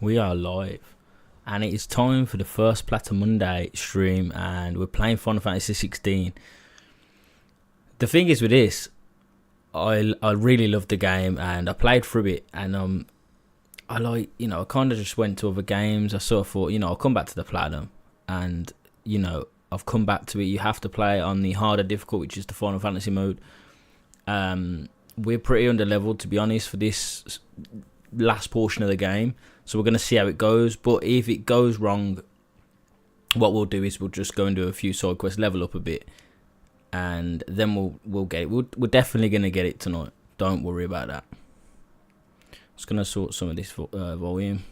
We are live, and it is time for the first Plati-Monday stream, and we're playing Final Fantasy 16. The thing is with this, I really loved the game, and I played through it, and I kind of just went to other games. I sort of thought, I'll come back to the Platinum, and I've come back to it. You have to play it on the harder difficult, which is the Final Fantasy mode. We're pretty under-leveled, to be honest, for this last portion of the game, so we're going to see how it goes. But if it goes wrong, what we'll do is we'll just go and do a few side quests, level up a bit, and then we'll get it. We're definitely going to get it tonight, don't worry about that. Just going to sort some of this volume.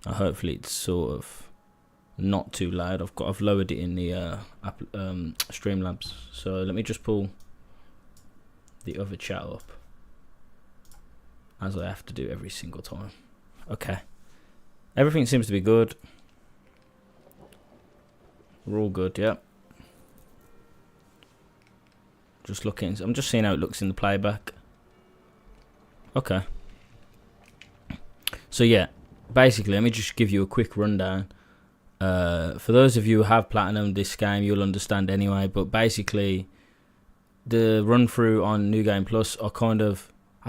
Hopefully it's sort of not too loud. I've lowered it in the Streamlabs, so let me just pull the other chat up, as I have to do every single time. Okay, everything seems to be good. We're all good, yeah. Just looking, I'm just seeing how it looks in the playback. Okay, so yeah, basically let me just give you a quick rundown. For those of you who have platinum this game, you'll understand anyway, but basically the run through on New Game Plus, I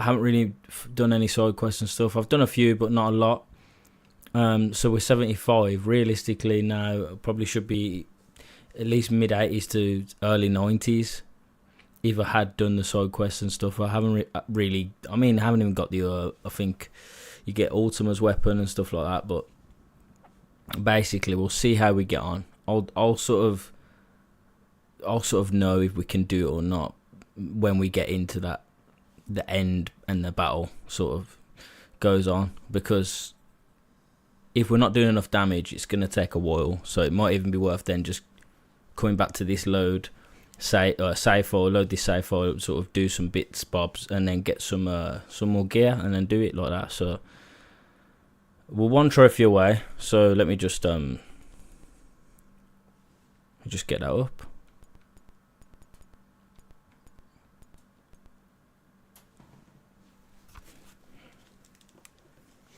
haven't really done any side quests and stuff. I've done a few, but not a lot. So we're 75. Realistically now, probably should be at least mid 80s to early 90s. If I had done the side quests and stuff, I haven't really. I mean, I haven't even got the. I think you get Ultima's weapon and stuff like that. But basically, we'll see how we get on. I'll sort of know if we can do it or not when we get into that. The end and the battle sort of goes on, because if we're not doing enough damage, it's going to take a while. So it might even be worth then just coming back to this save file, load this save file, sort of do some bits, bobs, and then get some more gear, and then do it like that. So we're one trophy away. So let me just get that up.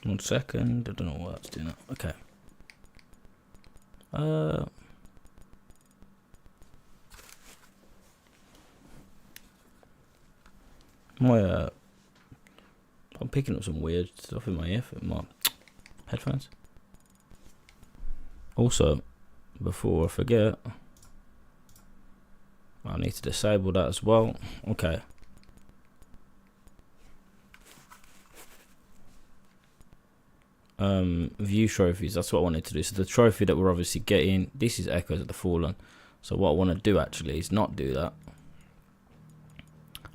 One second, I don't know why that's doing that. Okay. I'm picking up some weird stuff in my my headphones. Also, before I forget, I need to disable that as well. Okay. View trophies, that's what I wanted to do. So the trophy that we're obviously getting, this is Echoes of the Fallen. So what I want to do actually is not do that.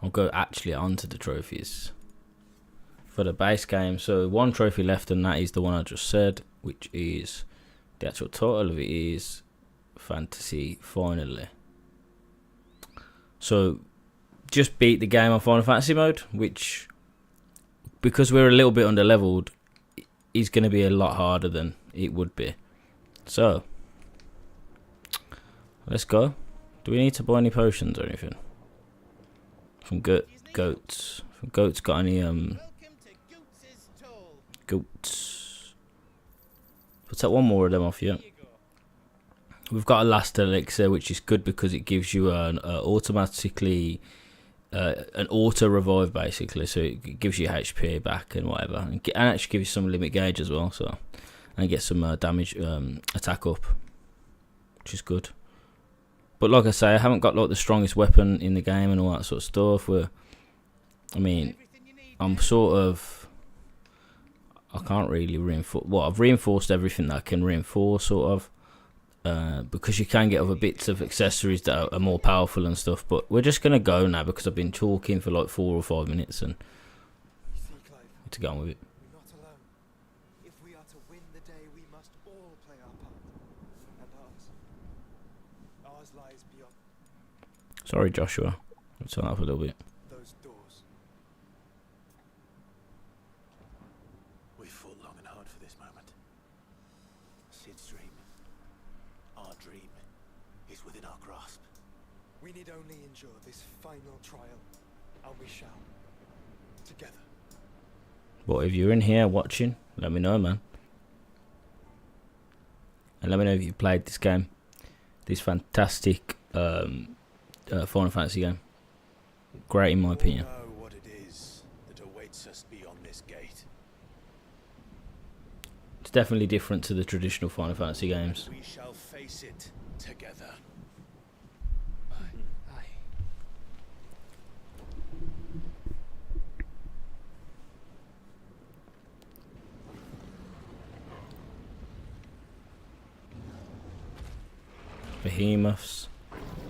I'll go actually onto the trophies for the base game. So one trophy left, and that is the one I just said, which is, the actual title of it is Fantasy Finally. So just beat the game on Final Fantasy mode, which, because we're a little bit under leveled, is going to be a lot harder than it would be. So let's go. Do we need to buy any potions or anything from goats? From goats got any goats? We'll take one more of them off you. We've got a last elixir, which is good because it gives you an automatically an auto revive, basically, so it gives you HP back and whatever, and actually gives you some limit gauge as well, so, and get some damage attack up, which is good. But like I say, I haven't got like the strongest weapon in the game and all that sort of stuff. I'm sort of, I can't really reinforce. Well, I've reinforced everything that I can reinforce, sort of. Because you can get other bits of accessories that are more powerful and stuff, but we're just gonna go now because I've been talking for like 4 or 5 minutes and need to go on with it. We're not alone. If we are to win the day, we must all play our part, and ours lies beyond. Sorry, Joshua. I'll turn that up a little bit. Those doors. We fought long and hard for this moment. Sid's dream. Our dream is within our grasp. We need only endure this final trial, and we shall. Together. What, if you're in here watching, let me know, man. And let me know if you played this game, this fantastic Final Fantasy game. Great in my opinion. Know what it is that awaits us beyond this gate. It's definitely different to the traditional Final Fantasy games. We shall face it together. Behemoths,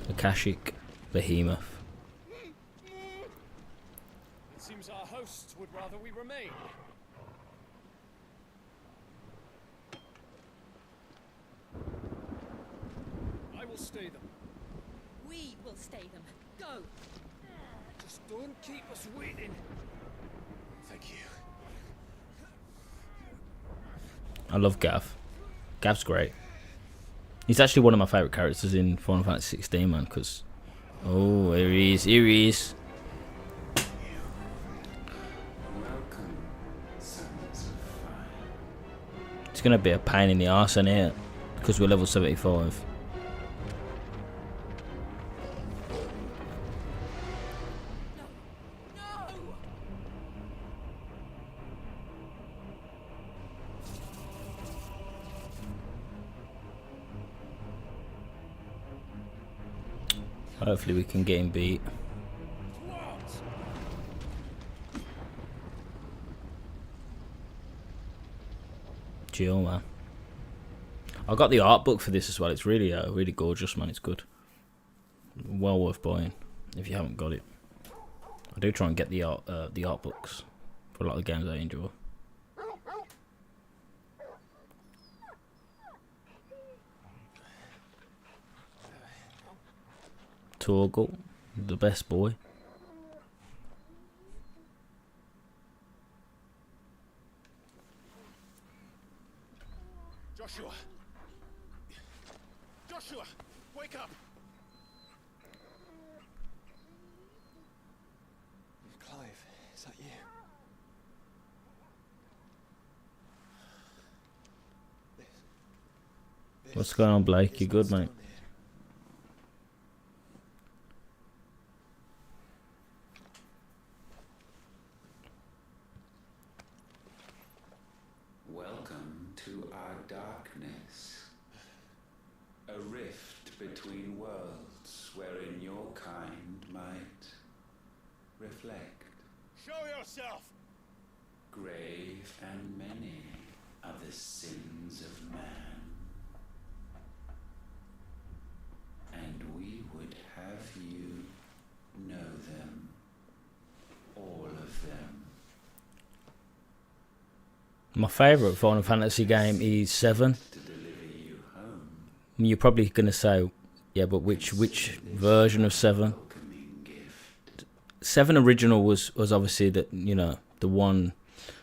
Akashic, Behemoth. It seems our hosts would rather we remain. I will stay them. We will stay them. Go! Just don't keep us waiting. Thank you. I love Gav. Gav's great. He's actually one of my favourite characters in Final Fantasy XVI, man, because... Oh, here he is, here he is. It's going to be a pain in the arse, isn't it? Because we're level 75. Hopefully we can get him beat. Chill, man. I got the art book for this as well. It's really really gorgeous, man. It's good. Well worth buying if you haven't got it. I do try and get the art books for a lot of the games I enjoy. Torgal, the best boy. Joshua! Joshua! Wake up! Clive, is that you? What's going on, Blake? You good, mate? Welcome to our darkness, a rift between worlds wherein your kind might reflect. Show yourself! Grave and many are the sins of man, and we would have you know them, all of them. My favourite Final Fantasy game is 7. To deliver you home, You're probably going to say, yeah, but which version of 7? welcoming gift. 7 original was obviously the, you know, the one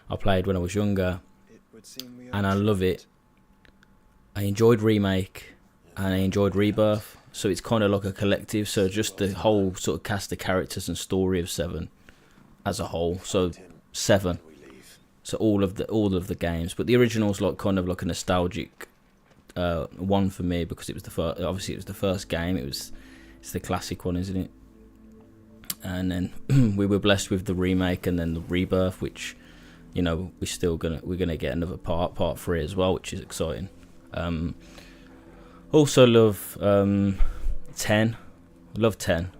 I played when I was younger, It would seem we and are I love it. I enjoyed Remake and I enjoyed Rebirth, so it's kind of like a collective. So just the whole sort of cast of characters and story of 7 as a whole. So 7. We leave. So all of the games, but the original's like kind of like a nostalgic one for me because it was the first. Obviously, it was the first game. It's the classic one, isn't it? And then we were blessed with the remake and then the Rebirth, which, you know, we're gonna get another part 3 as well, which is exciting. Also love 10. Love 10.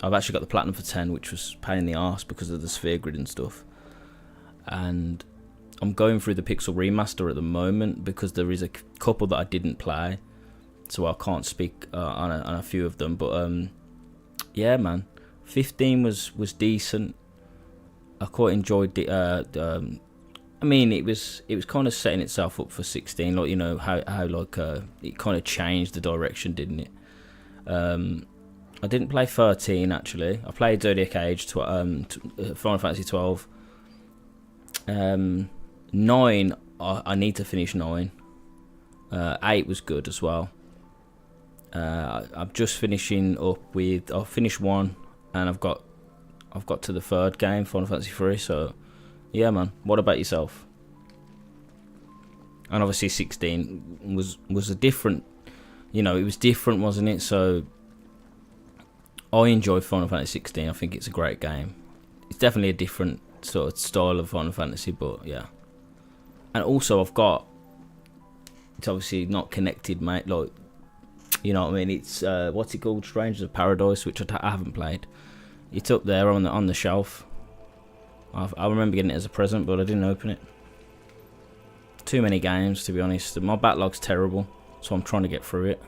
I've actually got the platinum for 10, which was a pain in the arse because of the sphere grid and stuff. And I'm going through the Pixel Remaster at the moment because there is a couple that I didn't play, so I can't speak on a few of them. But yeah, man, 15 was decent. I quite enjoyed the. I mean, it was kind of setting itself up for 16, like, you know how like it kind of changed the direction, didn't it? I didn't play 13 actually. I played Zodiac Age, Final Fantasy 12. 9, I need to finish 9. 8 was good as well. I'm just finishing up with. I'll finish 1, and I've got to the 3rd game, Final Fantasy 3. So, yeah, man. What about yourself? And obviously 16 was a different, you know, it was different, wasn't it? So I enjoy Final Fantasy 16. I think it's a great game. It's definitely a different sort of style of Final Fantasy, but yeah. And also it's obviously not connected, mate. Like, you know what I mean? It's what's it called? Strangers of Paradise, which I haven't played. It's up there on the shelf. I remember getting it as a present, but I didn't open it. Too many games, to be honest. My backlog's terrible, so I'm trying to get through it.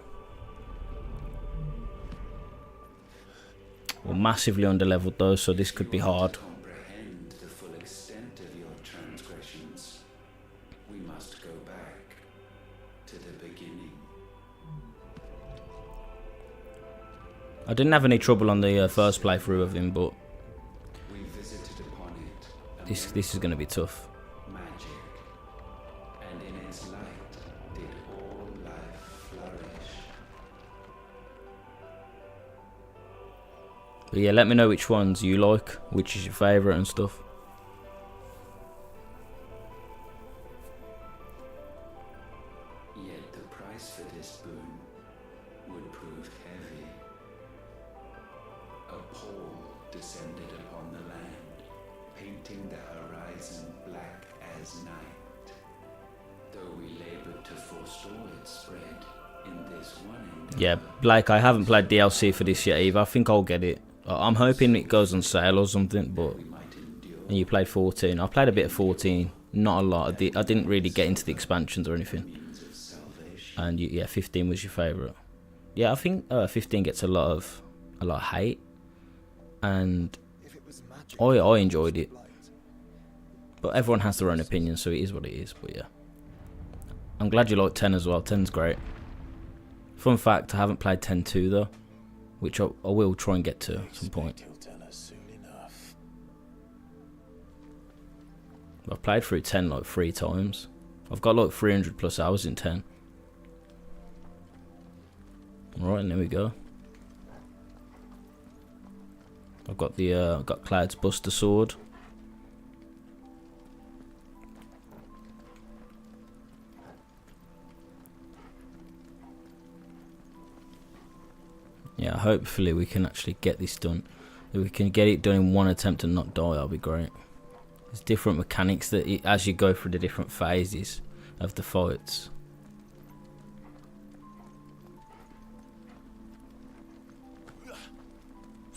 We're massively underleveled though, so this could be hard. Comprehend the full extent of your transgressions. We must go back to the beginning. I didn't have any trouble on the first playthrough of him, but We visited upon it this is going to be tough. magic, and in its light did all life flourish. But yeah, let me know which ones you like, which is your favourite and stuff. Yet the price for this boon would prove heavy. A pall descended upon the land, painting the horizon black as night. Though we labored to forestall its spread in this one endeavor, Yeah, Blake, I haven't played DLC for this yet either. I think I'll get it. I'm hoping it goes on sale or something, but... we might endure. And you played 14. I played a bit of 14. Not a lot. I didn't really get into the expansions or anything. Means of salvation. And yeah, 15 was your favourite. Yeah, I think 15 gets a lot of hate. And If it was magic, I enjoyed it. light. But everyone has their own opinion, so it is what it is. But yeah. I'm glad you like 10 as well. 10's great. Fun fact, I haven't played 10-2 though. Which I will try and get to at some point. He'll tell us soon enough. I've played through 10 like 3 times. I've got like 300 plus hours in 10. Alright, and there we go. I've got the got Cloud's Buster Sword. Yeah, hopefully we can actually get this done. If we can get it done in one attempt and not die, that'll be great. There's different mechanics that as you go through the different phases of the fights.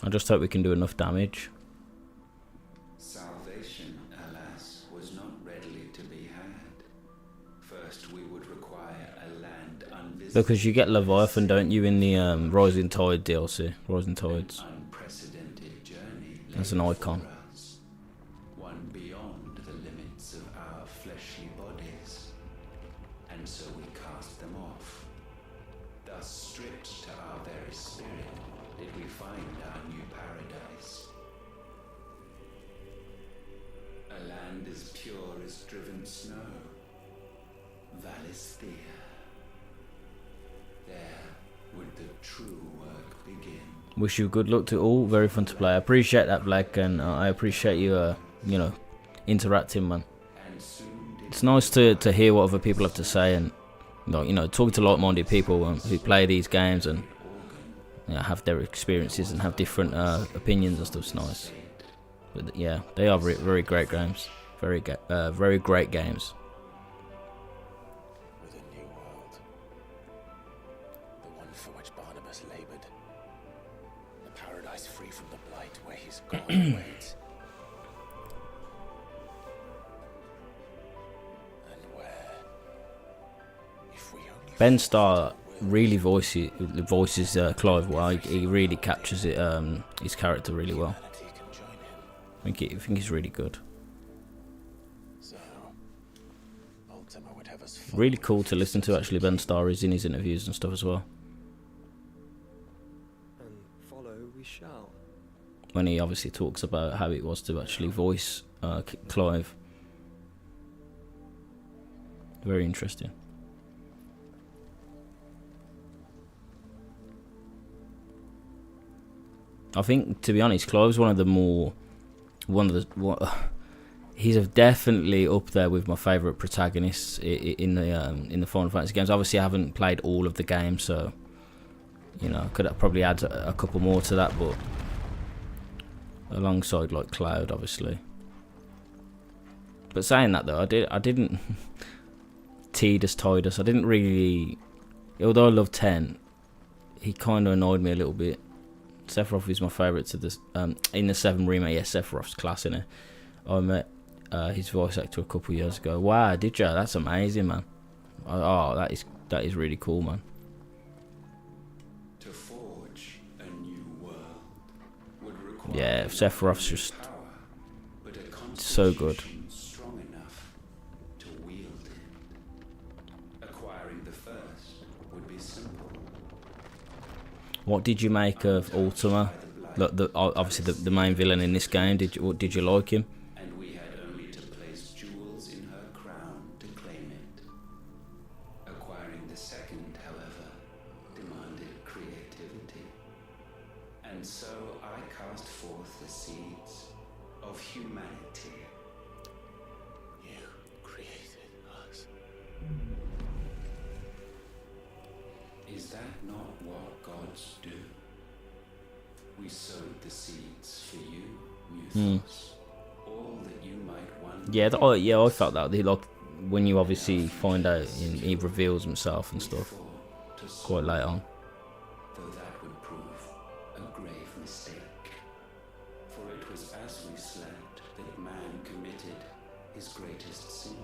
I just hope we can do enough damage. Salvation, alas, was not readily to be had. First, we would require a land unvisited. Because you get Leviathan, don't you, in the Rising Tide DLC? Rising Tides. Unprecedented journey That's lay an icon. before us, one beyond the limits of our fleshly bodies, and so we cast them off. Thus stripped to our very spirit, did we find our new paradise. A land as pure as driven snow, Valisthea. There would the true work begin. Wish you good luck to all. Very fun to play. I appreciate that, Black, and I appreciate you, you know, interacting, man. And soon did It's nice to hear what other people have to say and, like, you know, talk to like-minded people who play these games and, you know, have their experiences and have different opinions and stuff. It's nice. But yeah, they are very great games. Very great games. With a new world. The one for which Barnabas labored. A paradise free from the blight where his God waits. And where, if we only Ben fought Starr with really voices Clive well. He really captures it, his character really well. humanity can join him. I think he's really good. So, Ultima would have us Really cool to listen to, actually. Ben Starr is in his interviews and stuff as well. And follow we shall. When he obviously talks about how it was to actually voice Clive. Very interesting. I think, to be honest, Clive's one of the he's definitely up there with my favourite protagonists in the Final Fantasy games. Obviously, I haven't played all of the games, so you know, could have probably add a couple more to that, but alongside like Cloud, obviously. But saying that though, I didn't Tidus. I didn't really, although I love 10, he kind of annoyed me a little bit. Sephiroth is my favourite to this in the 7 remake. Yeah, Sephiroth's class in it. I met his voice actor a couple of years ago. Wow, did you? That's amazing, man. Oh, that is really cool, man. To forge a new world would require Yeah, Sephiroth's just power, but a so good. constitution strong enough to wield it. Acquiring the first would be simple. What did you make of Ultima? Look, obviously the main villain in this game. Did you like him? And we had only to place jewels in her crown to claim it. Acquiring the second, however, demanded creativity. And so I cast forth the seeds of humanity. You created us. Is that not what gods do? We sowed the seeds for you, Muthos. All that you might one Yeah, day I felt that. Like when you obviously find out he reveals himself and stuff fought to quite late on. though that would prove a grave mistake. For it was as we slept that man committed his greatest sin.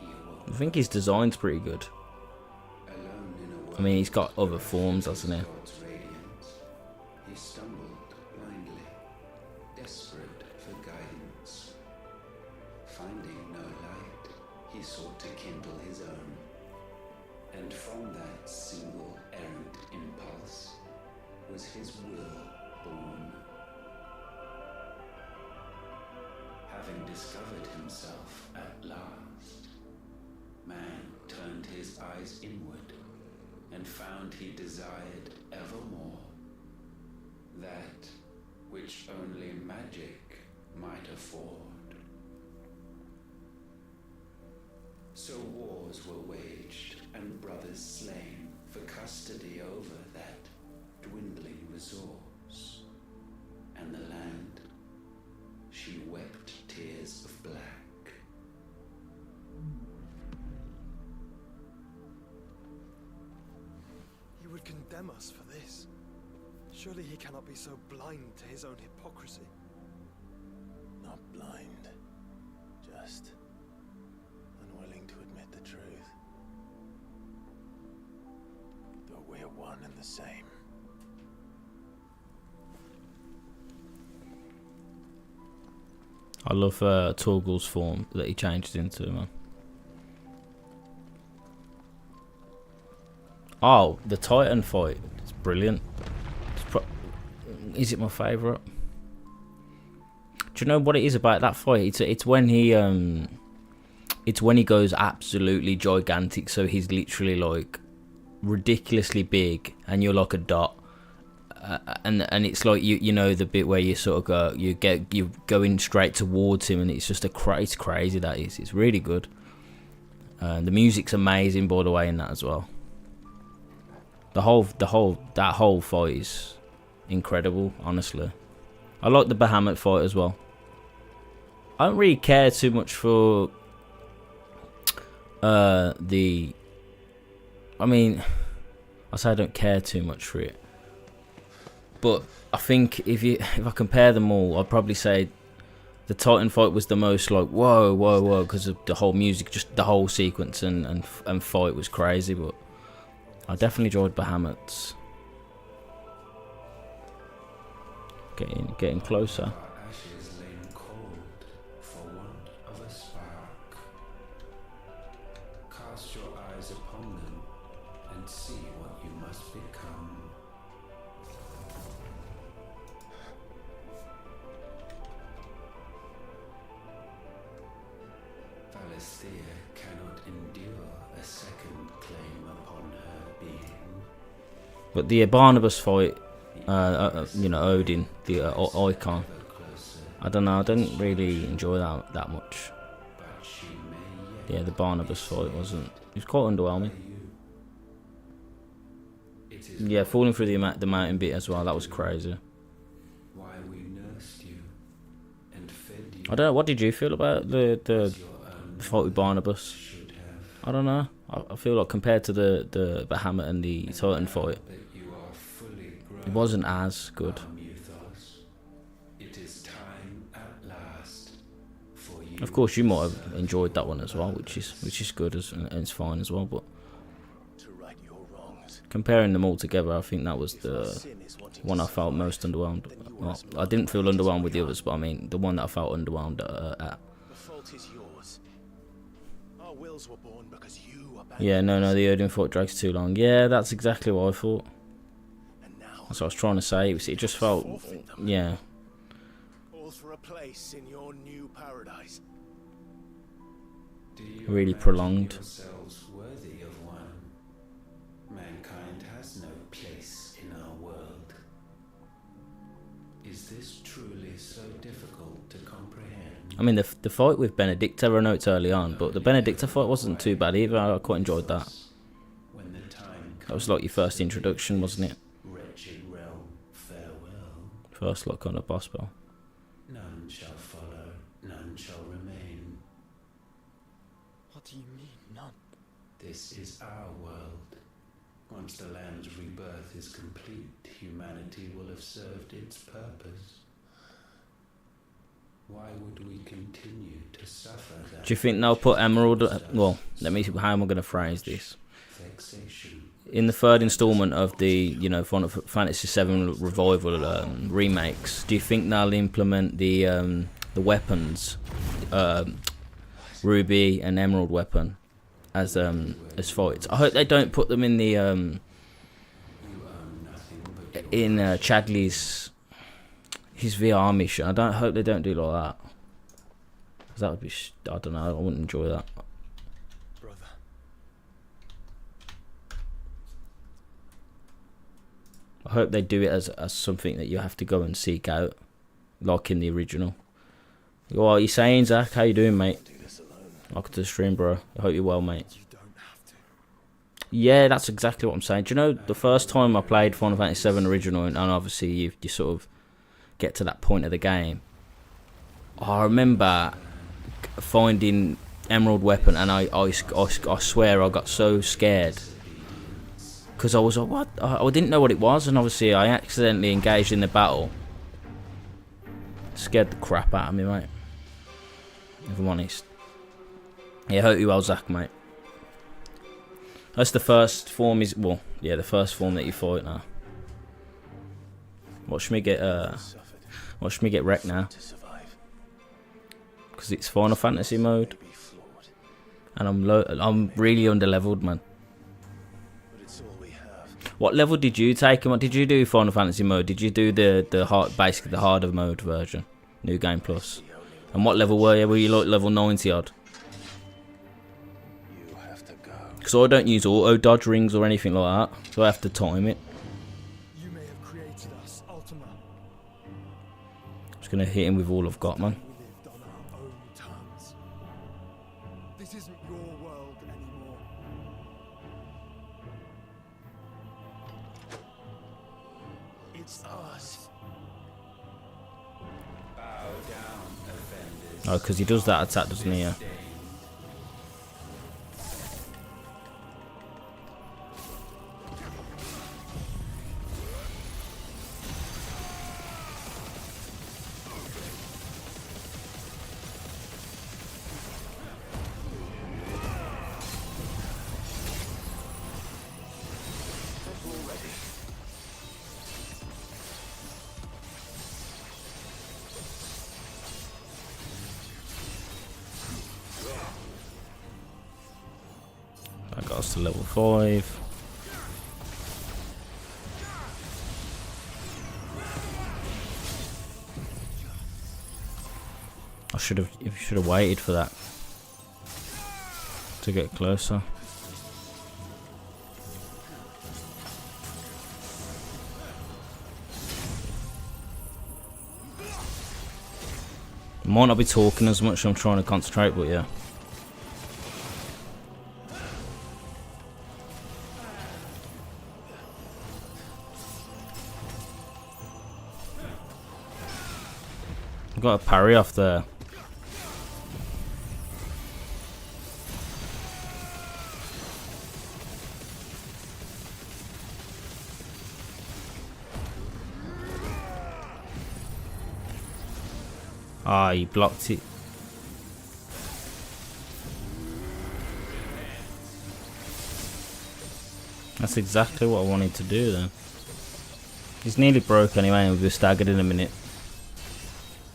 He awoke I think his design's pretty good. alone in a world I mean, he's got other forms, hasn't he? God's radiance. He stumbled blindly, desperate for guidance. Finding no light, he sought to kindle his own. And from that single errant impulse was his will born. Having discovered himself at last, man turned his eyes inward and found he desired evermore that which only magic might afford. So wars were waged and brothers slain for custody over that dwindling resource. And the land, she wept tears of black. He would condemn us for this. Surely he cannot be so blind to his own hypocrisy. Not blind. Just unwilling to admit the truth. Though we're one and the same. I love Torgal's form that he changed into, man. Oh, the Titan fight. It's brilliant. Is it my favourite? Do you know what it is about that fight? It's when he goes absolutely gigantic, so he's literally like ridiculously big and you're like a dot. And it's like you know the bit where you sort of go, you're going straight towards him, and it's just it's crazy. That is, it's really good. The music's amazing, by the way, in that as well. That whole fight is incredible, honestly. I like the Bahamut fight as well. I don't really care too much for I mean, I say I don't care too much for it. But I think if I compare them all, I'd probably say the Titan fight was the most like whoa, because of the whole music, just the whole sequence and fight was crazy. But I definitely enjoyed Bahamut's. Getting closer. Our ashes lain cold for want of a spark. Cast your eyes upon them and see what you must become. Valisthea cannot endure a second claim upon her being. But the Barnabas fight, Odin, the icon, Ever closer I don't know. I didn't really enjoy that much. but she may yet Yeah, the Barnabas fight wasn't. It was quite underwhelming. you. It is Yeah, falling through the mountain bit as well. That was crazy. why we nursed you and fed you. I don't know. What did you feel about the Your own fight with Barnabas? should have. I don't know. I feel like compared to the Bahamut and the Titan fight, That you are fully grown. it wasn't as good. Mythos. It is time at last for you. Of course, you might have enjoyed that one as well, which is good and it's fine as well. But To right your wrongs. comparing them all together, I think that was If our the sin is wanting to one I save felt life, most underwhelmed. then you Well, must I didn't feel not underwhelmed with the carry others, but I mean the one that I felt underwhelmed at. The fault is yours. Our wills were born because you abandoned Yeah, no, us. the Odin fight drags too long. Yeah, that's exactly what I thought. And now, That's what I was trying to say. It just felt, forfeit them. yeah. all for a place in your new paradise. Do you Really imagine prolonged. yourselves worthy of one? Mankind has no place in our world. Is this truly so difficult to comprehend? I mean, the fight with Benedicta, I know it's early on, but the Benedicta fight wasn't too bad either. I quite enjoyed that. When the time That was like your first introduction, wasn't it? wretched realm, farewell. First, like, on a boss battle. None shall follow, none shall remain. What do you mean, none? This is our world. Once the land's rebirth is complete, humanity will have served its purpose. Why would we continue to suffer that? Do you think they'll put Emerald? Well, let me. How am I going to phrase this? Vexation. In the third installment of the, Final Fantasy VII revival remakes, do you think they'll implement the weapons, Ruby and Emerald weapon, as fights? I hope they don't put them in the You own nothing but your in Chadley's his VR mission. I hope they don't do like that. 'Cause that would be. I don't know. I wouldn't enjoy that. Brother. I hope they do it as something that you have to go and seek out, like in the original. What are you saying, Zach? How you doing, mate? Do this alone. Welcome to the stream, bro. I hope you're well, mate. You don't have to. Yeah, that's exactly what I'm saying. Do you know, the first time I played Final Fantasy VII Original, and obviously you sort of get to that point of the game, I remember finding Emerald Weapon, and I swear I got so scared. Because I was like, what? I didn't know what it was, and obviously I accidentally engaged in the battle. Scared the crap out of me, mate. If I'm honest. Yeah, hope you well, Zach, mate. That's the first form the first form that you fight now. Watch me get wrecked now. To survive. Because it's Final Fantasy mode. May be flawed, And I'm really underleveled, man. but it's all we have. What level did you take? And what did you do Final Fantasy mode? Did you do the hard, basically the harder mode version? New Game Plus. The only one And what level were you? Were you like level 90 odd? you have to go. Because I don't use auto dodge rings or anything like that. So I have to time it. You may have created us, Ultima. Just going to hit him with all I've got, man. We lived on our own terms. This isn't your world anymore. It's us. Bow down, offenders. Oh, because he does that attack, doesn't he? Yeah. I got us to level 5. I should have waited for that to get closer. Might not be talking as much, so I'm trying to concentrate, but yeah. I've got a parry off there. Ah, he blocked it. That's exactly what I wanted to do then. He's nearly broke anyway, and we'll be staggered in a minute.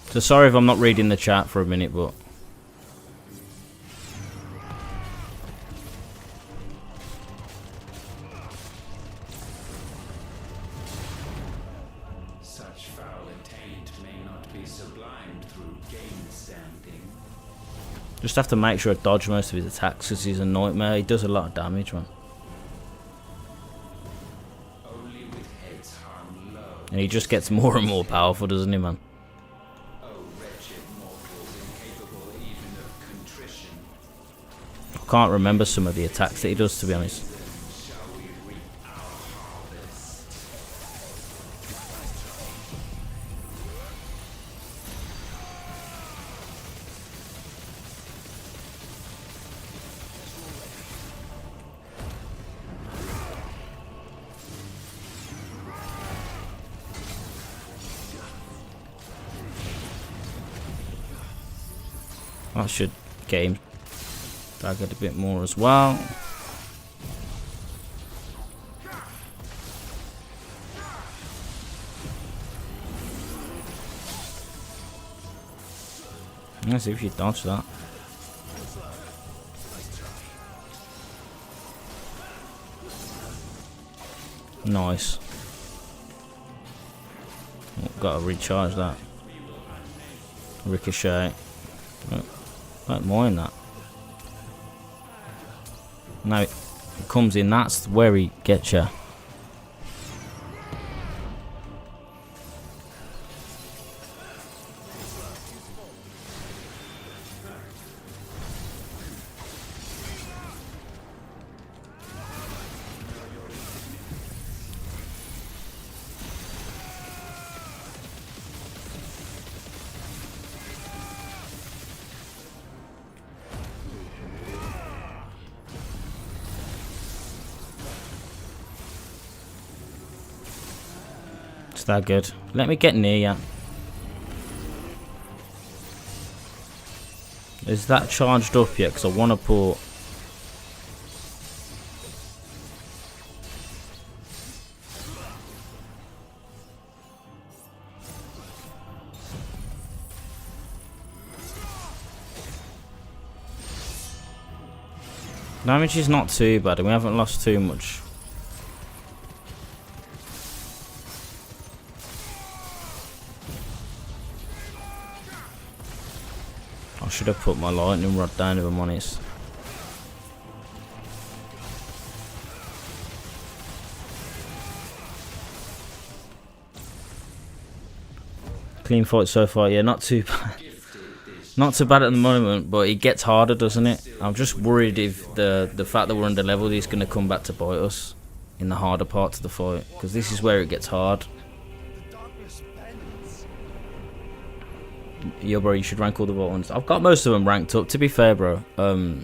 So sorry if I'm not reading the chat for a minute, but... Such foul intent may not be sublimed through gain-standing. Just have to make sure I dodge most of his attacks, because he's a nightmare. He does a lot of damage, man. Only with heads hung low. And he just gets more and more powerful, doesn't he, man? Oh, wretched mortals, incapable even of contrition. I can't remember some of the attacks that he does, to be honest. Shall we reap our harvest? That should get him staggered a bit more as well. Let's see if you dodge that. Nice. Oh, gotta recharge that. Ricochet. Don't mind that. No, it comes in. That's where he gets you. It's that good. Let me get near you. Is that charged up yet? Because I want to put... Damage is not too bad, and we haven't lost too much. I should have put my lightning rod down if I'm honest. Clean fight so far, yeah, not too bad. Not too bad at the moment, but it gets harder, doesn't it? I'm just worried if the fact that we're under leveled is going to come back to bite us in the harder parts of the fight, because this is where it gets hard. Yo, bro, you should rank all the vault ones. I've got most of them ranked up, to be fair, bro. I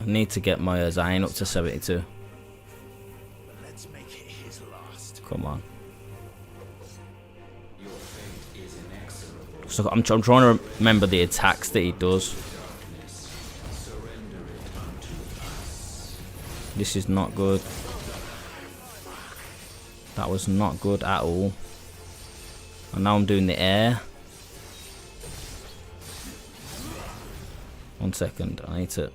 need to get my Zane up to 72. Let's make it his last. Come on. Your fate is inexorable. So I'm trying to remember the attacks that he does. Surrender it unto us. This is not good. That was not good at all. And now I'm doing the air. 1 second, I need to...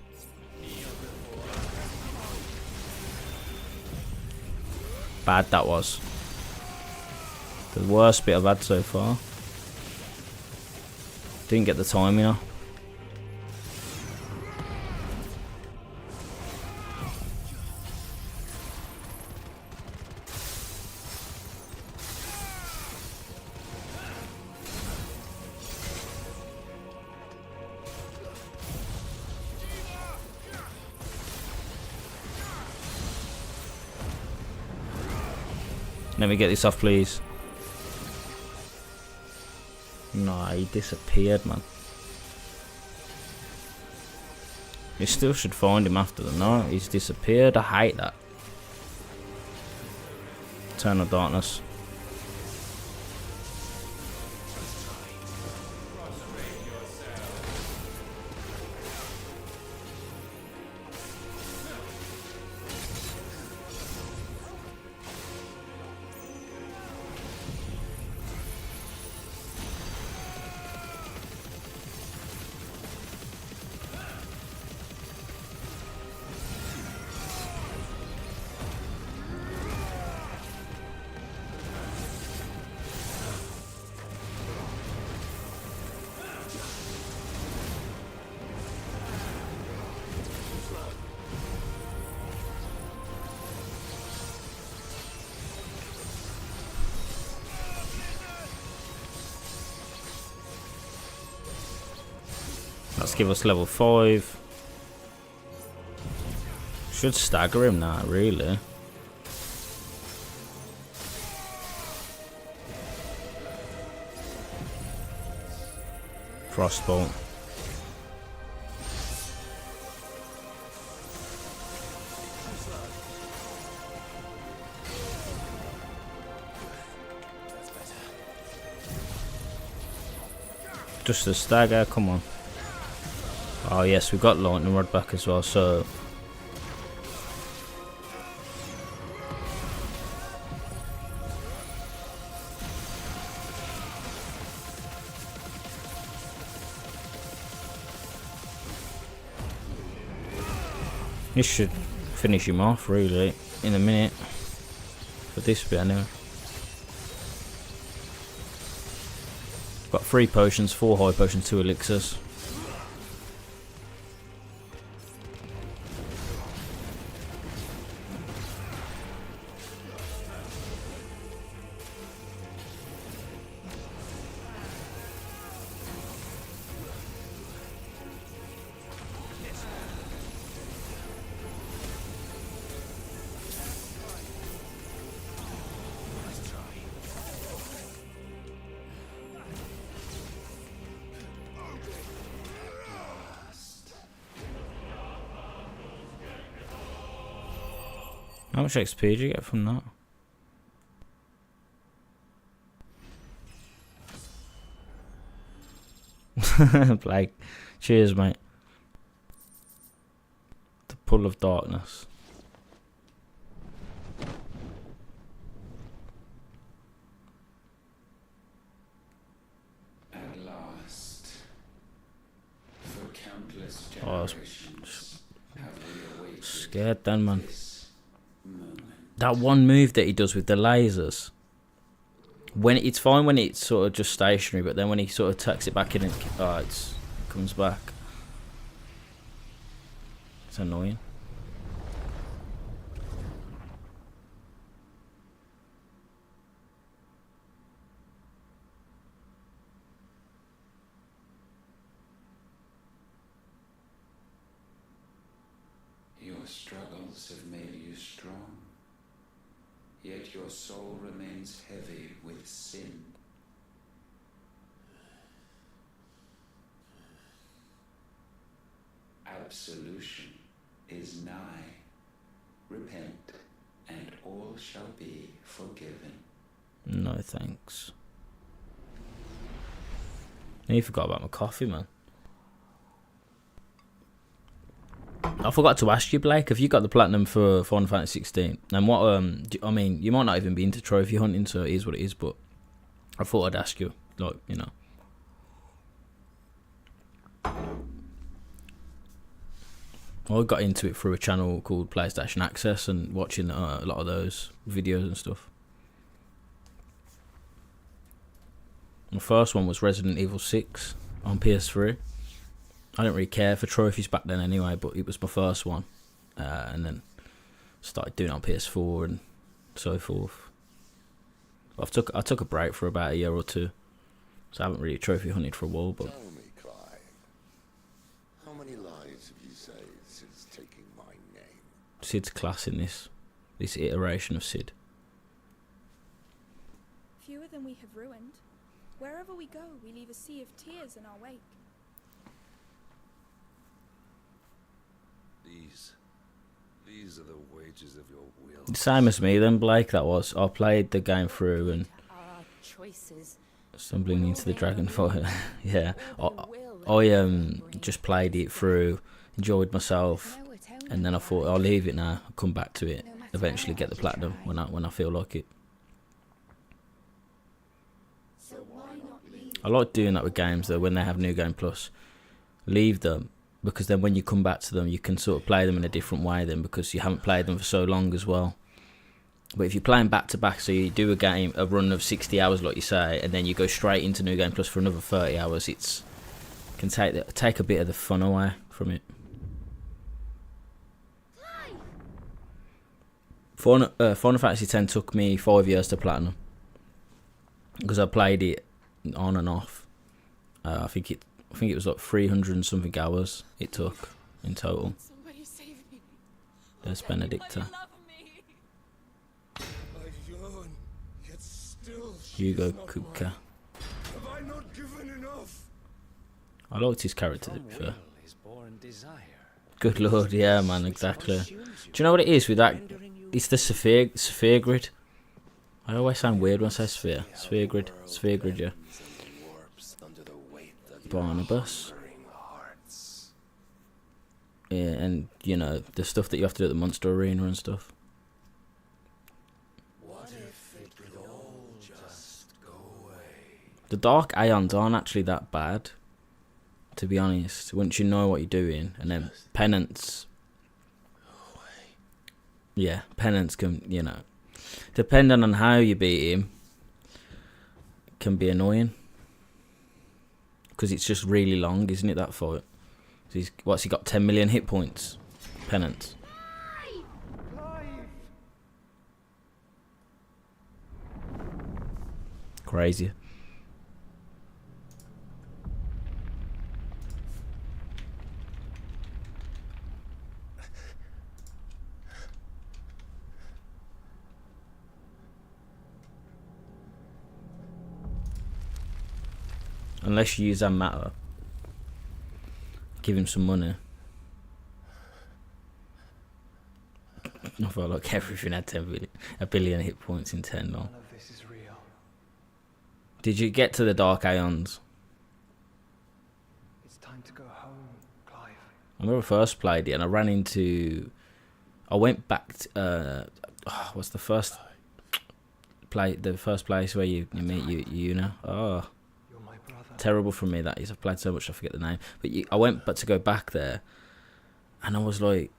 Bad that was. The worst bit I've had so far. Didn't get the timing off. Let me get this off, please. No, he disappeared, man. You still should find him after the night. He's disappeared. I hate that. Eternal darkness. Let's give us level 5. Should stagger him now, really. Frostbolt. Just a stagger, come on. Oh yes, we got lightning rod back as well, so this should finish him off really in a minute. For this bit anyway. Got 3 potions, 4 high potions, 2 elixirs. How much XP did you get from that? Like, cheers, mate. The pull of darkness. At last, for countless Oh, I was generations, have we awaited scared then, man. this moment. That one move that he does with the lasers. When it's fine when it's sort of just stationary, but then when he sort of tucks it back in and it comes back. It's annoying. Your struggles have made you strong, yet your soul remains heavy with sin. Absolution is nigh. Repent, and all shall be forgiven. No thanks. You forgot about my coffee, man. I forgot to ask you, Blake, have you got the platinum for Final Fantasy 16? And what, I mean, you might not even be into trophy hunting, so it is what it is, but I thought I'd ask you, like, you know. I got into it through a channel called PlayStation Access and watching a lot of those videos and stuff. My first one was Resident Evil 6 on PS3. I didn't really care for trophies back then anyway, but it was my first one. And then started doing it on PS4 and so forth. I took a break for about a year or two, so I haven't really trophy hunted for a while. But Tell me, Clive, how many lives have you saved since taking my name? Sid's class in this iteration of Sid. fewer than we have ruined. Wherever we go, we leave a sea of tears in our wake. These are the wages of your will. Same as me then, Blake, that was. I played the game through and Our choices. stumbling into the dragon fight. Yeah. I just played it through, enjoyed myself, and then I thought I'll leave it now, come back to it, eventually get the platinum when I feel like it. I like doing that with games though, when they have New Game Plus. Leave them, because then when you come back to them you can sort of play them in a different way then, because you haven't played them for so long as well. But if you're playing back to back, so you do a run of 60 hours like you say, and then you go straight into New Game Plus for another 30 hours, it can take a bit of the fun away from it. Final Fantasy X took me 5 years to platinum, because I played it on and off. I think it was like 300 and something hours it took in total. Somebody save me. There's Benedicta. I yearn, yet still Hugo Kupka. have I not given enough? I liked his character, to be fair. Is born desire. Good lord, yeah, man, exactly. Do you know what it is with that? It's the sphere grid. I always sound weird when I say sphere. Sphere grid, yeah. Barnabas. Yeah, and you know the stuff that you have to do at the Monster Arena and stuff. What if it could all just go away? The Dark Aeons aren't actually that bad, to be honest, once you know what you're doing. And then Penance. Yeah, Penance can, you know, depending on how you beat him, can be annoying. Because it's just really long, isn't it, that fight? So what's he got, 10 million hit points? Penance. Crazy. Unless you use that matter. Give him some money. I felt like everything had 1 billion hit points in 10 long. None of this is real. Did you get to the Dark Aeons? It's time to go home, Clive. I remember I first played it and I ran into... I went back to... what's the first... The first place where you meet Yuna? Oh... Terrible for me that is. I've played so much I forget the name. But I went to go back there, and I was like,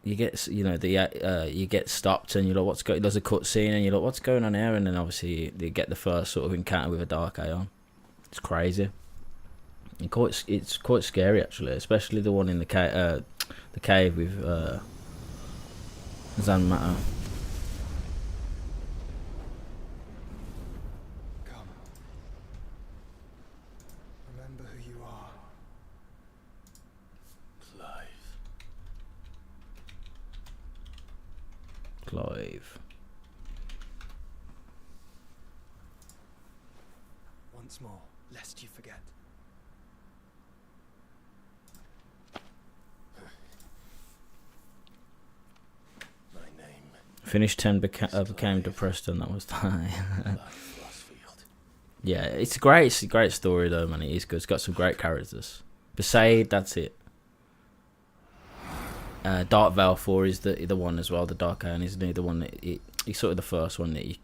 you get you get stopped and you're like, what's going? There's a cutscene and you're like, what's going on here? And then obviously you get the first sort of encounter with a Dark Aeon. It's crazy. It's quite scary actually, especially the one in the cave with Zanmatter. Clive. Once more, lest you forget. My name. Finished 10, became depressed, and that was that. Yeah, it's a great story though, man. It is good. It's got some great characters. Besaid, that's it. Dark Veil 4 is the one as well. The Dark Aeon is the one that he's sort of the first one that a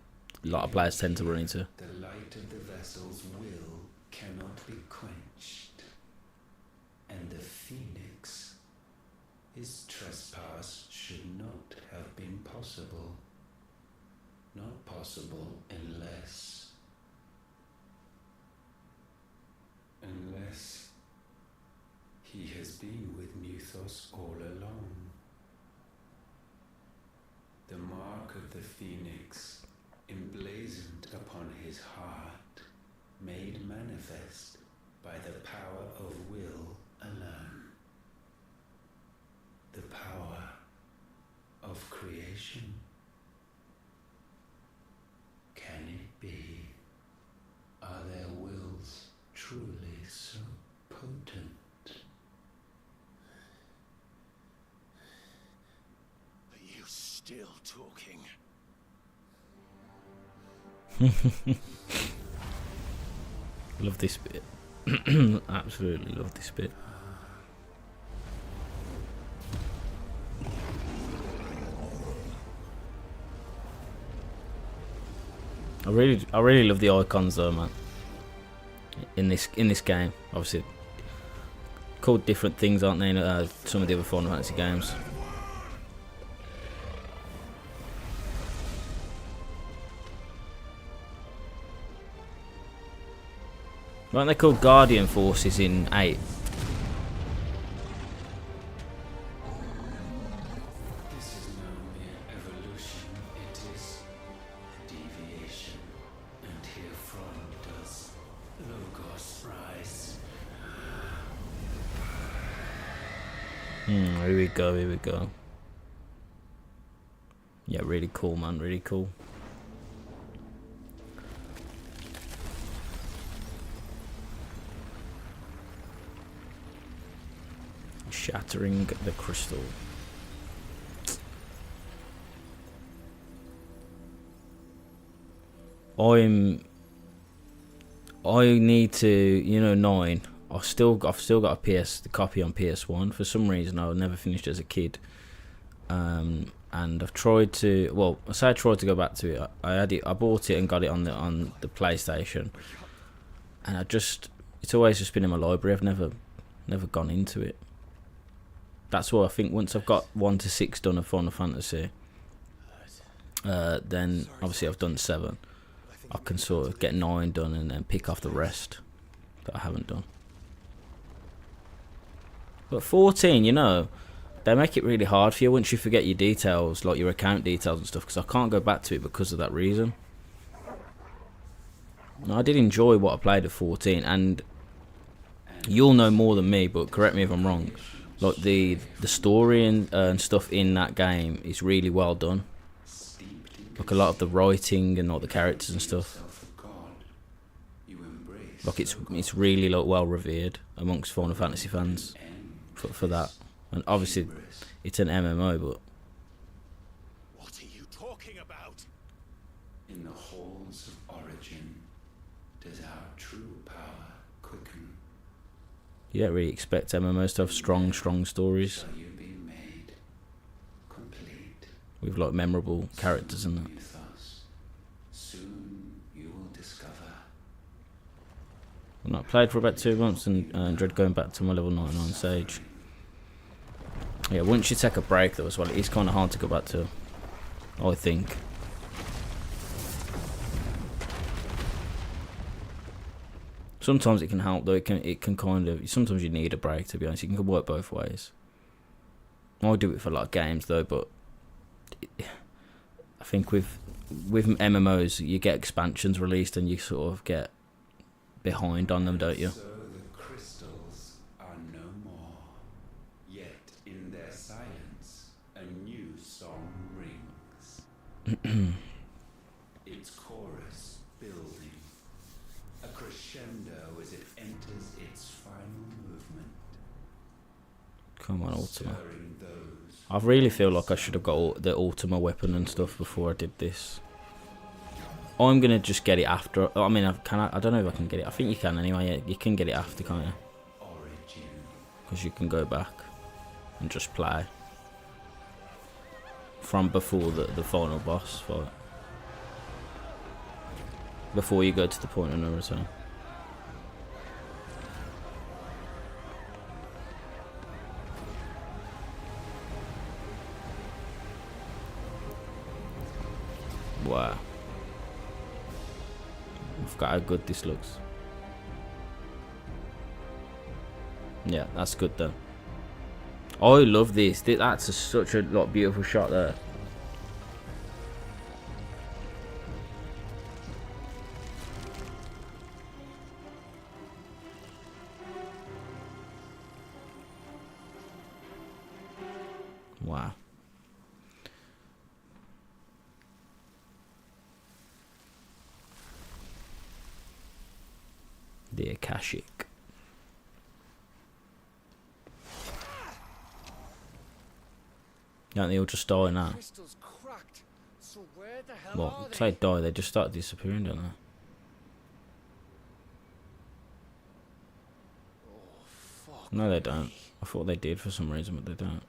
lot of players tend to run into. The light of the vessel's will cannot be quenched, and the Phoenix, his trespass should not have been possible. Not possible unless he has been with Muthos all along. The mark of the Phoenix, emblazoned upon his heart, made manifest by the power of will alone. The power of creation. Can it be? Still talking. Love this bit. Absolutely love this bit. I really love the icons though, man. In this game, obviously called different things, aren't they? In some of the other Final Fantasy games. Weren't they called Guardian Forces in 8? This is no mere evolution, it is deviation. And herefrom does Logos rise. Here we go, here we go. Yeah, really cool, man, really cool. Shattering the crystal. I need to, you know, 9. I've still got the copy on PS1. For some reason, I never finished it as a kid. And I've tried to. Well, I say I tried to go back to it. I bought it and got it on the PlayStation. And it's always just been in my library. I've never gone into it. That's why I think once I've got 1 to 6 done of Final Fantasy, then obviously I've done 7. I can sort of get 9 done and then pick off the rest that I haven't done. But 14, you know, they make it really hard for you once you forget your details, like your account details and stuff, because I can't go back to it because of that reason. Now, I did enjoy what I played at 14, and you'll know more than me, but correct me if I'm wrong. Like the story and stuff in that game is really well done. Like a lot of the writing and all the characters and stuff. Like it's really like well revered amongst Final Fantasy fans for that. And obviously it's an MMO, but What are you talking about? In the halls of origin does our true power quicken. you don't really expect MMOs to have strong stories Shall you be made complete with like memorable characters and that. with us? Soon you will discover. I played for about 2 months and enjoyed going back to my level 99 Sage. Yeah, once you take a break though as well, it's kind of hard to go back to, I think. Sometimes it can help though. It can kind of. Sometimes you need a break, to be honest. It can work both ways. I do it for a lot of games though, but I think with MMOs you get expansions released and you sort of get behind on them, don't you? So the crystals are no more. Yet in their silence, a new song rings. Its chorus building, a crescendo as it enters its final movement. Come on, Ultima. Stirring those I really feel like I should have got the Ultima weapon and stuff before I did this. I'm gonna just get it after. I mean, I don't know if I can get it. I think you can anyway. Yeah, you can get it after, can't you? origin. Because you can go back and just play from before the final boss fight. Before you go to the point of no return. Wow. I forgot how good this looks. Yeah, that's good though. I love this. That's such a beautiful shot there. Wow. The Akashic. Don't they all just die now? Crystal's cracked. So where the hell Well, are they? say die, they just start disappearing, don't they? Oh, fuck. No, they don't. I thought they did for some reason, but they don't.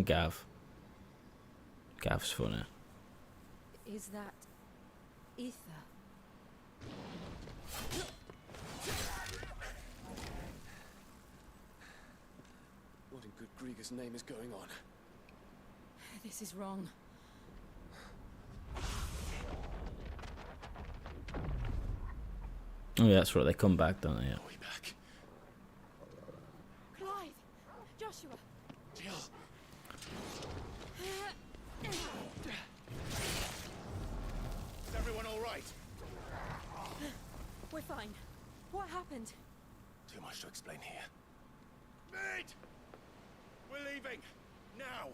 Gav. Gav's funny. Is that ether? What in good Grieger's name is going on? This is wrong. Oh yeah, that's right. They come back, don't they? Yeah. Are we back? Clive! Joshua! Jill! Is everyone all right? We're fine. What happened? Too much to explain here. Mate! We're leaving! Now!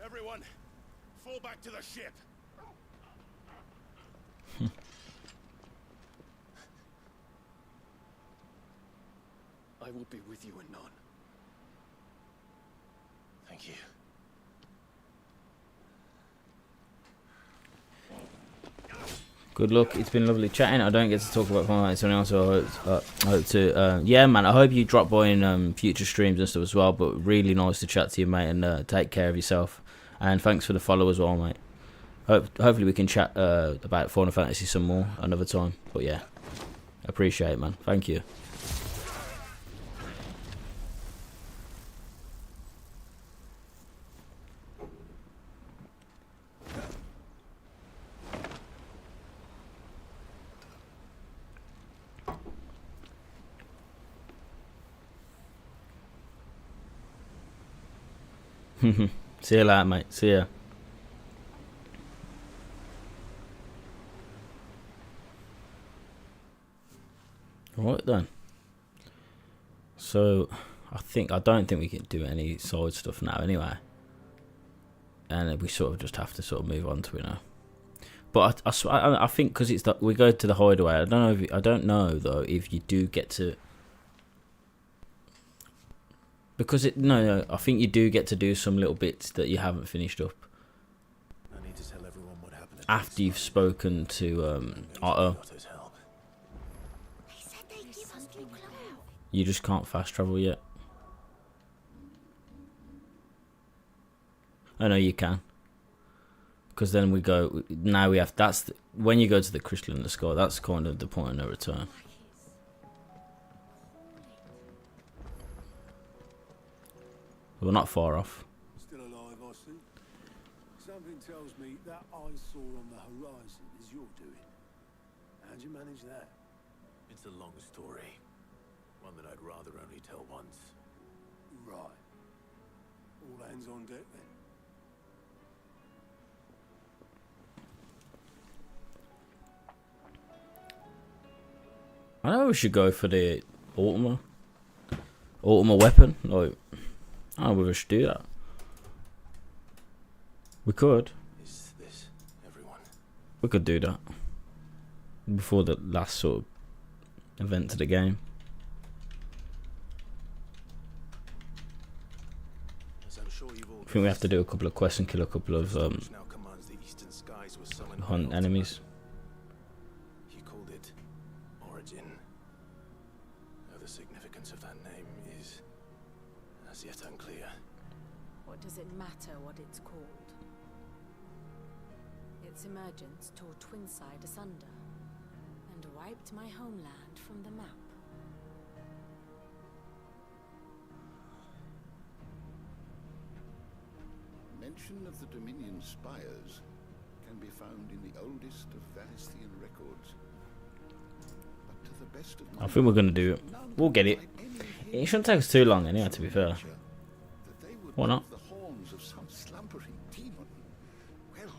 Everyone, fall back to the ship! I will be with you anon. Thank you. Good luck. It's been lovely chatting. I don't get to talk about Final Fantasy else, so I hope to. Yeah, man. I hope you drop by in future streams and stuff as well. But really nice to chat to you, mate. And take care of yourself. And thanks for the follow as well, mate. Hopefully we can chat about Final Fantasy some more another time. But yeah, appreciate it, man. Thank you. See you later, mate. See ya. Alright then. So I don't think we can do any side stuff now anyway. And we sort of just have to sort of move on to it now. But I think because it's we go to the hideaway. I don't know though if you do get to. Because no, I think you do get to do some little bits that you haven't finished up. I need to tell everyone what happened After you've spoken to Otto. He said they'd give us new clothes. You just can't fast travel yet. I know you can. Because then we go. Now we have. When you go to the crystal in the sky. That's kind of the point of no return. We're not far off. Still alive, I see. Something tells me that eyesore on the horizon is your doing. How'd you manage that? It's a long story. One that I'd rather only tell once. Right. All hands on deck then. I know we should go for the Ultima weapon. Like, I don't know if we should do that. We could. Is this everyone? We could do that. Before the last sort of event to the game. As I'm sure you've all I think we have to do a couple of quests and kill a couple of now commands the eastern skies with summoned hunt enemies. He called it Origin. Though the significance of that name is as yet unclear. What does it matter what it's called? Its emergence tore Twinside asunder and wiped my homeland from the map. Mention of the Dominion spires can be found in the oldest of Valisthian records. But to the best of my I think we're going to do it. We'll get it. It shouldn't take us too long anyway, to be fair. Why not? The horns of some slumbering demon. Well,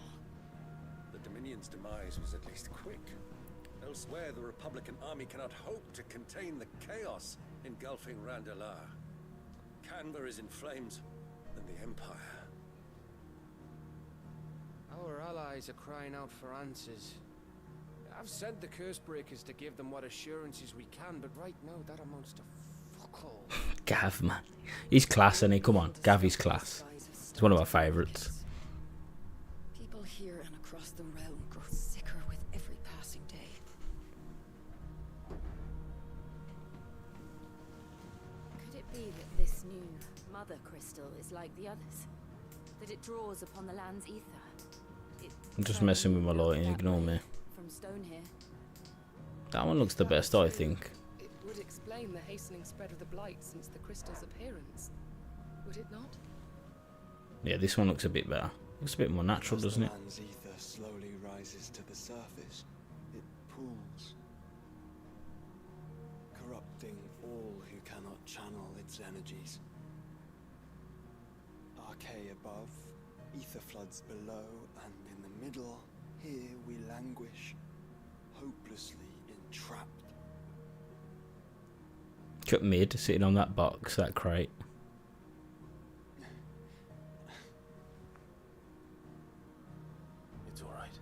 The Dominion's demise was at least quick. Elsewhere, the Republican army cannot hope to contain the chaos engulfing Randalar. Canberra is in flames, and the Empire. Our allies are crying out for answers. I've sent the curse breakers to give them what assurances we can, but right now that amounts to fuck all. Gav, man. He's class, and he? Come on, Gav is class. He's one of my favourites. People here and across the realm grow sicker with every passing day. Could it be that this new mother crystal is like the others? That it draws upon the land's ether? I'm just messing with my lighting, ignore me. From stone here. That one looks the best, I think. It would explain the hastening spread of the blight since the crystal's appearance, would it not? Yeah, this one looks a bit better. Looks a bit more natural, doesn't it? The land's ether slowly rises to the surface. It pools, corrupting all who cannot channel its energies. Archay above, ether floods below, and in the middle, here we languish, hopelessly entrapped. Cut mid, sitting on that box, that crate. It's all right.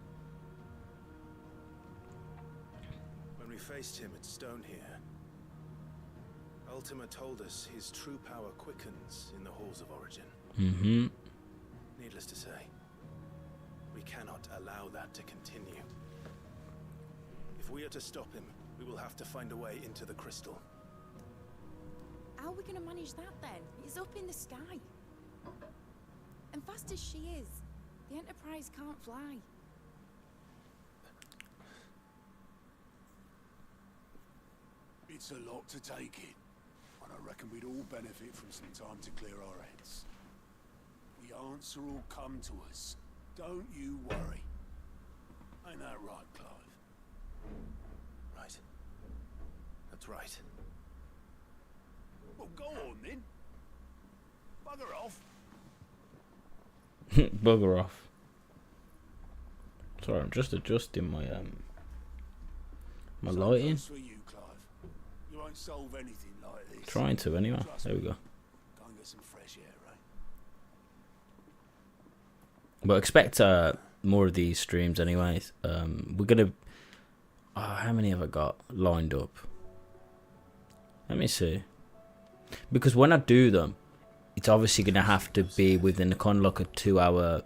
When we faced him at Stone here, Ultima told us his true power quickens in the halls of origin. Mm-hmm. Needless to say, we cannot allow that to continue. If we are to stop him, we will have to find a way into the crystal. How are we going to manage that then? It's up in the sky. And fast as she is, the Enterprise can't fly. It's a lot to take in, and I reckon we'd all benefit from some time to clear our heads. The answer will come to us. Don't you worry. Ain't that right, Clive? Right. That's right. Well, go on then. Bugger off. Bugger off. Sorry, I'm just adjusting my my lighting. For you, Clive. You won't solve anything like this. Trying to anyway. There we go. Go and get some fresh air, right? But expect more of these streams anyways. We're gonna how many have I got lined up? Let me see. Because when I do them, it's obviously gonna have to be within the kind of like a 2 hour.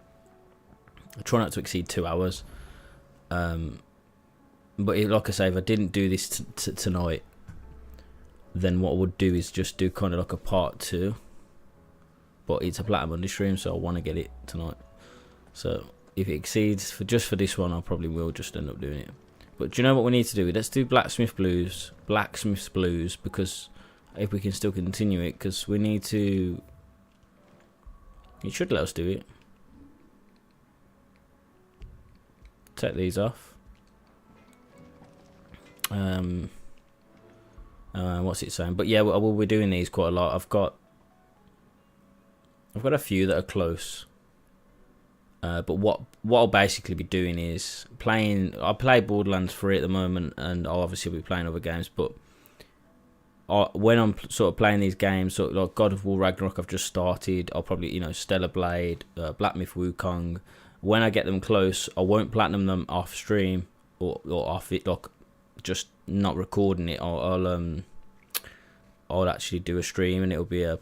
I try not to exceed 2 hours. But like I say, if I didn't do this tonight, then what I would do is just do kind of like a part 2. But it's a Plati-Monday stream, so I want to get it tonight. So if it exceeds for this one, I probably will just end up doing it. But do you know what we need to do? Let's do Blacksmith's Blues, because if we can still continue it, because we need to. It should let us do it. Take these off. What's it saying? But yeah, we'll be doing these quite a lot. I've got a few that are close. But what I'll basically be doing is playing. I play Borderlands 3 at the moment, and I'll obviously be playing other games. But when I'm sort of playing these games, sort of like God of War Ragnarok, I've just started. I'll probably Stellar Blade, Black Myth Wukong. When I get them close, I won't platinum them off stream or off it, like just not recording it. I'll actually do a stream, and it'll be you'll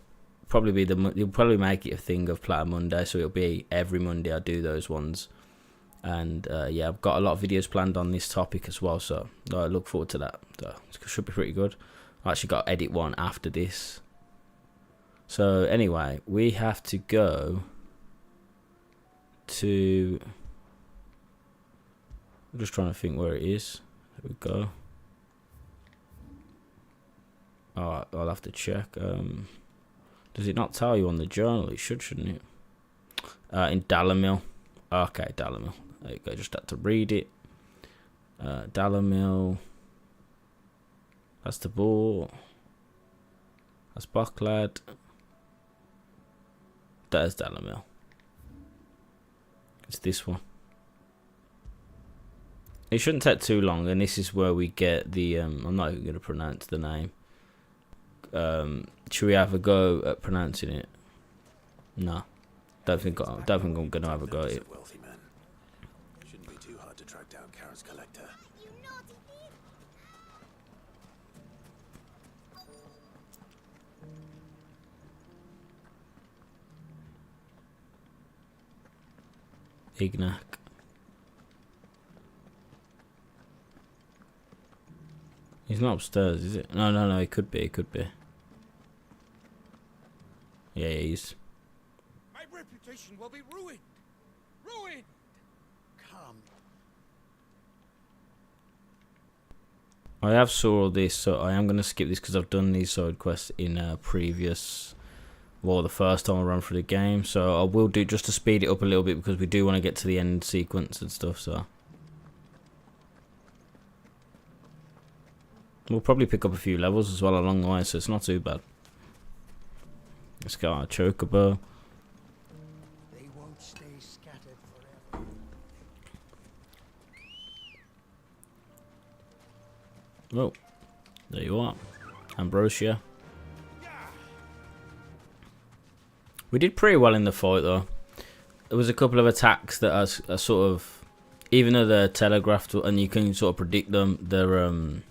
probably make it a thing of Plati-Monday, so it'll be every Monday I do those ones. And yeah, I've got a lot of videos planned on this topic as well, so I look forward to that. So it should be pretty good. I actually got to edit one after this. So anyway, we have to go to. I'm just trying to think where it is. There we go. Alright, I'll have to check. Does it not tell you on the journal? It should, shouldn't it? In Dalamil. Okay, Dalamil. There you go. Just had to read it. Dalamil. That's the ball. That's Bucklad. That is Dalamil. It's this one. It shouldn't take too long, and this is where we get the. I'm not even going to pronounce the name. Should we have a go at pronouncing it? No, don't think I'm going to have a go at it. Wealthy man. Shouldn't be too hard to track down Karen's collector. Ignac. He's not upstairs, is it? No, he could be, Yeah, he is. My reputation will be ruined. Ruined. Come. I have saw all this, so I am going to skip this because I've done these side quests in previous... Well, the first time I run through the game, so I will do just to speed it up a little bit because we do want to get to the end sequence and stuff, so... We'll probably pick up a few levels as well along the way, so it's not too bad. Let's get our chocobo. They won't stay scattered forever. Oh, there you are. Ambrosia. We did pretty well in the fight though. There was a couple of attacks that are sort of, even though they're telegraphed and you can sort of predict them,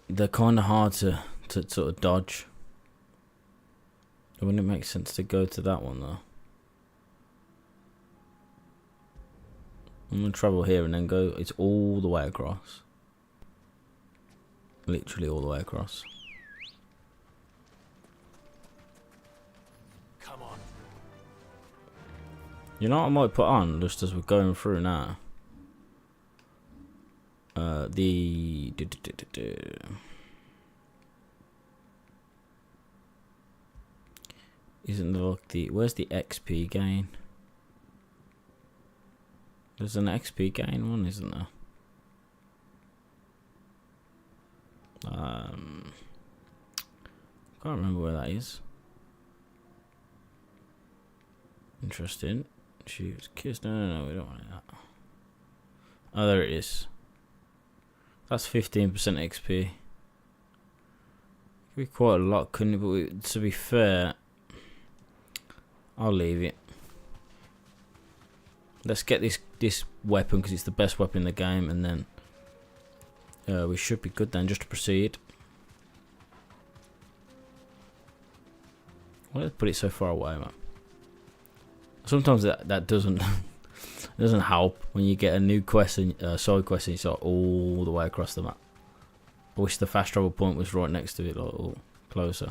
they're kind of hard to sort of dodge. Wouldn't it make sense to go to that one though? I'm gonna travel here and then go. It's all the way across. Literally all the way across. Come on. You know what I might put on just as we're going through now? Isn't there like the... Where's the XP gain? There's an XP gain one, isn't there? Can't remember where that is. Interesting. She was kissed. No, we don't want that. Oh, there it is. That's 15% XP. Could be quite a lot, couldn't it? But to be fair, I'll leave it. Let's get this weapon because it's the best weapon in the game, and then we should be good then. Just to proceed. Why did I put it so far away, man? Sometimes that doesn't doesn't help when you get a new quest and side quest and it's like all the way across the map. I wish the fast travel point was right next to it, like or closer.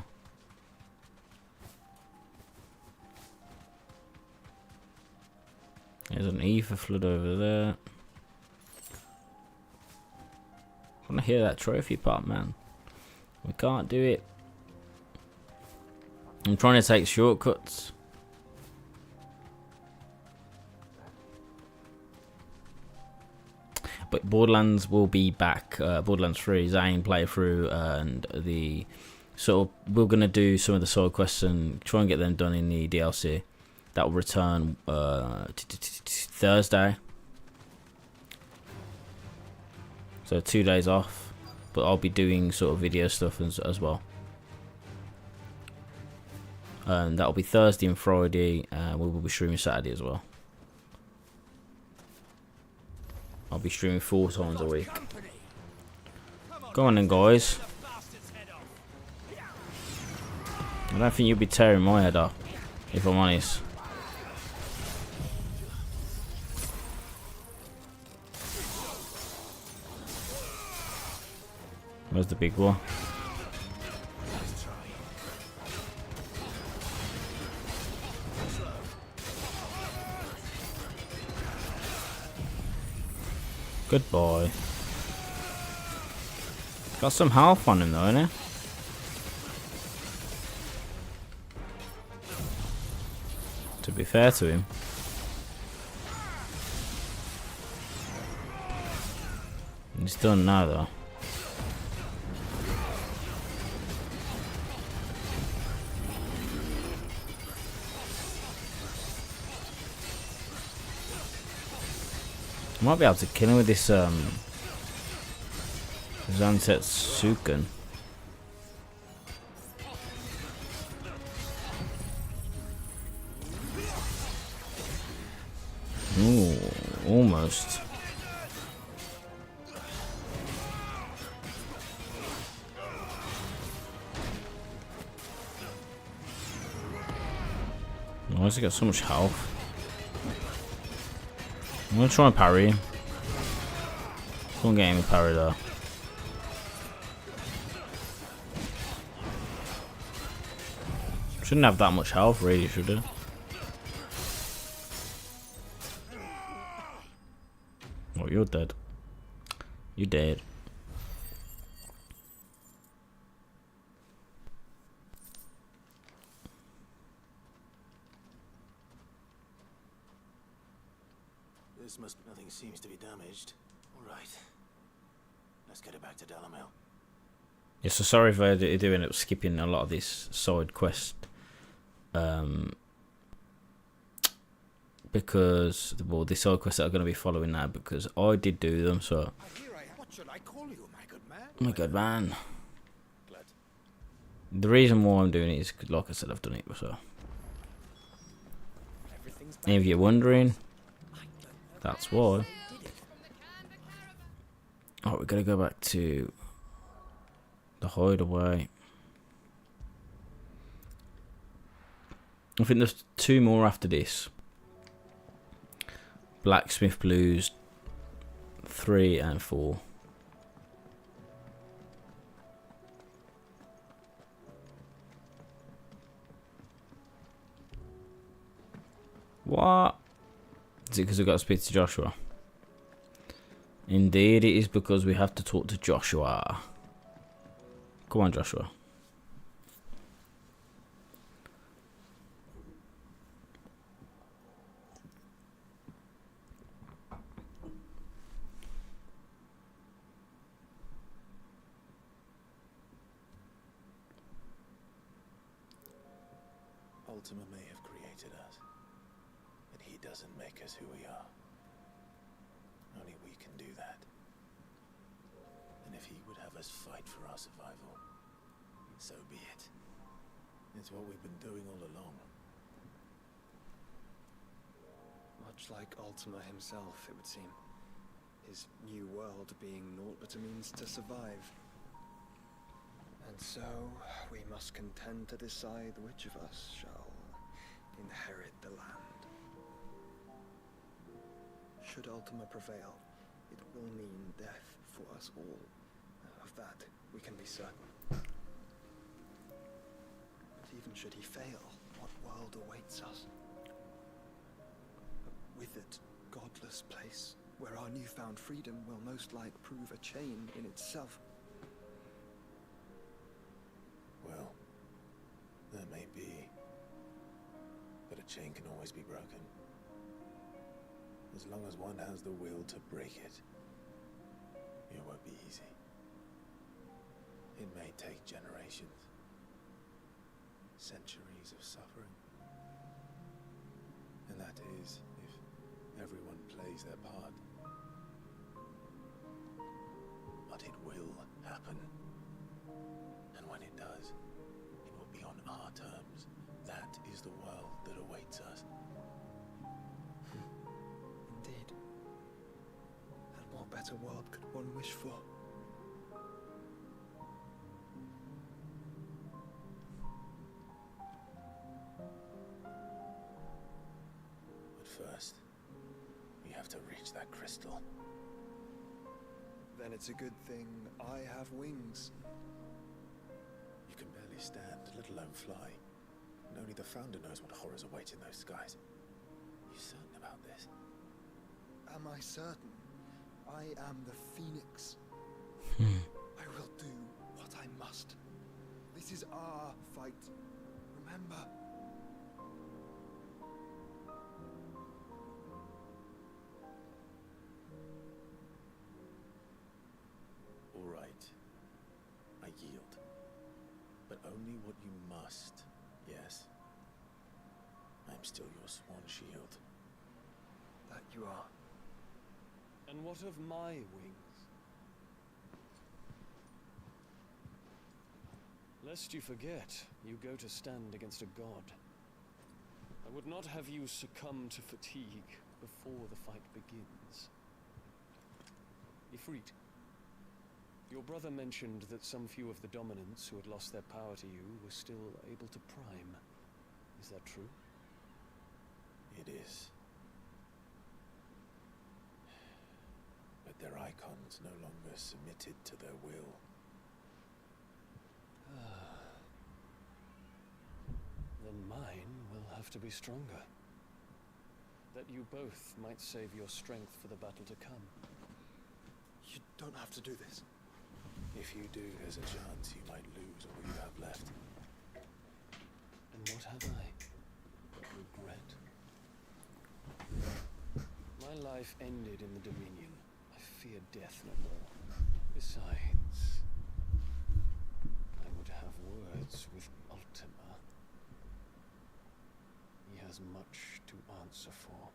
There's an ether flood over there. I want to hear that trophy part, man. We can't do it. I'm trying to take shortcuts. But Borderlands will be back. Borderlands 3 Zane playthrough, and the sort of we're gonna do some of the side quests and try and get them done in the DLC. That will return Thursday. So 2 days off, but I'll be doing sort of video stuff as well. And that'll be Thursday and Friday. We will be streaming Saturday as well. I'll be streaming 4 times a week. Go on then, guys. I don't think you'll be tearing my head off, if I'm honest. Where's the big one? Goodbye. Got some health on him though, innit? To be fair to him. He's done now though. Might be able to kill him with this Zantetsuken. Ooh, almost. Why has he got so much health? I'm gonna try and parry him. Can't get him to parry though. Shouldn't have that much health, really, should it? Oh, you're dead. You're dead. Nothing seems to be damaged. All right. Let's get it back to Dalamil. Yeah, so sorry if I do end up skipping a lot of this side quest. Because, well, the side quests that are going to be following now, because I did do them, so. What should I call you, my good man? My good man. Glad. The reason why I'm doing it is, 'cause like I said, I've done it before. And if you're wondering, that's why. Oh, we're going to go back to the hideaway. I think there's 2 more after this. Blacksmith Blues 3 and 4. What? Is it because we've got to speak to Joshua? Indeed, it is because we have to talk to Joshua. Come on, Joshua. Ultima may have created us, but he doesn't make us who we are. Only we can do that. And if he would have us fight for our survival, so be it. It's what we've been doing all along. Much like Ultima himself, it would seem. His new world being naught but a means to survive. And so, we must contend to decide which of us shall inherit the land. Should Ultima prevail, it will mean death for us all. Of that, we can be certain. But even should he fail, what world awaits us? A withered, godless place, where our newfound freedom will most like prove a chain in itself. Well, that may be, but a chain can always be broken. As long as one has the will to break it, it won't be easy. It may take generations, centuries of suffering. And that is, if everyone plays their part. But it will happen. And when it does, it will be on our terms. That is the world that awaits us. Indeed. And what better world could one wish for? But first, we have to reach that crystal. Then it's a good thing I have wings. You can barely stand, let alone fly. And only the Founder knows what horrors await in those skies. You certain about this? Am I certain? I am the Phoenix. I will do what I must. This is our fight. Remember. All right. I yield. But only what you must, yes? I'm still your swan shield. That you are. And what of my wings? Lest you forget, you go to stand against a god. I would not have you succumb to fatigue before the fight begins. Ifrit, your brother mentioned that some few of the dominants who had lost their power to you were still able to prime. Is that true? It is. but their icons no longer submitted to their will. Then mine will have to be stronger. That you both might save your strength for the battle to come. You don't have to do this. If you do, there's a chance you might lose all you have left. And what have I but regret? My life ended in the Dominion. I fear death no more. Besides, I would have words with Ultima. He has much to answer for.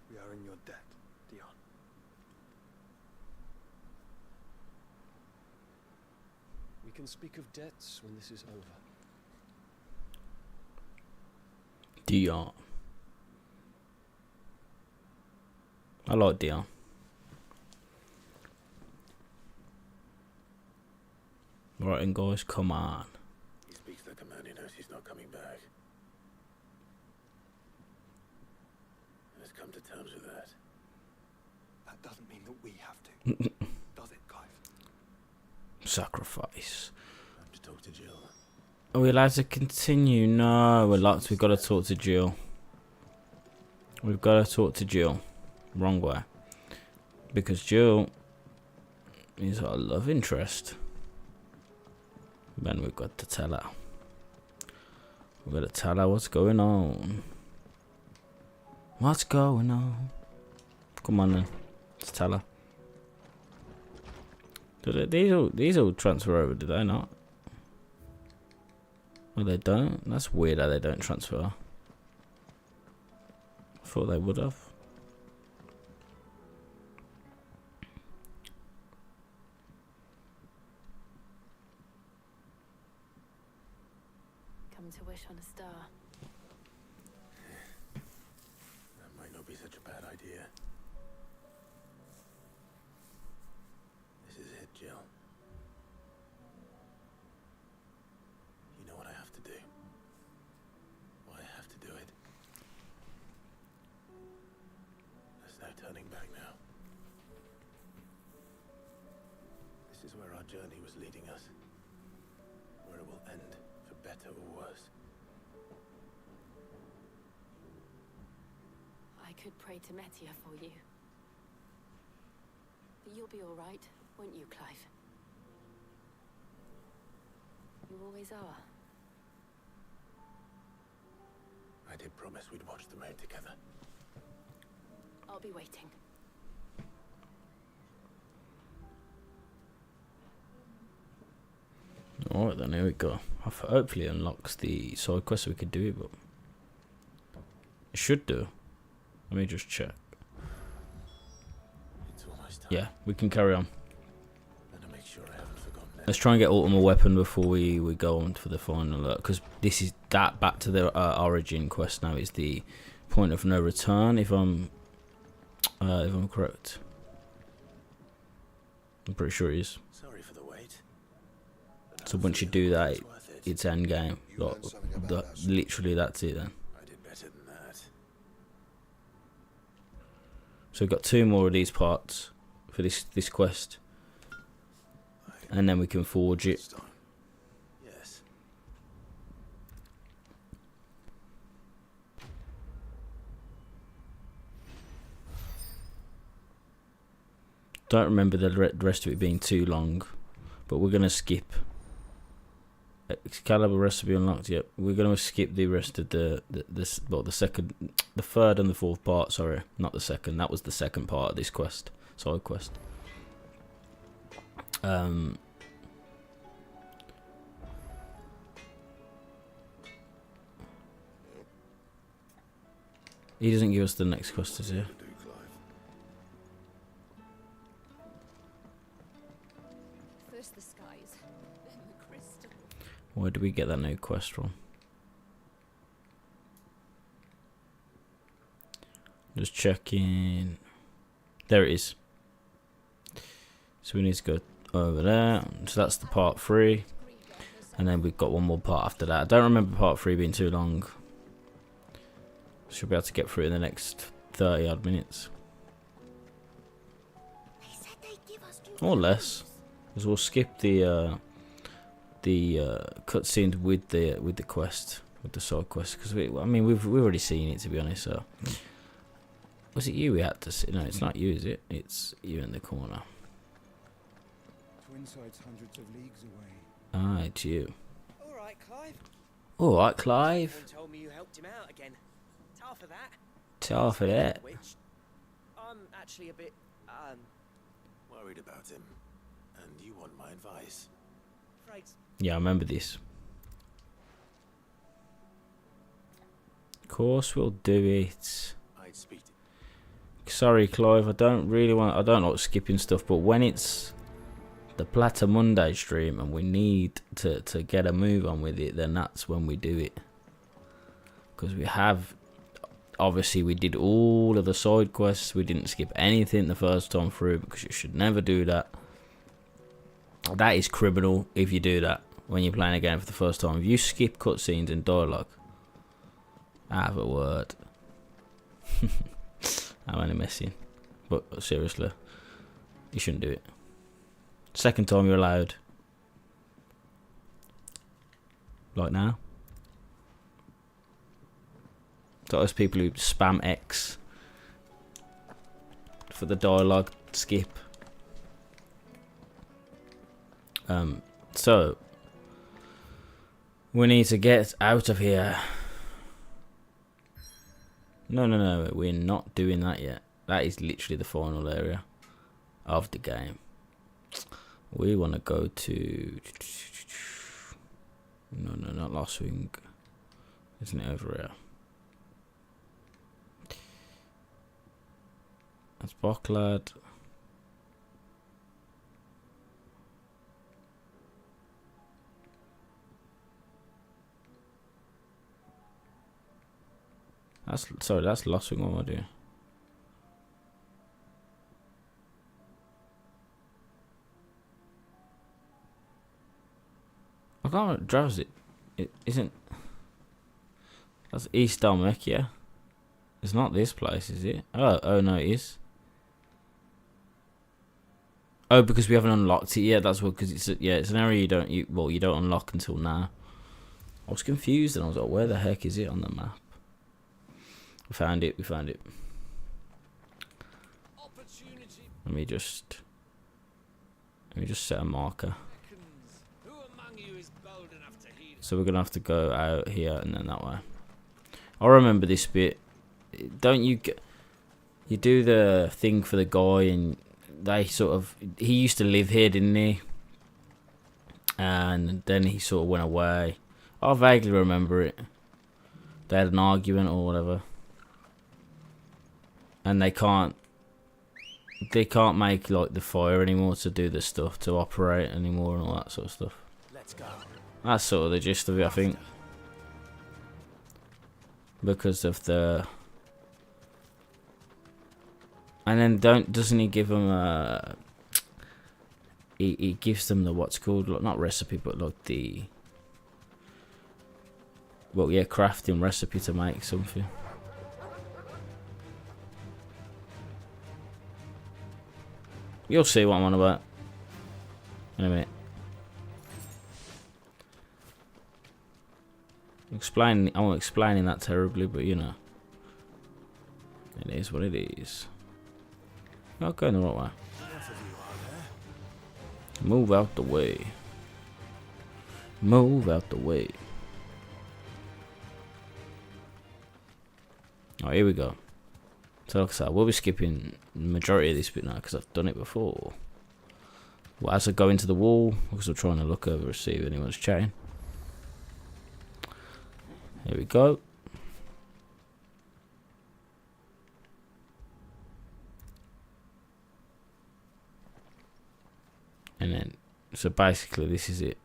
We are in your debt, Dion. We can speak of debts when this is over. Dion. I like Dion. Right, and guys, come on. He speaks like a man who knows he's not coming back. And has come to terms with that. That doesn't mean that we have to. Does it, Clive? Sacrifice. I have to talk to Jill. Are we allowed to continue? No, we're locked. We've got to talk to Jill. We've got to talk to Jill. Wrong way. Because Jill is our love interest. Then we've got to tell her. We've got to tell her what's going on. What's going on? Come on then. Let's tell her. These all transfer over, do they not? Oh, they don't? That's weird how they don't transfer. I thought they would have. Come to wish on a star. That might not be such a bad idea. This is it, Jill. You know what I have to do. Why I have to do it. There's no turning back now. This is where our journey was leading us. Where it will end, for better or worse. I could pray to Metia for you. But you'll be all right, won't you, Clive? You always are. I did promise we'd watch the raid together. I'll be waiting. Alright then, here we go. Hopefully it unlocks the side quest so we could do it, but it should do. Let me just check. It's almost time. Yeah, we can carry on. Better make sure I haven't forgotten it. Let's try and get Ultima weapon before we go on for the final, because this is that back to the origin quest now is the point of no return. If I'm correct, I'm pretty sure it is. Sorry for the wait. So once you do that, it's end game. Literally, that's it then. I did better than that. So we've got 2 more of these parts for this quest, and then we can forge it. Yes. Don't remember the rest of it being too long, but we're gonna skip. Excalibur recipe unlocked. Yep, we're gonna skip the rest of the third and the fourth part. Sorry, not the second. That was the second part of this quest, side quest. He doesn't give us the next quest, does he? First the skies, then the crystal. Where do we get that new quest from? Just checking. There it is. So we need to go over there. So that's the part 3. And then we've got one more part after that. I don't remember part 3 being too long. Should be able to get through it in the next 30 odd minutes. Or less. Because we'll skip the cutscenes with the quest, with the side quest. Because we've already seen it, to be honest. So was it you we had to see? No, it's not you, is it? It's you in the corner. Twinside's hundreds of leagues away. Ah, it's you. All right, Clive. All right, Clive. Someone told me you helped him out again. Tar for that. Tar for that. Which I'm actually a bit Worried about him, and you want my advice. afraid. Yeah, I remember this. Of course, we'll do it. I'd speak to Sorry, Clive. I don't like skipping stuff, but when it's the Plati-Monday stream and we need to get a move on with it, then that's when we do it. Because obviously we did all of the side quests. We didn't skip anything the first time through, because you should never do that. That is criminal if you do that when you're playing a game for the first time. If you skip cutscenes and dialogue, have a word. I'm only messing, but seriously, you shouldn't do it. Second time you're allowed. Like now. Those people who spam X for the dialogue skip. So we need to get out of here. No, we're not doing that yet. That is literally the final area of the game. We want to go to... No, not Lost Wing. Isn't it over here? That's Bocklad. That's Lost Wing. What am I doing? I can't drive it. It isn't. That's East Dalmec, yeah. It's not this place, is it? Oh no, it is. Oh, because we haven't unlocked it yet. That's what. Because it's an area you don't unlock until now. I was confused and I was like, where the heck is it on the map? We found it. Let me just set a marker. So we're gonna have to go out here and then that way. I remember this bit. Don't you do the thing for the guy, and he used to live here, didn't he? And then he sort of went away. I vaguely remember it. They had an argument or whatever, and they can't make like the fire anymore to do the stuff to operate anymore and all that sort of stuff. Let's go. That's sort of the gist of it, I think. Because of the... And then doesn't he give them a... He gives them the what's called, like, not recipe, but like the... Well, yeah, crafting recipe to make something. You'll see what I'm on about in a minute. I'm not explaining that terribly, but you know, it is what it is. Not going the right way. Move out the way. Move out the way. Alright, here we go. So like I said, we'll be skipping the majority of this bit now because I've done it before. Well, as I go into the wall, because I'm trying to look over and see if anyone's chatting. Here we go. And then, so basically this is it.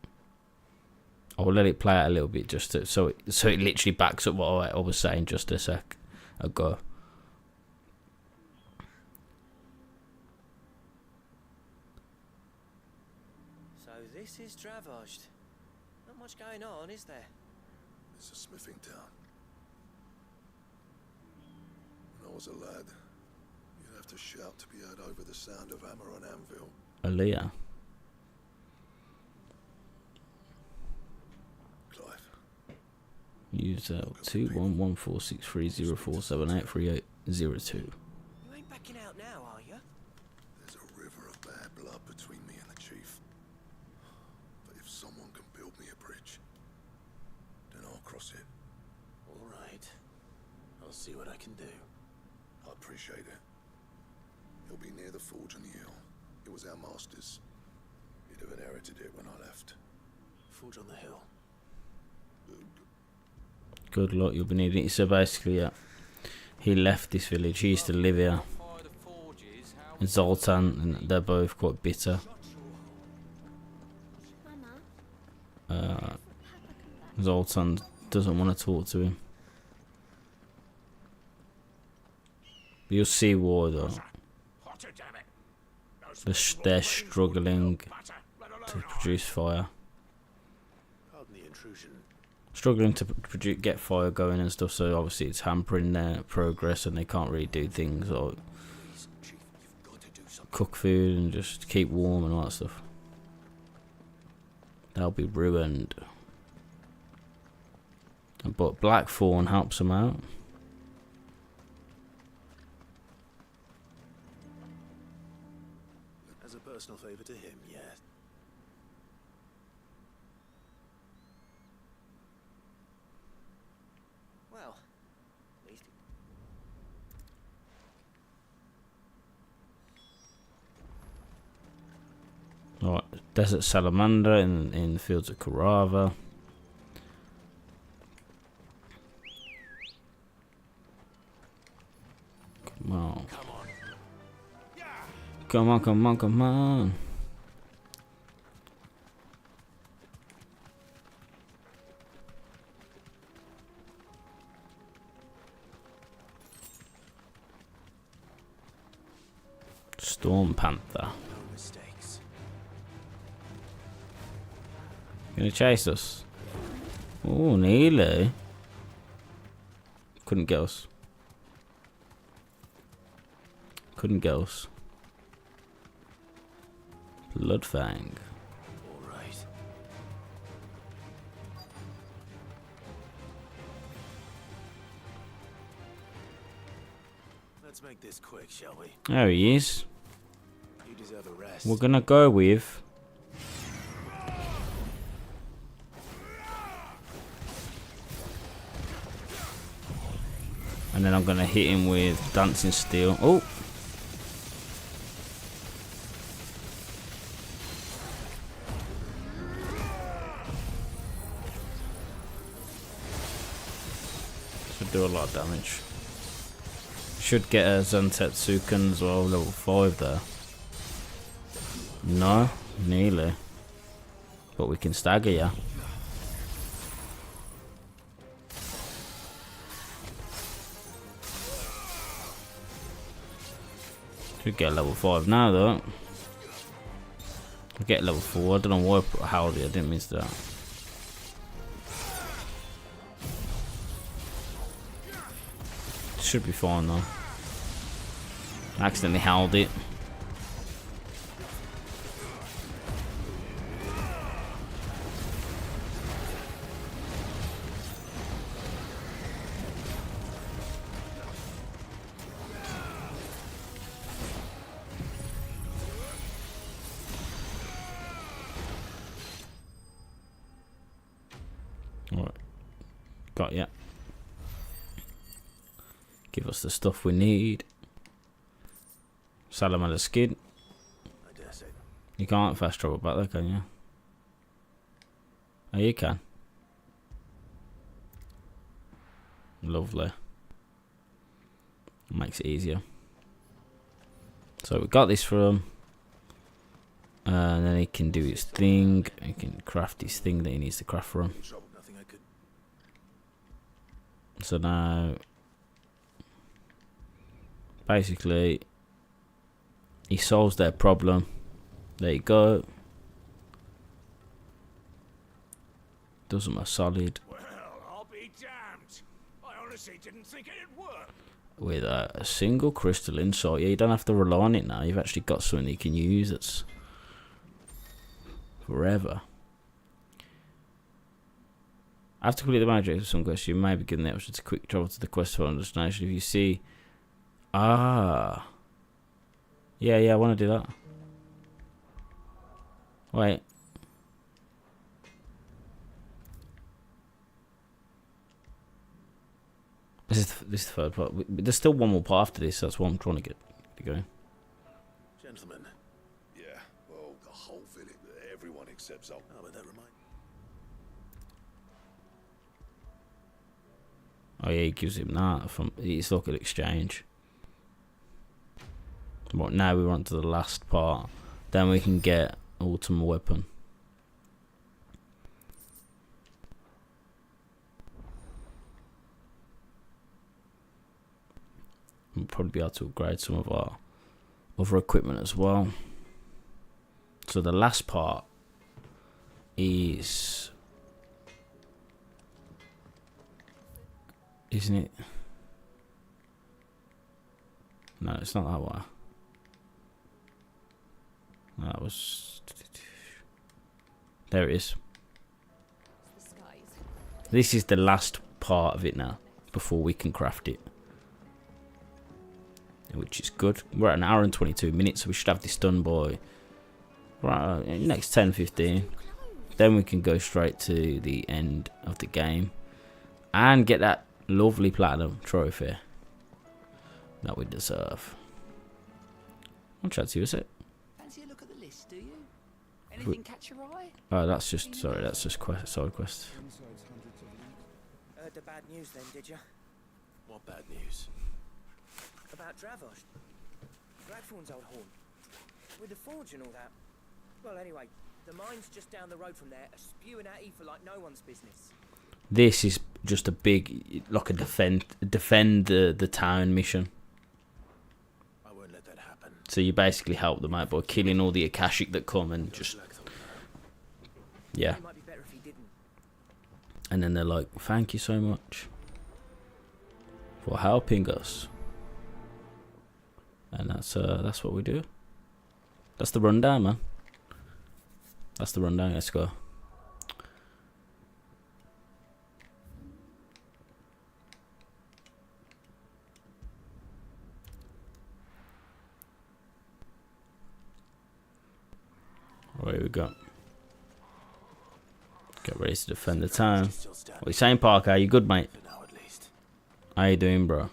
I will let it play out a little bit just to, so it literally backs up what I was saying just a sec ago. So this is Dravaged. Not much going on, is there? It's a smithing town. When I was a lad, you'd have to shout to be heard over the sound of hammer on anvil. Aaliyah. Clive. Use 21146304783802. You ain't backing out now, are you? There's a river of bad blood between me and the chief. But if someone can build me a bridge, then I'll cross it. All right. I'll see what I can do. I appreciate it. He'll be near the forge on the hill. It was our master's. He'd have inherited it when I left. Forge on the hill. Good luck, you'll be needing it. So basically, yeah, he left this village. He used to live here. And Zoltan, and they're both quite bitter. Zoltan doesn't want to talk to him. You'll see why though. They're struggling to produce fire. Struggling to get fire going and stuff, so obviously it's hampering their progress and they can't really do things like cook food and just keep warm and all that stuff. They'll be ruined. But Blackthorn helps them out. As a personal favour to him, yeah. Well, at least... Alright, Desert Salamander in the fields of Carava. Come on. Come on, come on, come on. Storm Panther. No mistakes. Gonna chase us. Oh, nearly. Couldn't get us. Couldn't get us. Bloodfang. All right. Let's make this quick, shall we? There he is. You deserve a rest. We're gonna go with and then I'm gonna hit him with Dancing Steel. Oh! Should do a lot of damage. Should get a Zantetsuken as well, level 5 there. No, nearly. But we can stagger ya. Should get level 5 now though. Get level 4. I don't know why I put Howdy, I didn't mean to do that. Should be fine though. Accidentally held it. Alright. Got ya. Give us the stuff we need. Salamander skin. I dare say. You can't fast travel back there, can you? Oh, you can. Lovely. Makes it easier. So we got this from. And then he can do his thing. He can craft his thing that he needs to craft from. Nothing I could. So now, basically, he solves their problem. There you go. Does them a solid. Well, I'll be damned. I honestly didn't think it'd work. With a single crystal insight. Yeah, you don't have to rely on it now. You've actually got something you can use that's forever. After completing the magic of some quest, you may be given the option to quick travel to the quest for destination. If you see... Yeah, I want to do that. Wait. This is the third part. There's still one more part after this. That's what I'm trying to get going. Gentlemen. Yeah, well, the whole village, everyone except Zol. Oh, but that reminds. Oh yeah, he gives him that. It's like an exchange. Right, now we're on to the last part. Then we can get ultimate weapon. We'll probably be able to upgrade some of our other equipment as well. So the last part is... Isn't it? No, it's not that way. That was... There it is. This is the last part of it now, before we can craft it. Which is good. We're at 1 hour and 22 minutes, so we should have this done by next 10-15. Then we can go straight to the end of the game and get that lovely platinum trophy that we deserve. I'll chat to you, is it? Fancy a look at the list, do you? Anything catch your eye? Oh, that's just side quest. Heard the bad news then, did you? What bad news? About Dravosh. Bradthorn's old haunt. With the forge and all that. Well, anyway, the mine's just down the road from there, are spewing out ether like no one's business. This is just a big, like a defend the town mission. I won't let that happen. So you basically help them out by killing all the Akashic that come and just... Yeah. It might be better if he didn't. And then they're like, thank you so much for helping us. And that's what we do. That's the rundown, man. That's the rundown. Let's go. Here we go. Get ready to defend the town. What you saying, Parker? You good, mate? How you doing, bro?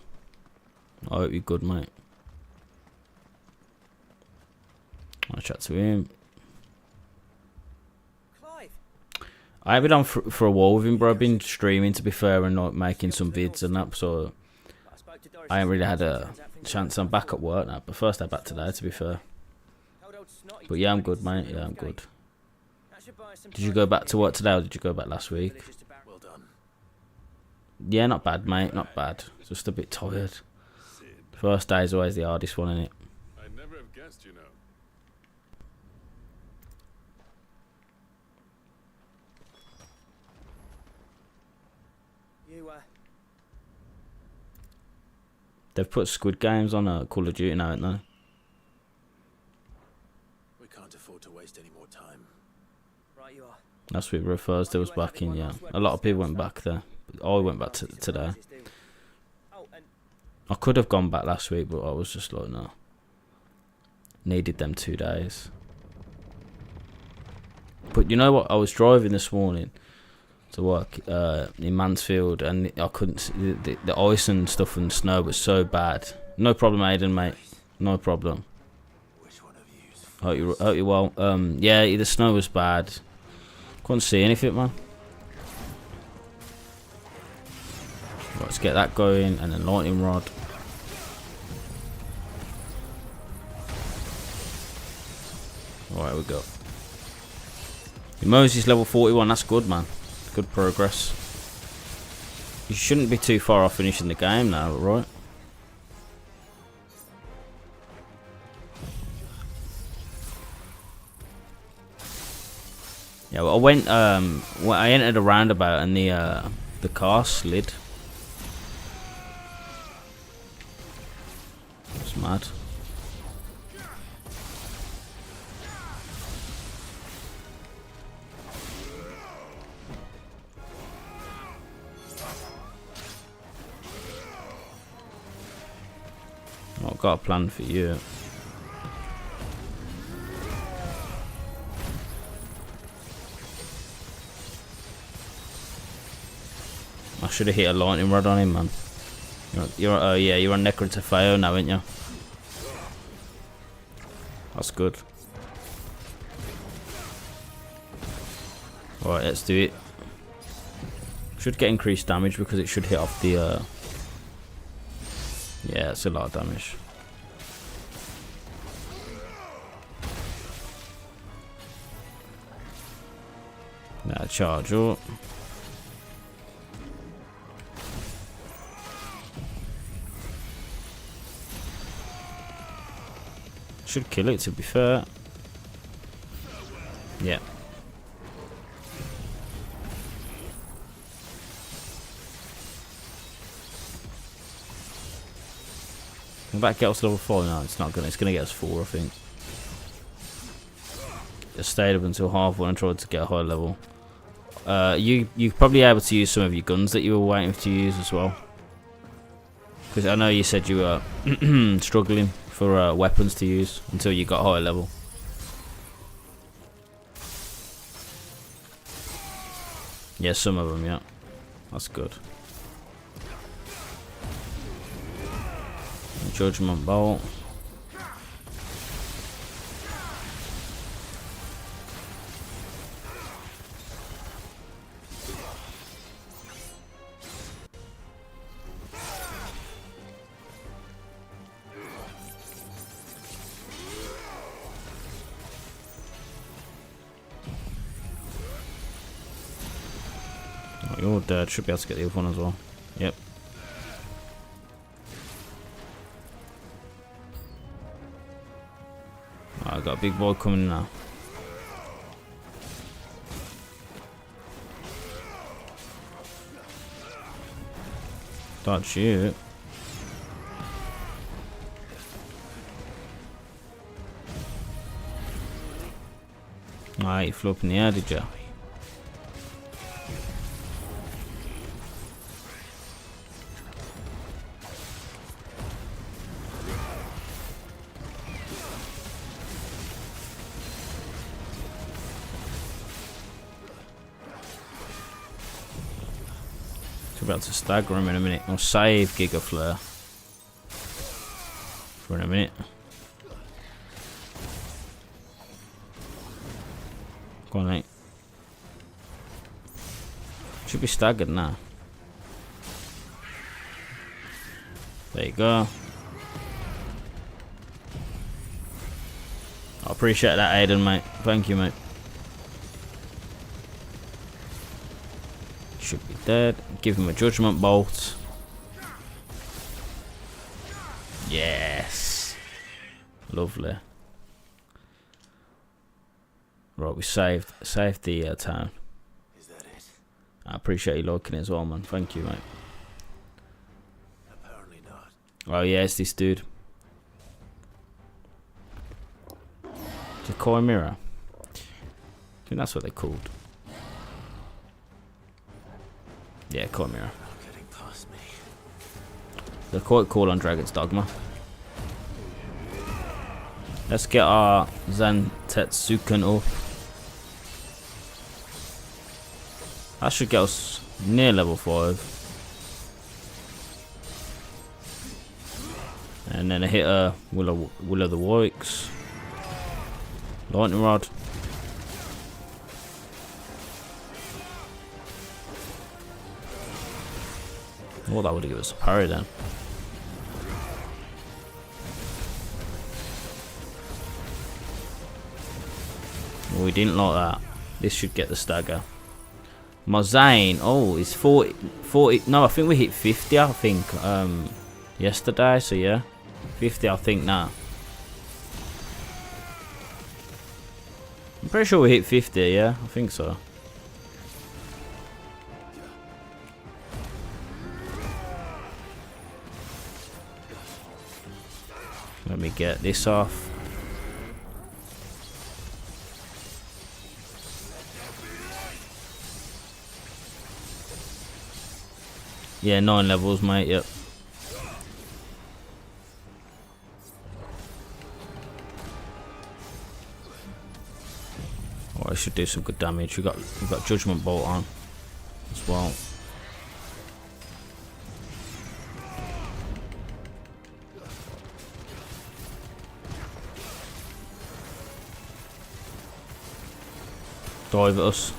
I hope you're good, mate. I'll chat to him. Clive. I haven't been on for a while with him, bro. I've been streaming, to be fair, and like making some vids and that, so I ain't really had a chance. I'm back at work now, but first day back today, to be fair. But yeah, I'm good, mate. Yeah, I'm good. Did you go back to work today, or did you go back last week? Well done. Yeah, not bad, mate. Not bad. Just a bit tired. First day is always the hardest one, innit? I never have guessed, you know. They've put Squid Games on Call of Duty now, haven't they? We can't afford to waste any more time. Right, you are. That's what it refers to us back in, yeah. A lot of people went back there. I went back today. I could have gone back last week, but I was just like, no. Needed them 2 days. But you know what? I was driving this morning to work in Mansfield, and I couldn't see the ice and stuff and snow was so bad. No problem, Aiden, mate. No problem. Hope you well. Yeah, the snow was bad. Couldn't see anything, man. Right, let's get that going, and then lightning rod. Right, here we go. Moses level 41. That's good, man. Good progress. You shouldn't be too far off finishing the game now, right? Yeah, well, I went. Well, I entered a roundabout and the car slid. It's mad. I've got a plan for you. I should have hit a lightning rod on him, man. You're on Necrotafeo now, ain't you? That's good. Alright, let's do it. Should get increased damage because it should hit off the yeah, it's a lot of damage. Now charge up. Should kill it, to be fair. Yeah. Will that get us level 4? No, it's not gonna. It's gonna get us 4, I think. Just stayed up until half when I tried to get a high level. You're probably able to use some of your guns that you were waiting to use as well. Because I know you said you were struggling for weapons to use until you got higher level. Yeah, some of them, yeah. That's good. Judgment Bolt. Oh, you're dead. Should be able to get the other one as well. Yep. I got a big boy coming now. Don't shoot. Alright, you flew up in the air, did you? About to stagger him in a minute. I'll save Giga Flare for in a minute. Go on, mate. Should be staggered now. There you go. I appreciate that, Aiden, mate. Thank you, mate. Should be dead. Give him a Judgment Bolt. Yes. Lovely. Right, we saved the town. Is that it? I appreciate you liking it as well, man. Thank you, mate. Apparently not. Oh yeah, it's this dude. The Koi Mirror. I think that's what they're called. Yeah, Koi Mirror. Getting past me. They're quite cool on Dragon's Dogma. Let's get our Zantetsuken up. That should get us near level 5. And then a hitter, Will of the Wikes. Lightning Rod. Well, that would have given us a parry then. Well, we didn't like that. This should get the stagger. Mozane, oh, it's 40. No, I think we hit 50, I think, yesterday, so yeah. 50, I think, now. I'm pretty sure we hit 50, yeah? I think so. Let me get this off. Yeah, 9 levels, mate, yep. Oh, I should do some good damage. We've got Judgment Bolt on as well. Dive at us.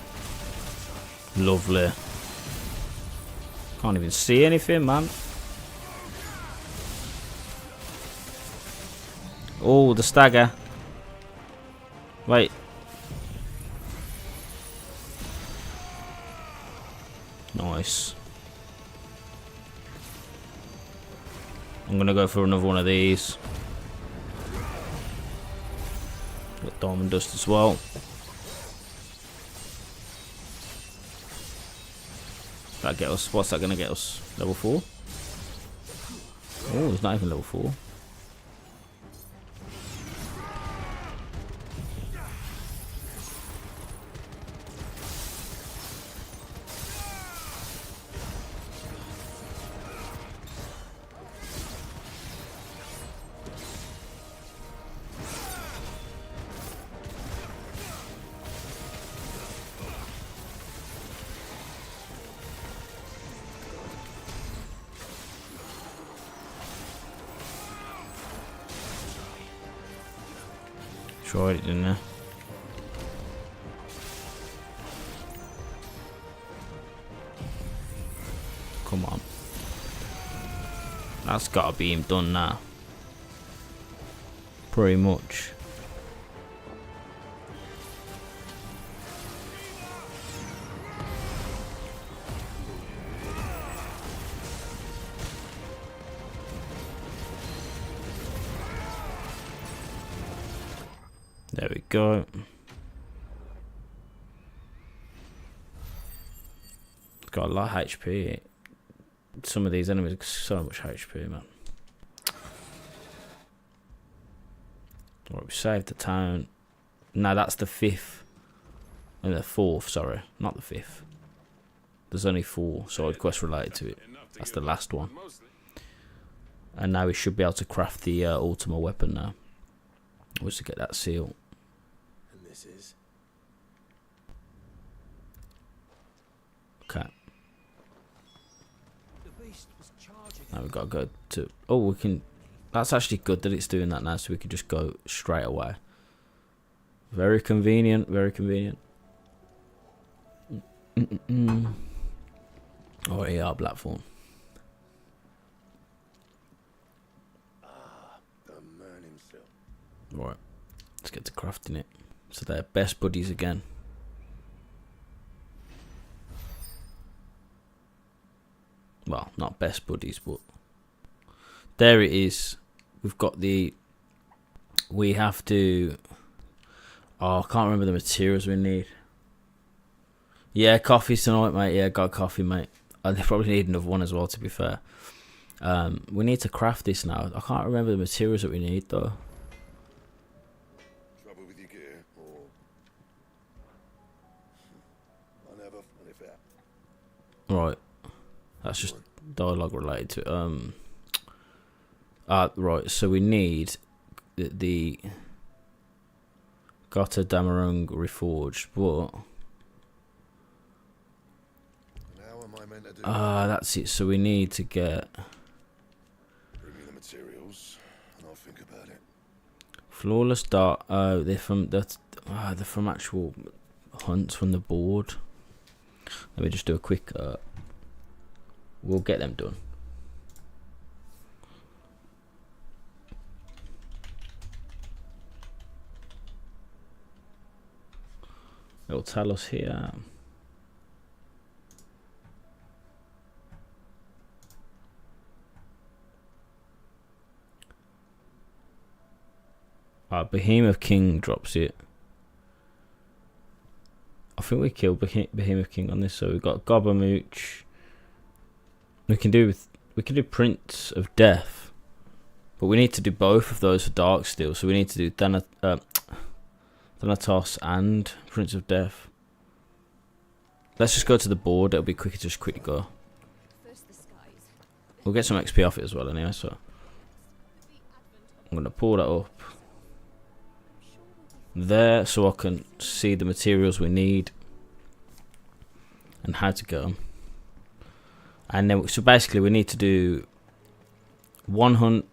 Lovely. Can't even see anything, man. Oh, the stagger. Wait. Nice. I'm gonna go for another one of these. Got Diamond Dust as well. That get us? What's that gonna get us? Level 4? Oh, it's not even level 4. Tried it, didn't I? Come on. That's gotta be him done now. Pretty much. There we go. It's got a lot of HP. Some of these enemies got so much HP, man. Alright, we saved the town. No, that's the 5th. And the 4th, sorry. Not the 5th. There's only 4 side quests related to it. That's the last one. And now we should be able to craft the Ultima weapon now. Was to get that seal. And this is. Okay. Now we've got to go to. Oh, we can. That's actually good that it's doing that now, so we can just go straight away. Very convenient. Very convenient. Oh, yeah, platform. Right, let's get to crafting it. So they're best buddies again. Well, not best buddies, but there it is. We've got the. We have to. Oh, I can't remember the materials we need. Yeah, coffee tonight, mate. Yeah, got coffee, mate. I probably need another one as well, to be fair. We need to craft this now. I can't remember the materials that we need, though. Right, that's just dialogue related to right, so we need the Gota Damarung reforged, but that's it. So we need to get Bring me the materials and I'll think about it. Flawless Dart. Oh, they're from they're from actual hunts from the board. Let me just do a quick. We'll get them done. It'll tell us here. Behemoth King drops it. think we killed Behemoth King on this, so we've got Gobbermooch. We can do Prince of Death, but we need to do both of those for Darksteel. So we need to do Thanatos and Prince of Death. Let's just go to the board. It'll be quicker to just quickly go. We'll get some XP off it as well anyway, so I'm gonna pull that up there so I can see the materials we need and how to get them. And then, so basically we need to do 1 hunt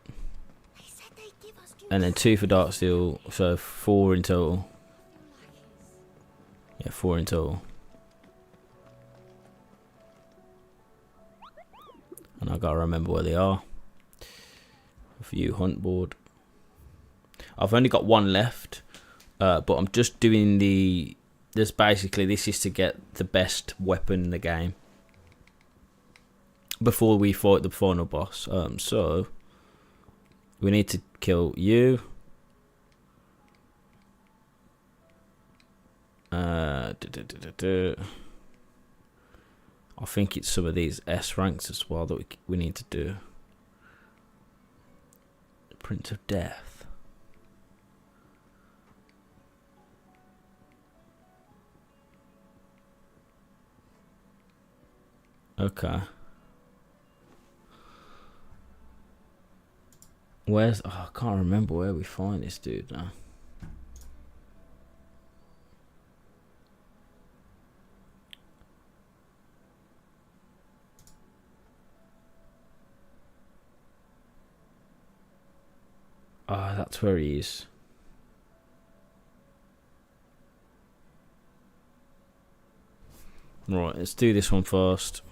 and then 2 for Darksteel, so 4 in total. Yeah, 4 in total. And I gotta remember where they are. For you, hunt board. I've only got 1 left, but I'm just doing the. This basically, this is to get the best weapon in the game before we fight the final boss. So we need to kill you. I think it's some of these S ranks as well that we need to do. Prince of Death. Okay. Where's... Oh, I can't remember where we find this dude now. Ah, that's where he is. Right, let's do this one first.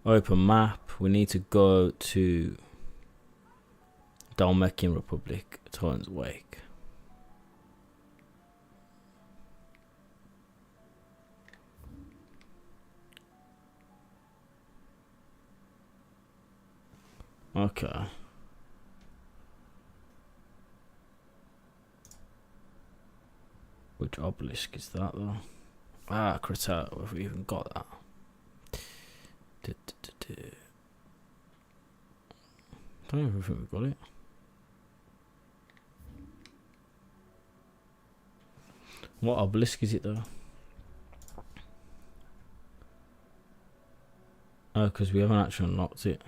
Open map. We need to go to Dalmekian Republic, Titan's Wake. Okay. Which obelisk is that though? Ah, Krita, have we even got that? Don't even think we got it. What obelisk is it though? Oh, because we haven't actually unlocked it.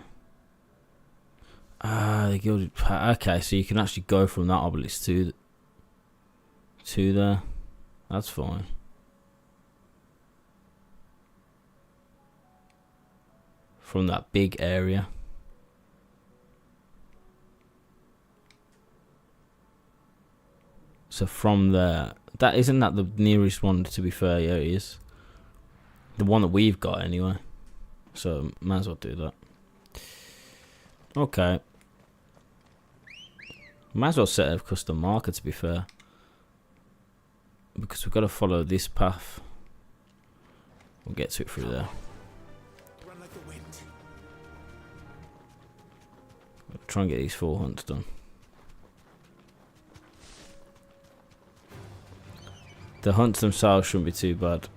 Ah, the gilded. Okay, so you can actually go from that obelisk to there. That's fine. From that big area. So from there, that isn't that the nearest one, to be fair. Yeah, it is. The one that we've got anyway. So might as well do that. Okay. Might as well set a custom marker, to be fair. Because we've got to follow this path. We'll get to it through there. Run like the wind. We'll try and get these 4 hunts done. The hunts themselves shouldn't be too bad.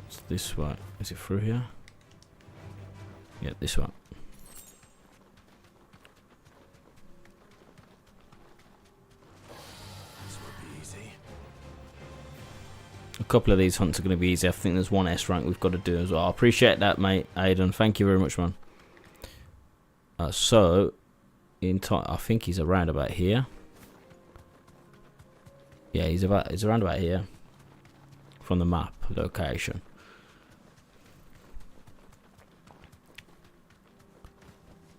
It's this way. Is it through here? Yeah, this one. A couple of these hunts are going to be easy. I think there's 1 S rank we've got to do as well. I appreciate that, mate, Aiden. Thank you very much, man. So, in time, I think he's around about here. Yeah, he's around about here from the map location.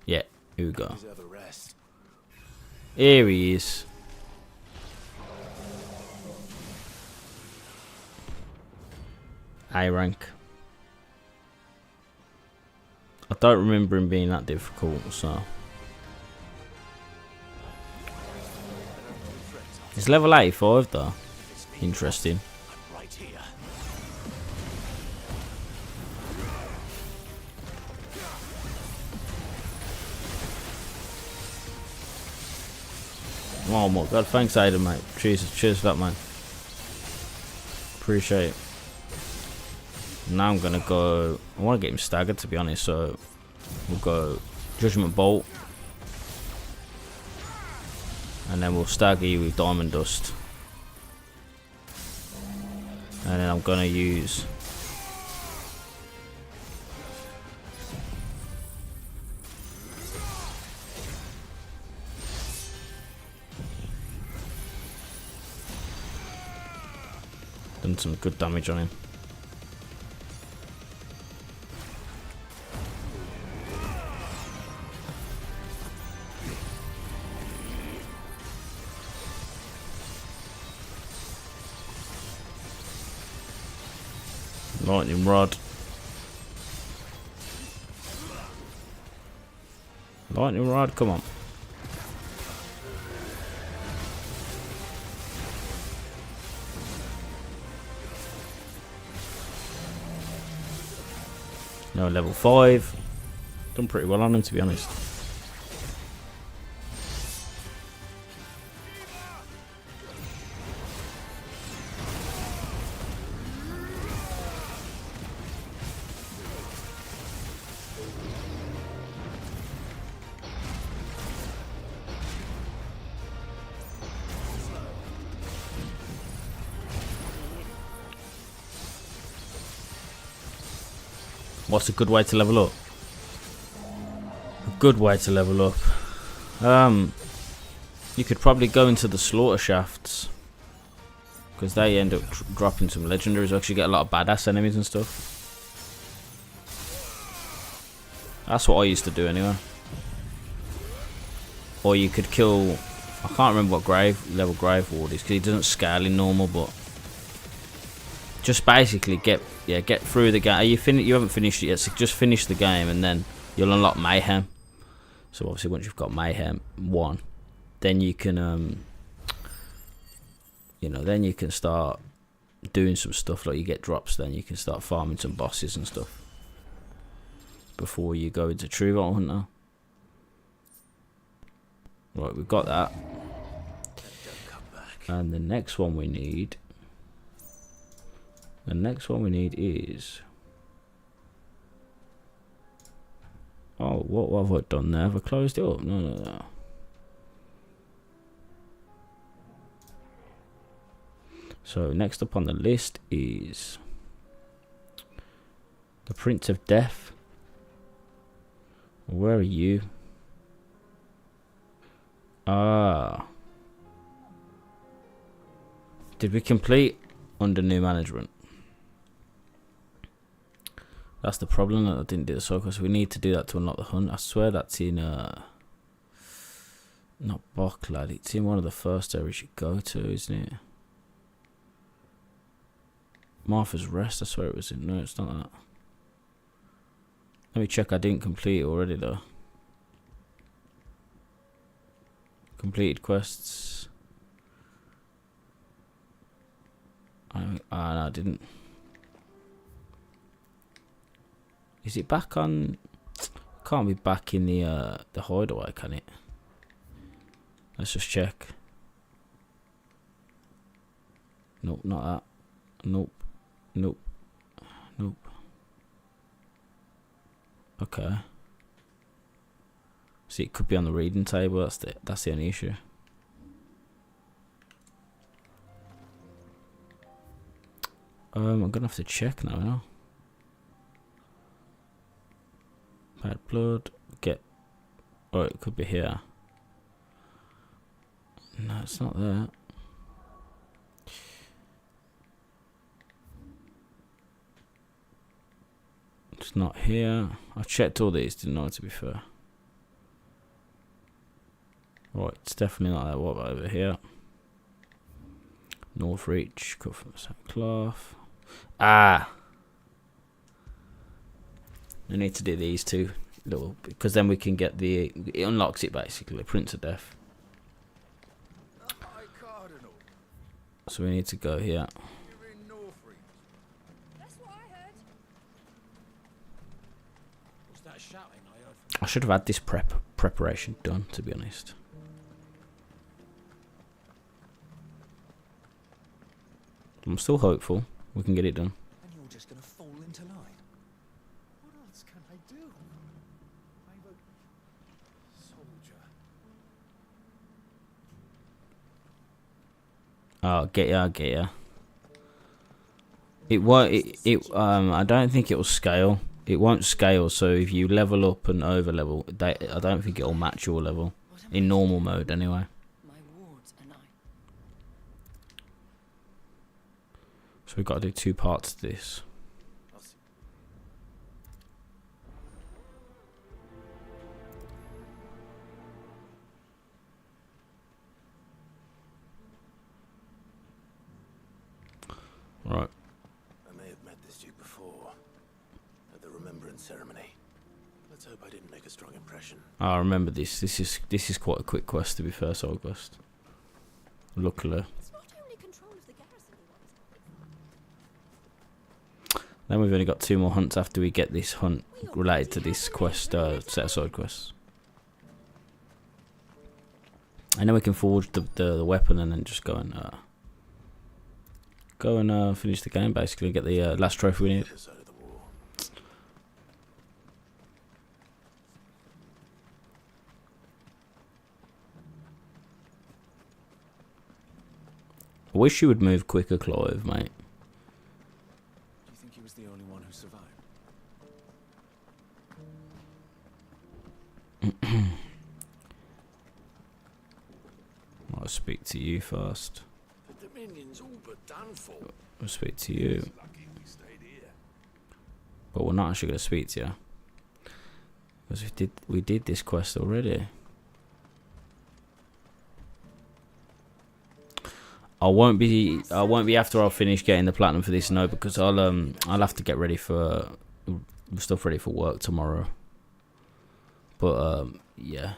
Yeah, here we go. Here he is. A rank. I don't remember him being that difficult, so. It's level 85 though. Interesting. Oh my god, thanks Aiden, mate. Cheers for that, man. Appreciate it. Now I'm gonna go. I want to get him staggered, to be honest. So we'll go Judgment Bolt, and then we'll stagger you with Diamond Dust, and then I'm gonna use. Done some good damage on him. Lightning Rod. Lightning Rod, come on. No, level 5. Done pretty well on him, to be honest. What's a good way to level up? A good way to level up. You could probably go into the slaughter shafts, because they end up dropping some legendaries. You actually get a lot of badass enemies and stuff. That's what I used to do anyway. Or you could kill. I can't remember what level Grave Ward is, because he doesn't scale in normal, but just basically get through the game. You haven't finished it yet, so just finish the game and then you'll unlock Mayhem. So obviously once you've got Mayhem 1, then you can then you can start doing some stuff, like you get drops, then you can start farming some bosses and stuff before you go into True Vault Hunter. Right, we've got that. And the next one we need is... Oh, what have I done there? Have I closed it up? No. So next up on the list is the Prince of Death. Where are you? Did we complete under new management? That's the problem, that I didn't do the circle, so we need to do that to unlock the hunt. I swear that's in not Bocklad, it's in one of the first areas you go to, isn't it? Martha's Rest, I swear it was in. No, it's not that. Let me check, I didn't complete it already though. Completed quests. No, I didn't. Is it back on? Can't be back in the hideaway, can it? Let's just check. Nope, not that. Nope. Okay. See, it could be on the reading table. That's the only issue. I'm gonna have to check now. Bad blood. Oh, it could be here. No, it's not there. It's not here. I checked all these, didn't know, to be fair. Right, it's definitely not that. What about over here? North Reach, cut from St. Cloth. I need to do these two little, because then we can get it unlocks it basically, Prince of Death. So we need to go here. That's what I heard. What's that shouting I heard? I should have had this preparation done, to be honest. I'm still hopeful we can get it done. And you're just gonna fall into line. What else can I do? I'm a soldier. Oh, get ya. It won't. I don't think it will scale. It won't scale. So if you level up and over level, I don't think it'll match your level in normal mode anyway. My wards and I. So we've got to do 2 parts to this. Right. I may have met this duke before at the remembrance ceremony. Let's hope I didn't make a strong impression. I remember this. This is quite a quick quest to be fair, side quest. Luckily. It's not only control of the garrison he wants. Then we've only got 2 more hunts after we get this hunt related to this quest, set of side quests. And then we can forge the weapon and then just go and finish the game basically, get the last trophy we need. I wish you would move quicker, Clive, mate. Do you think he was the only one who survived? I'll speak to you first. The Dominion's all but done for. I'll speak to you. Lucky we stayed here. But we're not actually going to speak to you. Because we did this quest already. I won't be after I finish getting the platinum for this, no, because I'll have to get ready for stuff ready for work tomorrow. But yeah.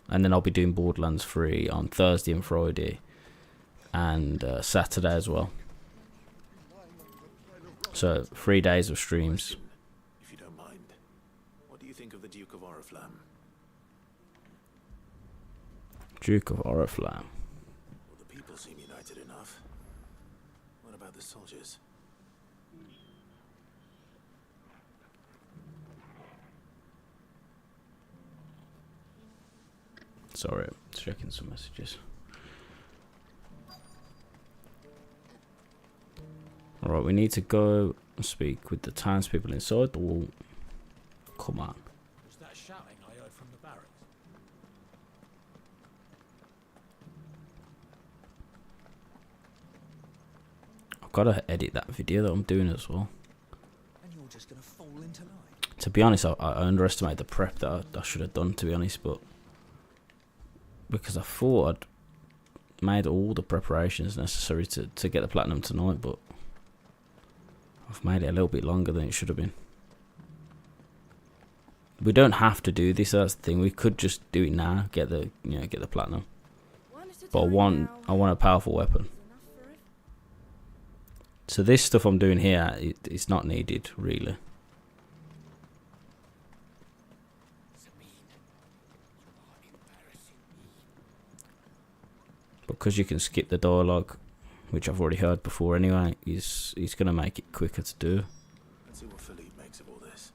And then I'll be doing Borderlands 3 on Thursday and Friday and Saturday as well. So 3 days of streams. If you don't mind, what do you think of the Duke of Oriflamme? Duke of Oriflamme. Well, the people seem united enough. What about the soldiers? Sorry, checking some messages. Alright, we need to go and speak with the townspeople inside the wall. Come on. Was that shouting I heard from the barracks? I've got to edit that video that I'm doing as well. And you're just gonna fall into line. To be honest, I underestimated the prep that I should have done, to be honest, but because I thought I'd made all the preparations necessary to get the platinum tonight, but I've made it a little bit longer than it should have been. We don't have to do this, that's the thing. We could just do it now, get the platinum. But I want a powerful weapon. So this stuff I'm doing here, it's not needed really. Because you can skip the dialogue, which I've already heard before anyway, he's going to make it quicker to do. Let's see what Philippe makes of all this.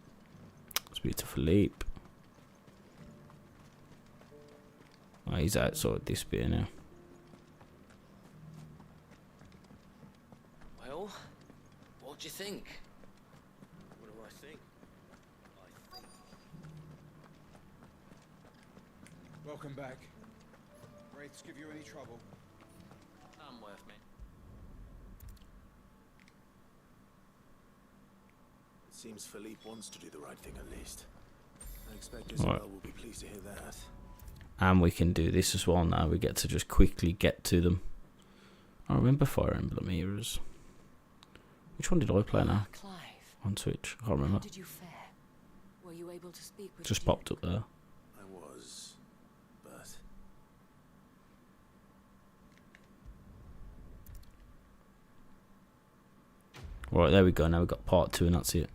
Speak to Philippe. Oh, he's outside this bit now. Well, what do you think? What do I think? Welcome back. Wraiths give you any trouble? None worth me. It seems Philippe wants to do the right thing at least. I expect Right. Isabel will be pleased to hear that. And we can do this as well now. We get to just quickly get to them. I remember Fire Emblem Eras. Which one did I play now? Clive. On Switch? I can't remember. How did you fare? Were you able to speak with Just the popped up there. I was, but Right, there we go. Now we've got part 2 and that's it.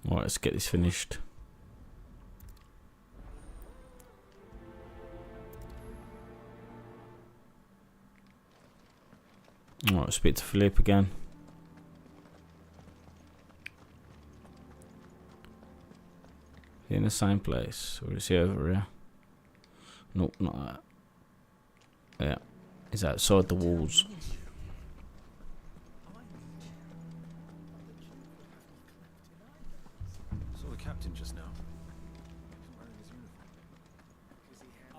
Alright, let's get this finished. Alright, speak to Philippe again. In the same place, or is he over here? Nope, not that. Yeah, he's outside the walls. Saw the captain just now. He's wearing his uniform.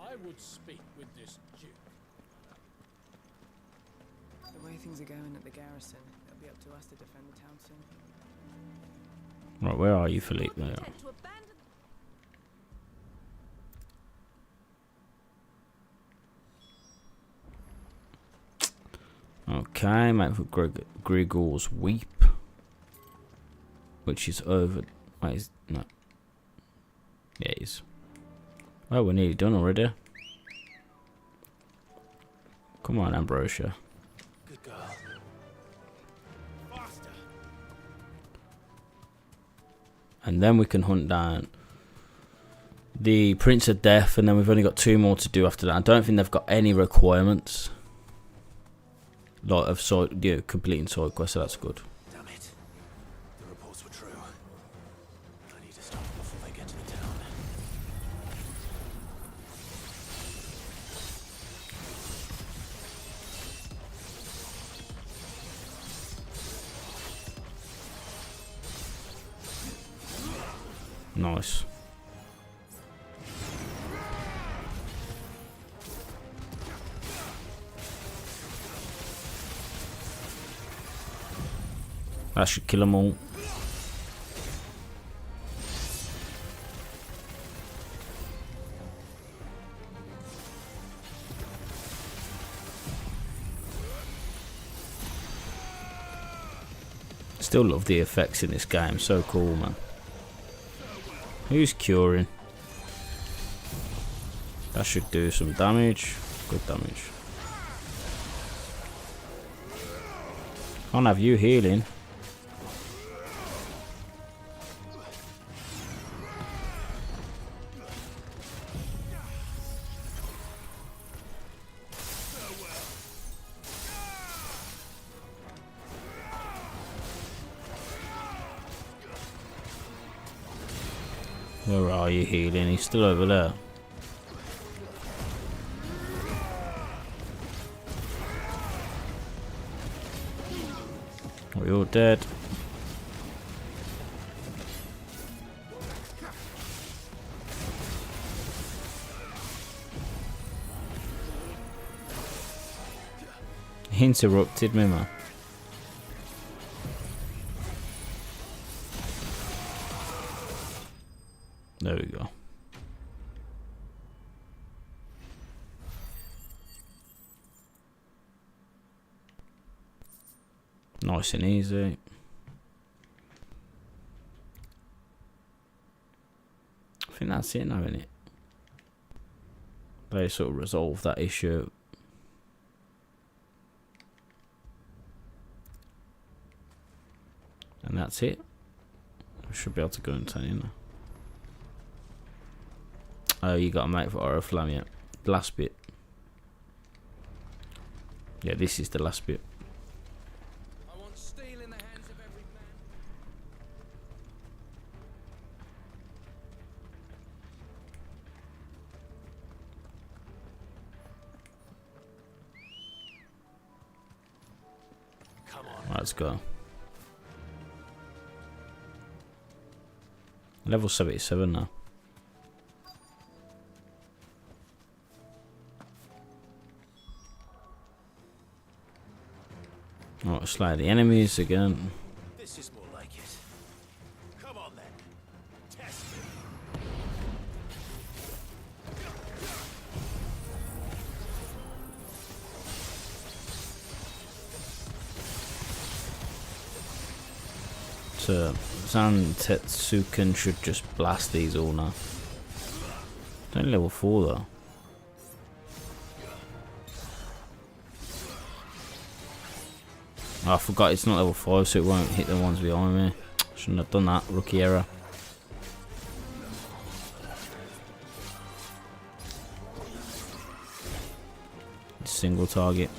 I would speak with this Duke. The way things are going at the garrison, it'll be up to us to defend the town soon. Right, where are you, Philippe? There. Okay, mate, for Grigor's Weep, which is over. Wait, is no? Yeah, it is. Oh, we're nearly done already. Come on, Ambrosia. Good girl. Faster. And then we can hunt down the Prince of Death, and then we've only got 2 more to do after that. I don't think they've got any requirements. Lot of side, yeah, completing side quests, so that's good. Damn it. The reports were true. I need to stop them before they get to the town. Nice. That should kill them all. Still love the effects in this game, so cool, man. Who's curing? That should do some damage. Good damage. Can't have you healing. Where are you healing? He's still over there. Are we all dead? He interrupted me, man. There we go. Nice and easy. I think that's it now, isn't it? They sort of resolve that issue. And that's it. I should be able to go and turn in now. Oh, you got to make for Oriflamme, yeah. The last bit. Yeah, this is the last bit. I want steel in the hands of every man. Come on. Right, let's go. Level 77 now. Oh, slay the enemies again. This is more like it. Come on then. Test me. So Zan Tetsuken should just blast these all now. It's only level 4 though. Oh, I forgot it's not level 5, so it won't hit the ones behind me. Shouldn't have done that, rookie error. single target.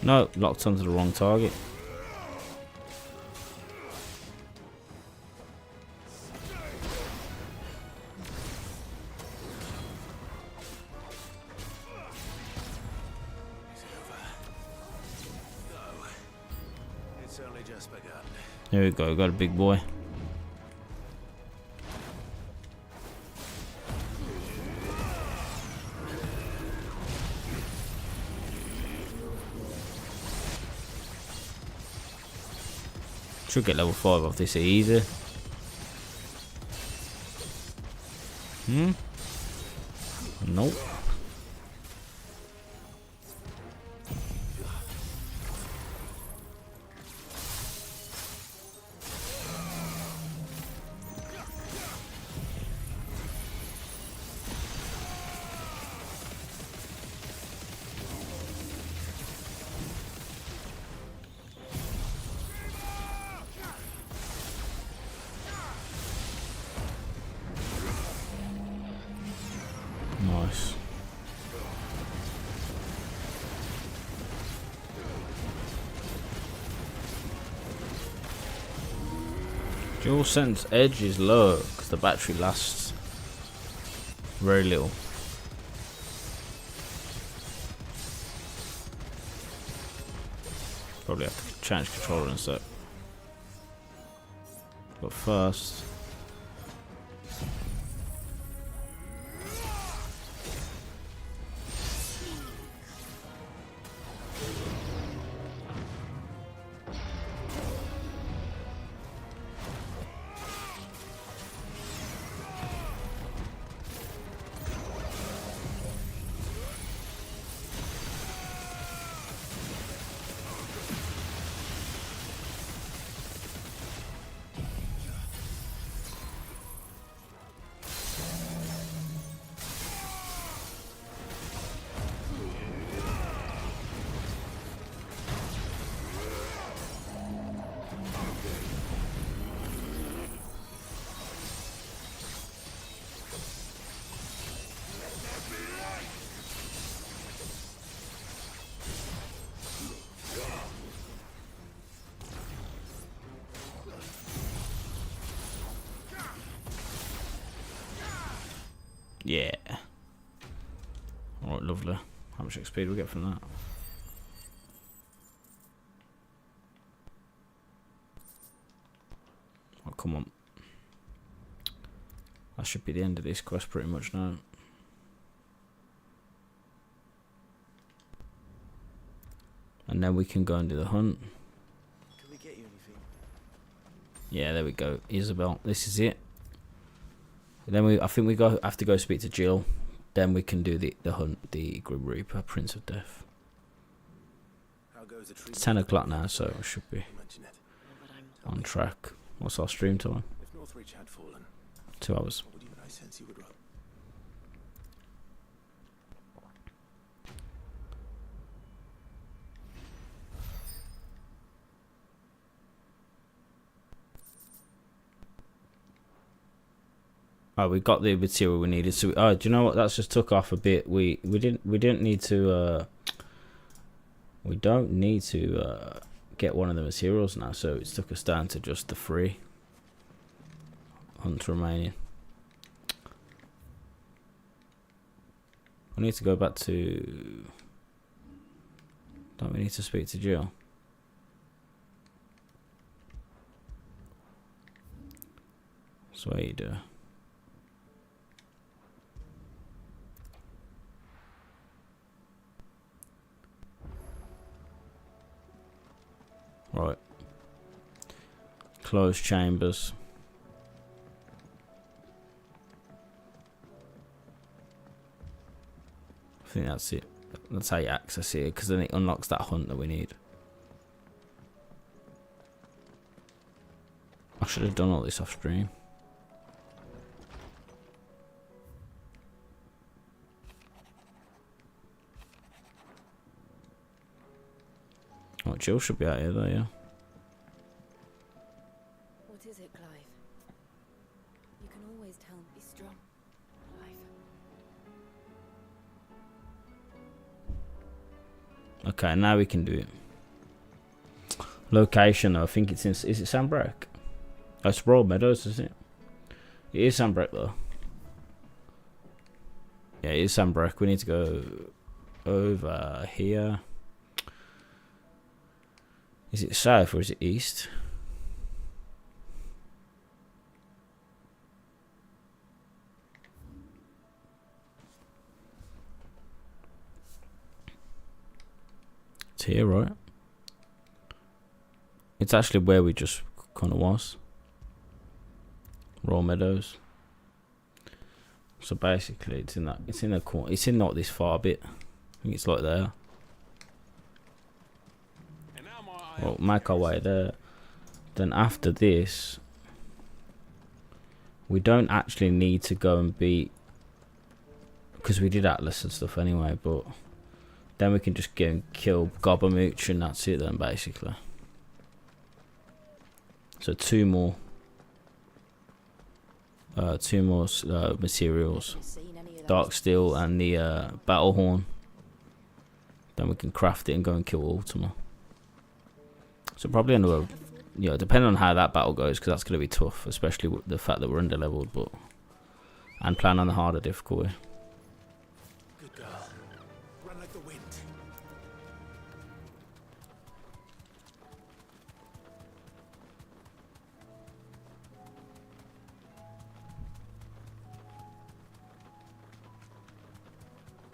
No, locked onto the wrong target. It's only just begun. There we go, got a big boy. Should get level 5 off this easy. Nope. Nice. Dual sense edge is low because the battery lasts very little. Probably have to change controller and stuff. But first, yeah. Alright, lovely. How much XP do we get from that? Oh, come on. That should be the end of this quest pretty much now. And then we can go and do the hunt. Can we get you anything? Yeah, there we go. Isabel, this is it. Then I think we have to go speak to Jill. Then we can do the hunt, the Grim Reaper, Prince of Death. It's 10 o'clock now, so I should be on track. What's our stream time? If Northreach had fallen, 2 hours. would even I sense you would run? Oh, we got the material we needed. So, do you know what? That's just took off a bit. We didn't need to. We don't need to get one of the materials now. So it's took us down to just the 3 hunt remaining. We need to go back to. Don't we need to speak to Jill? That's what you do. Right. Closed chambers. I think that's it. That's how you access it, because then it unlocks that hunt that we need. I should have done all this off stream. Oh, Jill should be out here though, yeah. What is it, Clive? You can always tell me. Be strong, Clive. Okay, now we can do it. Location, I think it's in. Is it Sandbrook? Oh, it's Broad Meadows, isn't it? It is Sandbrook though. Yeah, it is Sandbrook. We need to go over here. Is it south or is it east? It's here, right? It's actually where we just kind of was. Raw Meadows. So basically, it's in that. It's in a corner. It's in not this far bit. I think it's like there. Well, make our way there. Then after this, we don't actually need to go and beat, because we did Atlas and stuff anyway. But then we can just go and kill Gobamooch, and that's it then, basically. So two more materials, Dark Steel and the Battle Horn. Then we can craft it and go and kill Ultima. So probably another, yeah, depending on how that battle goes, because that's going to be tough, especially with the fact that we're under leveled, but and plan on the harder difficulty. Good girl. Run like the wind.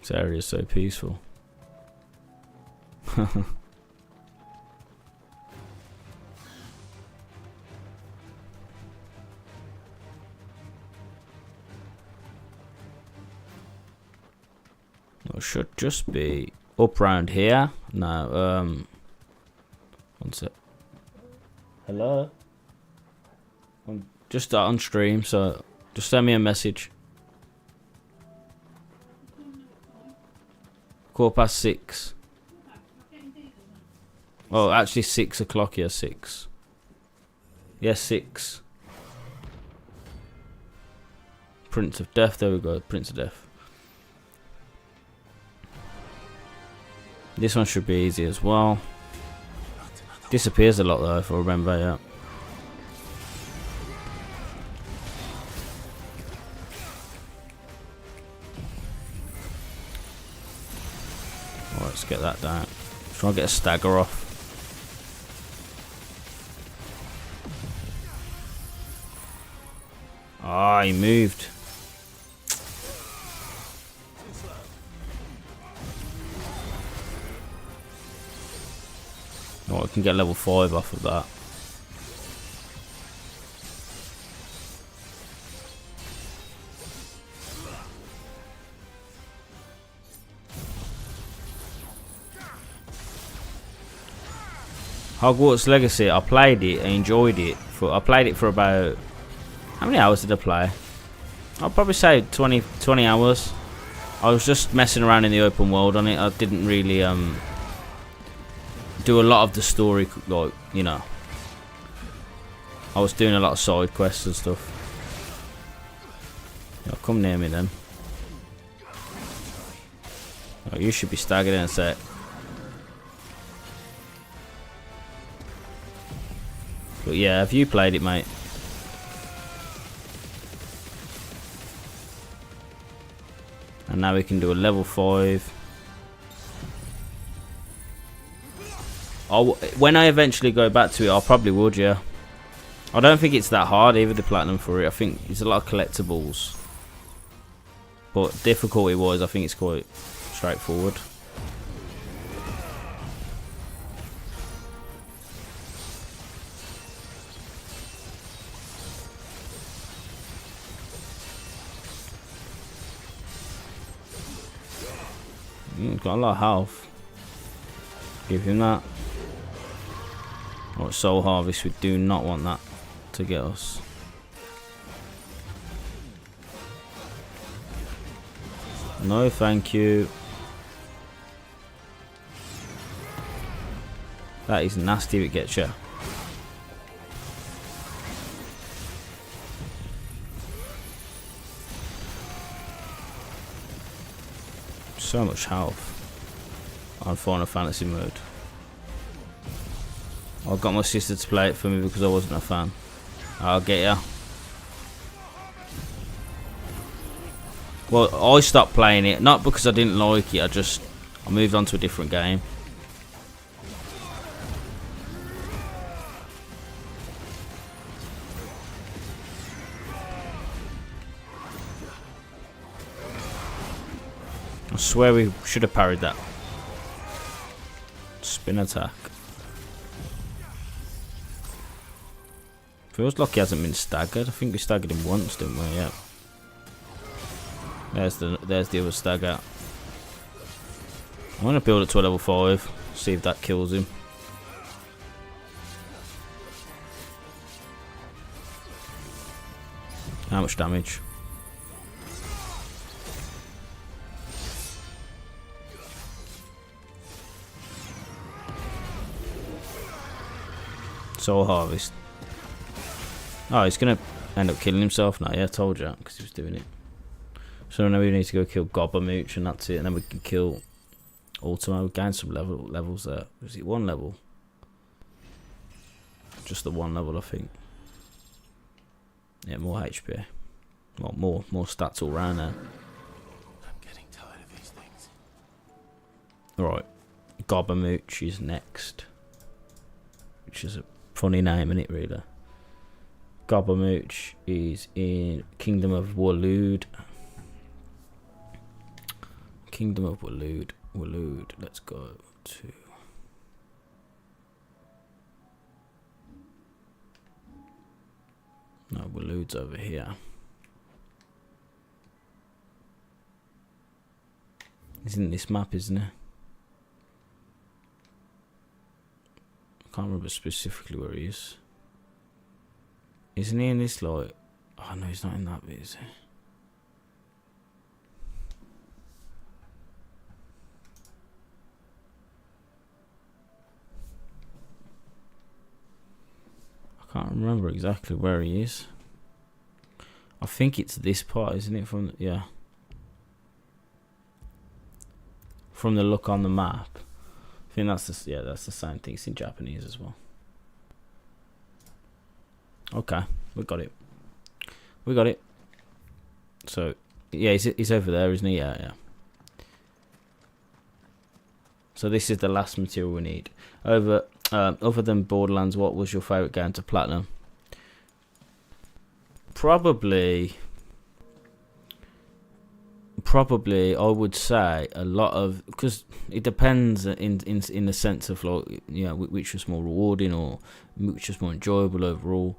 This area is so peaceful. It should just be up round here. No, one sec. Hello? I'm just on stream, so just send me a message. 6:15. Oh, actually 6 o'clock, yeah, 6. Yes, 6. Prince of Death, there we go, Prince of Death. This one should be easy as well. Disappears a lot though, if I remember, yeah. Alright, let's get that down. Try and get a stagger off. Ah, he moved. Oh, I can get level 5 off of that. Hogwarts Legacy, I played it, I enjoyed it. I played it for about... How many hours did I play? I'll probably say 20 hours. I was just messing around in the open world on it. I didn't really do a lot of the story, like, you know. I was doing a lot of side quests and stuff. Yeah, come near me then. Oh, you should be staggered in a sec. But yeah, have you played it, mate? And now we can do a level 5. When I eventually go back to it, I probably would, yeah. I don't think it's that hard either, the platinum for it. I think it's a lot of collectibles. But difficulty-wise, I think it's quite straightforward. Got a lot of health. Give him that. Or Soul Harvest, we do not want that to get us. No, thank you. That is nasty if it gets you. So much health on Final Fantasy mode. I got my sister to play it for me because I wasn't a fan. I'll get ya. Well, I stopped playing it, not because I didn't like it, I moved on to a different game. I swear we should have parried that. Spin attack. Feels like he hasn't been staggered. I think we staggered him once, didn't we? Yeah. There's the other stagger. I'm gonna build it to a level 5. See if that kills him. How much damage? Soul Harvest. Oh, he's gonna end up killing himself now. Yeah, I told you because he was doing it. So now we need to go kill Gobamooch and that's it. And then we can kill Ultima. We gain some levels there. Was it 1 level? Just the 1 level, I think. Yeah, more HP. Well, more stats all round there. I'm getting tired of these things. Right, Gobamooch is next, which is a funny name, isn't it? Really. Gobamooch is in Kingdom of Waloed. Kingdom of Waloed. Let's go to. No, Waloed's over here. He's in this map, isn't he? I can't remember specifically where he is. Isn't he in this like? Oh no, he's not in that bit, is he? I can't remember exactly where he is. I think it's this part, isn't it? From yeah. From the look on the map, I think that's the that's the same thing. It's in Japanese as well. Okay, we got it. We got it. So yeah, he's over there, isn't he? Yeah. So this is the last material we need. Other than Borderlands, what was your favourite game to platinum? Probably I would say a lot of, because it depends in the sense of like, you know, which was more rewarding or which was more enjoyable overall.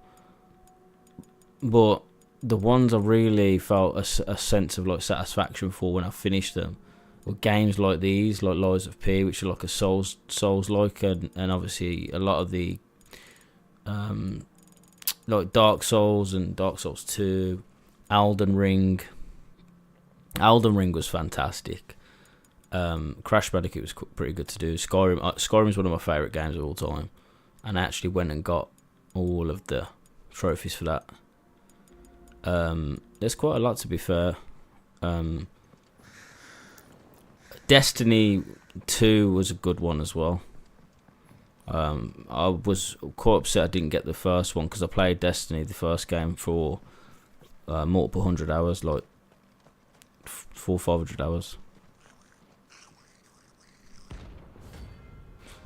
But the ones I really felt a sense of like satisfaction for when I finished them were games like these, like Lies of P, which are like a Souls like, and obviously a lot of the like Dark Souls and Dark Souls 2, Elden Ring. Elden Ring was fantastic. Crash Bandicoot was pretty good to do. Skyrim is one of my favourite games of all time, and I actually went and got all of the trophies for that. There's quite a lot, to be fair. Destiny 2 was a good one as well. I was quite upset I didn't get the first one because I played Destiny, the first game, for multiple 100 hours, like 400-500 hours.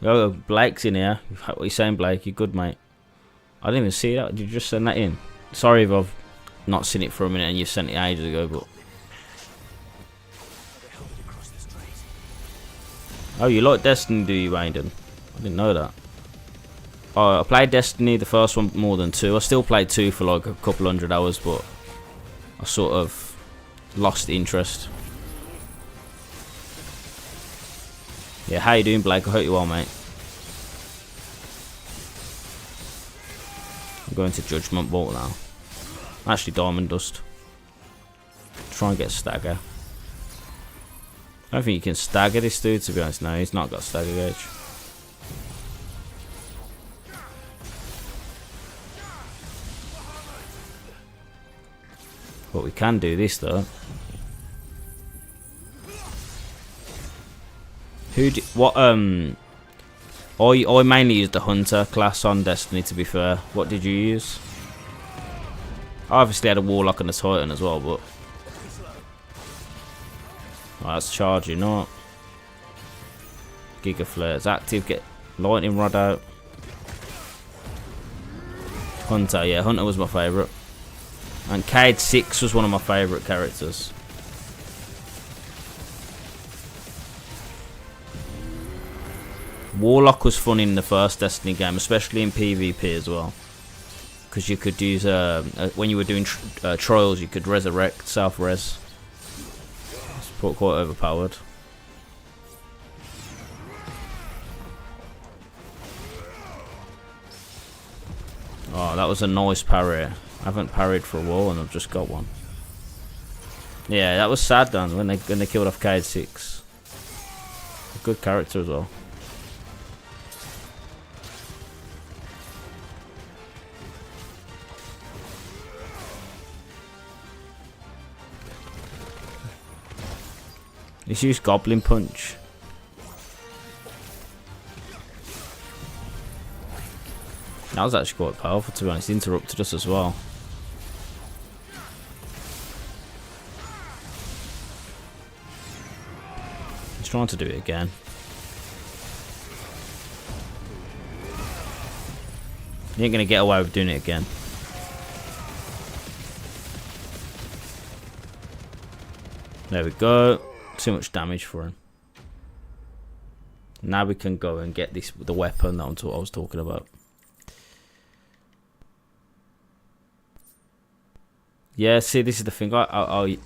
Yo, Blake's in here. What are you saying, Blake? You good, mate? I didn't even see that. Did you just send that in? Sorry if I've not seen it for a minute and you sent it ages ago, but... Oh, you like Destiny, do you, Aiden? I didn't know that. Oh, I played Destiny, the first one, more than 2. I still played 2 for like a couple 100 hours, but I sort of lost interest. Yeah, how you doing, Blake? I hope you well, mate. I'm going to Judgment Vault now. Actually, Diamond Dust. Try and get Stagger. I don't think you can stagger this dude, to be honest. No, he's not got Stagger Gauge. But we can do this, though. I mainly used the Hunter class on Destiny, to be fair. What did you use? I obviously had a Warlock and a Titan as well, but... Oh, that's charging up. Giga Flare's active, get Lightning Rod out. Hunter, yeah, Hunter was my favourite. And Cade 6 was one of my favourite characters. Warlock was fun in the first Destiny game, especially in PvP as well. Because you could use, when you were doing trials, you could resurrect, self-res. It's quite overpowered. Oh, that was a nice parry. I haven't parried for a while and I've just got one. Yeah, that was sad then when they killed off Cade 6. A good character as well. Let's use Goblin Punch. That was actually quite powerful, to be honest. It interrupted us as well. He's trying to do it again. You ain't gonna get away with doing it again. There we go. Too much damage for him. Now we can go and get the weapon that I was talking about. Yeah, see, this is the thing. I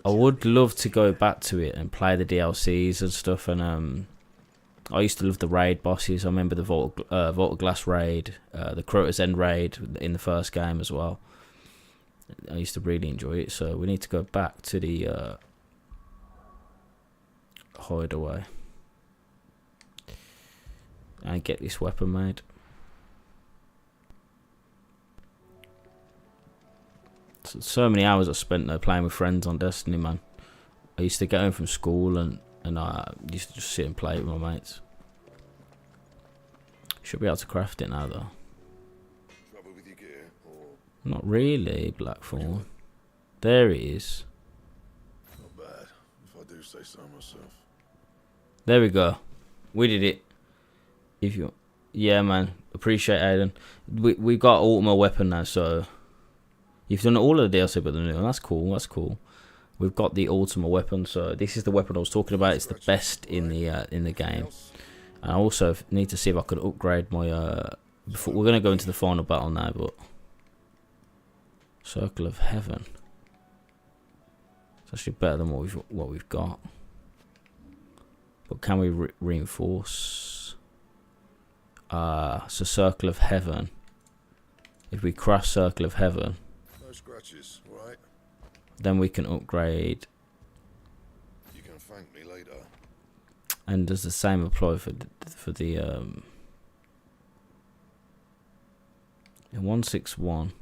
would love to go back to it and play the DLCs and stuff. And I used to love the raid bosses. I remember the Vault of Glass raid, the Crota's End raid in the first game as well. I used to really enjoy it. So we need to go back to the hideaway and get this weapon made. So many hours I spent there playing with friends on Destiny, man. I used to get home from school and I used to just sit and play with my mates. Should be able to craft it now though. Trouble with your gear, or... Not really, Blackthorn. There it is. Not bad, if I do say so myself. There we go. We did it. If you, yeah, man. Appreciate Aiden. We got Ultima weapon now, so you've done all of the DLC but the new one. That's cool. That's cool. We've got the Ultima weapon, so this is the weapon I was talking about. It's the best in the game. And I also need to see if I could upgrade my. Before we're gonna go into the final battle now, but Circle of Heaven. It's actually better than what we've got. But can we reinforce? So Circle of Heaven. If we craft Circle of Heaven, No scratches, right? then we can upgrade. You can thank me later. And does the same apply for the 161?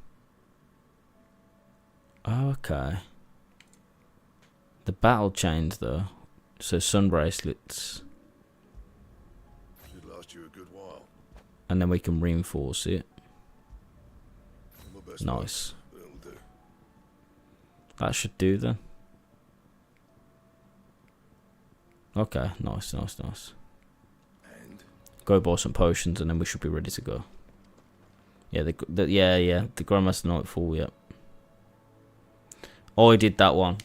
Oh, okay. The battle chains though, so sun bracelets, Should last you a good while. and then we can reinforce it. My best Nice. It'll do. That should do then. Okay, nice. And Go buy some potions and then we should be ready to go. Yeah, the Grandmaster Nightfall, yeah. I did that one.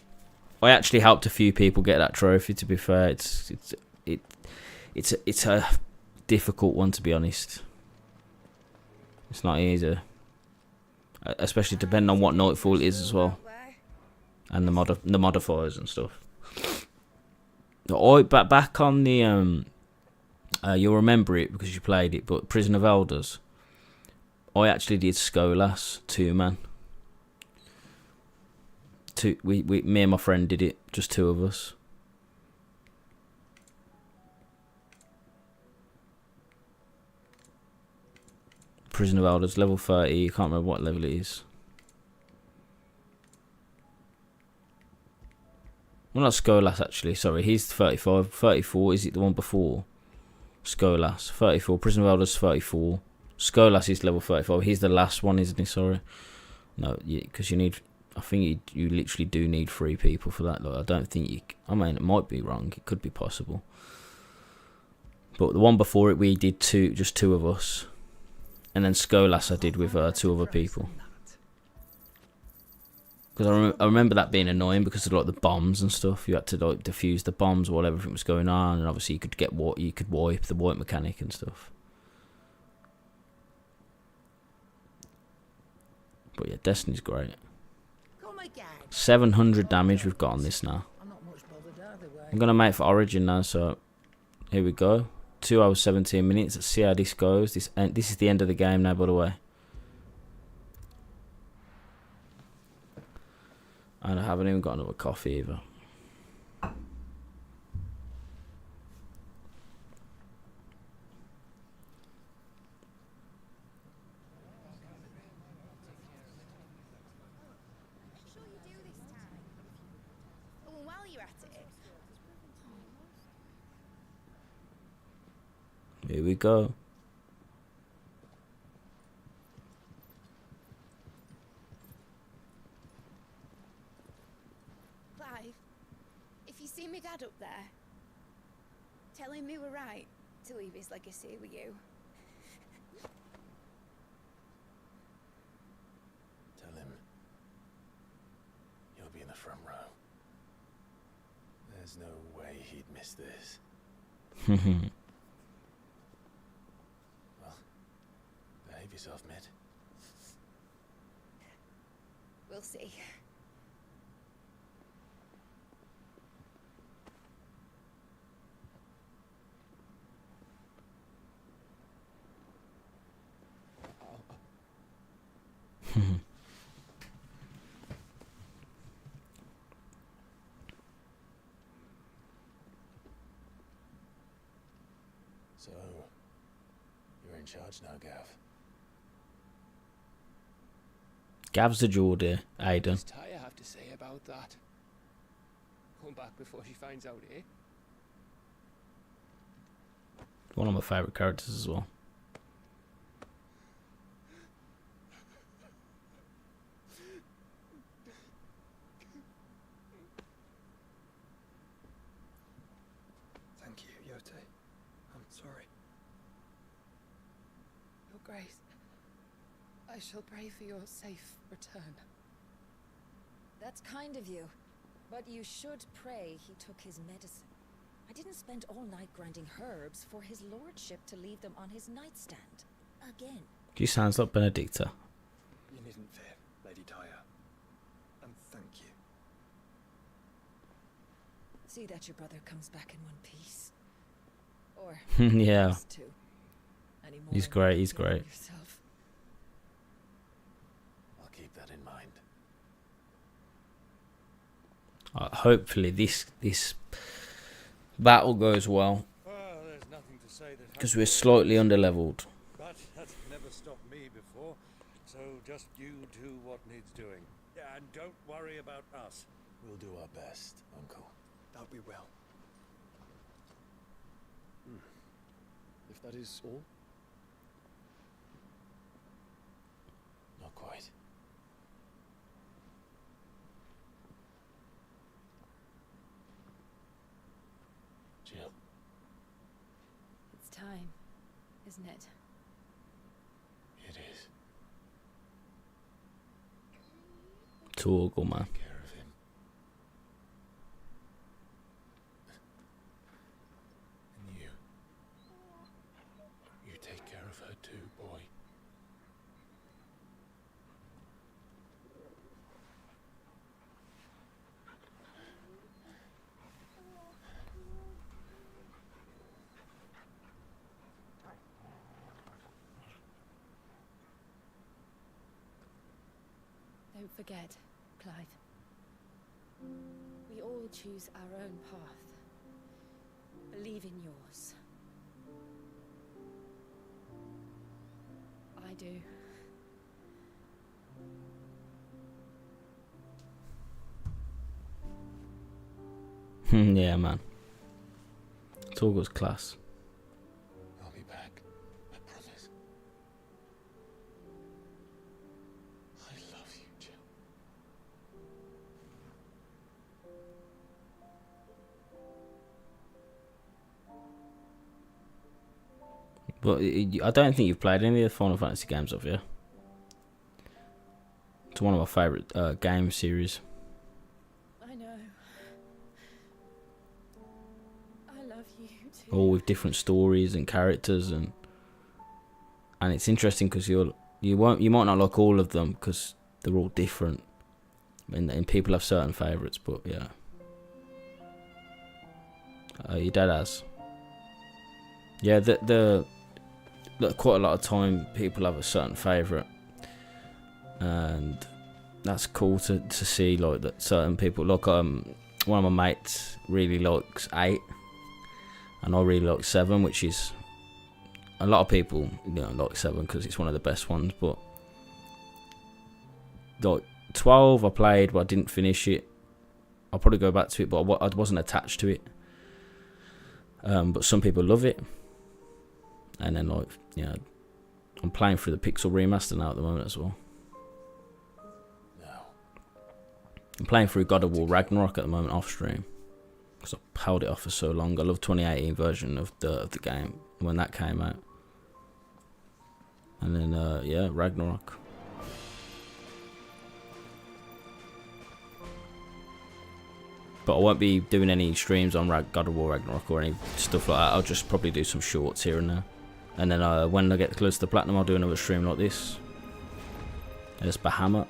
I actually helped a few people get that trophy, to be fair. It's a difficult one, to be honest. It's not easy. Especially depending on what Nightfall is as well. And the modifiers and stuff. back on the you'll remember it because you played it, but Prison of Elders, I actually did Skolas 2-man. Me and my friend did it, just 2 of us. Prison of Elders, level 30, I can't remember what level it is. Well, not Skolas actually, sorry, he's 35, 34, is it the one before? Skolas, 34, Prison of Elders 34. Skolas is level 35, he's the last one, isn't he, sorry? No, because you need, I think you literally do need 3 people for that. Like, I don't think you, I mean, it might be wrong, it could be possible. But the one before it, we did just 2 of us. And then Skolas I did with 2 other people. Because I remember that being annoying because of like the bombs and stuff. You had to like defuse the bombs while everything was going on, and obviously you could get you could wipe the wipe mechanic and stuff. But yeah, Destiny's great. 700 damage we've got on this now. I'm gonna make for Origin now, so here we go. 2 hours 17 minutes. Let's see how this goes. This is the end of the game now, by the way. And I haven't even got another coffee either. Here we go. Clive, if you see me dad up there, tell him we were right to leave his legacy with you. Tell him you'll be in the front row. There's no way he'd miss this. Well, behave yourself, Mid. We'll see. So, you're in charge now, Gav. Gav's the Geordie, Aiden. What does Taya have to say about that? Come back before she finds out, eh? One of my favourite characters as well. Thank you, Yote. I'm sorry. Your Grace, I shall pray for your safe return. That's kind of you. But you should pray he took his medicine. I didn't spend all night grinding herbs for his lordship to leave them on his nightstand. Again. She sounds like Benedicta. You needn't fear, Lady Taya. And thank you. See that your brother comes back in one piece. Or yeah. Two. He's great, he's great. Yourself. I'll keep that in mind. Hopefully this battle goes well. Because we're slightly underleveled. But that's never stopped me before. So just you do what needs doing. Yeah, and don't worry about us. We'll do our best, Uncle. That we will. If that is all? Not quite. Jill. It's time, isn't it? It is. Torgal, man. Take care of him. And you. You take care of her too, boy. Don't forget, Clive. We all choose our own path. Believe in yours. I do. Yeah, man. It's all good class. I'll be back. I promise. I love you, Jill. But I don't think you've played any of the Final Fantasy games, have you? It's one of my favourite game series. I know. I love you too. All with different stories and characters, and it's interesting because you might not like all of them because they're all different, and people have certain favourites. But yeah, your dad has. Yeah, quite a lot of time people have a certain favourite, and that's cool to see, like, that certain people, like, one of my mates really likes 8 and I really like 7, which is, a lot of people, like 7 because it's one of the best ones, but like 12 I played but I didn't finish it. I'll probably go back to it, but I wasn't attached to it. But some people love it. And then, like, I'm playing through the Pixel remaster now at the moment as well. I'm playing through God of War Ragnarok at the moment off stream because I held it off for so long. I love 2018 version of the game when that came out. And then Ragnarok. But I won't be doing any streams on God of War Ragnarok or any stuff like that. I'll just probably do some shorts here and there. And then when I get close to the platinum, I'll do another stream like this. There's Bahamut.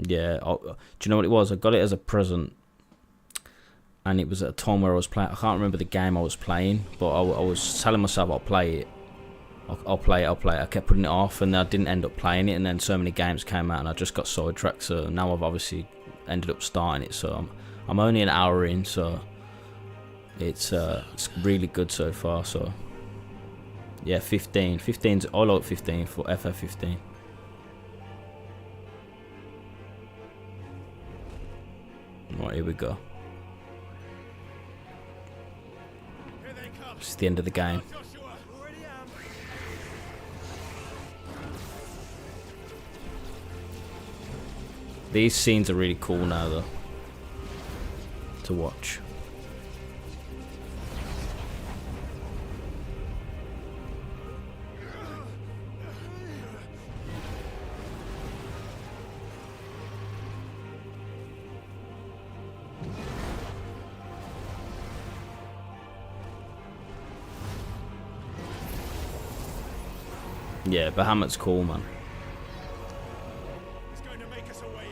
Yeah, do you know what it was? I got it as a present, and it was at a time where I was playing. I can't remember the game I was playing, but I was telling myself I'll play it. I'll play it. I kept putting it off, and I didn't end up playing it. And then so many games came out, and I just got sidetracked. So now I've obviously ended up starting it. So I'm only an hour in, so it's really good so far. So yeah, 15. 15's I like 15 for FF15. Right, here we go. It's the end of the game. These scenes are really cool now, though, to watch. Yeah, Bahamut's cool, man. It's going to make us a way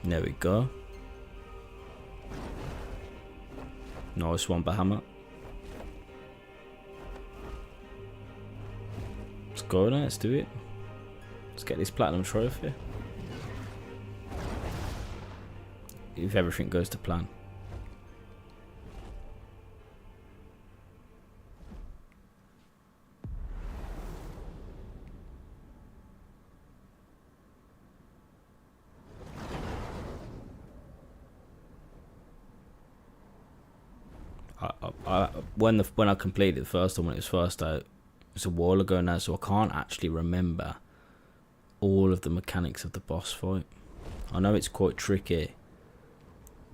in. There we go. Nice one, Bahamut. Let's go now, let's do it. Let's get this platinum trophy. If everything goes to plan. When I completed the first one, when it was first out, it's a while ago now, so I can't actually remember all of the mechanics of the boss fight. I know it's quite tricky,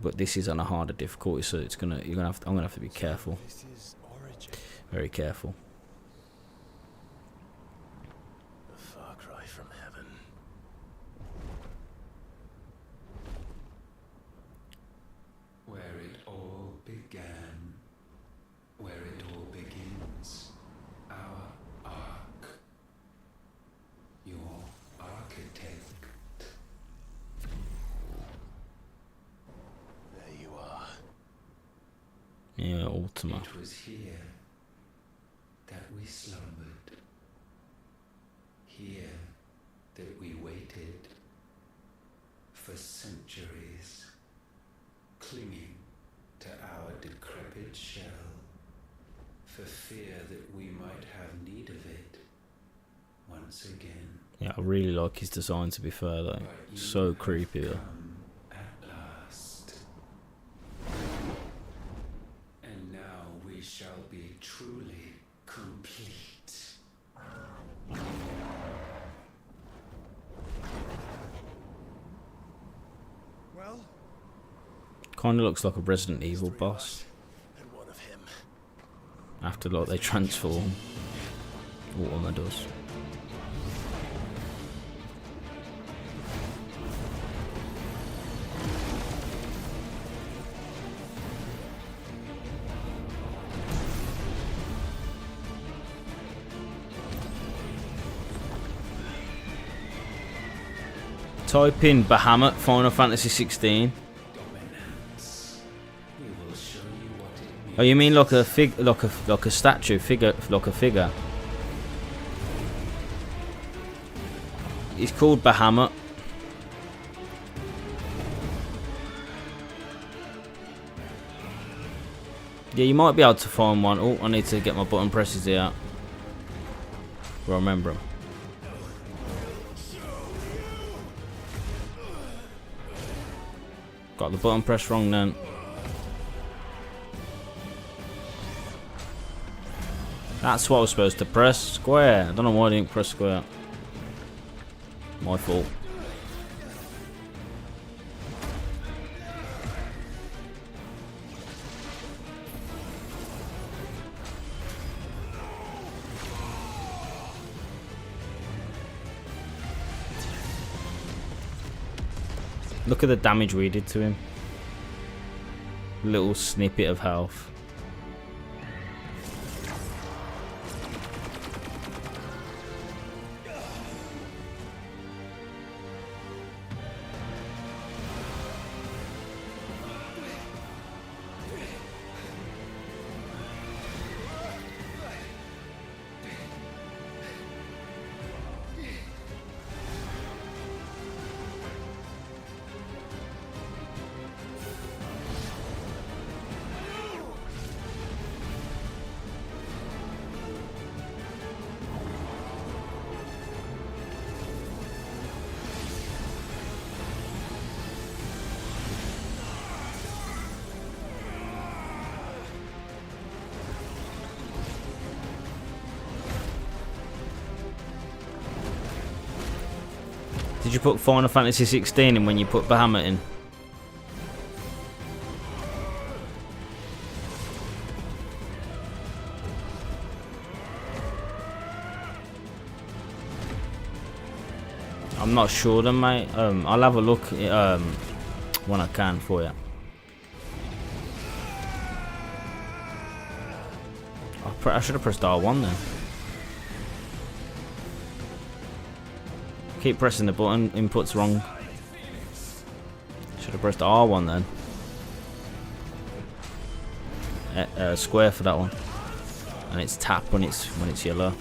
but this is on a harder difficulty, so I'm gonna have to be careful. Very careful. The Far Cry Yeah, Ultima. It was here that we slumbered. Here that we waited for centuries, clinging to our decrepit shell, for fear that we might have need of it once again. Yeah, I really like his design, to be fair, though. So creepy, though. At last. And now we shall be truly complete. Well, Kind of looks like a Resident Evil boss. and one of him. After, like, they transform. Ultima does. Type in Bahamut Final Fantasy 16. Oh, you mean like a like a statue figure, like a figure? It's called Bahamut. Yeah, you might be able to find one. Oh, I need to get my button presses out. Well, remember them. Got the button press wrong then. That's what I was supposed to press. Square. I don't know why I didn't press square. My fault. Look at the damage we did to him. Little snippet of health. Did you put Final Fantasy 16 in when you put Bahamut in? I'm not sure then, mate. I'll have a look when I can for you. I should have pressed R1 then. Keep pressing the button, input's wrong. Should have pressed R1 then. Square for that one. And it's tap when it's yellow.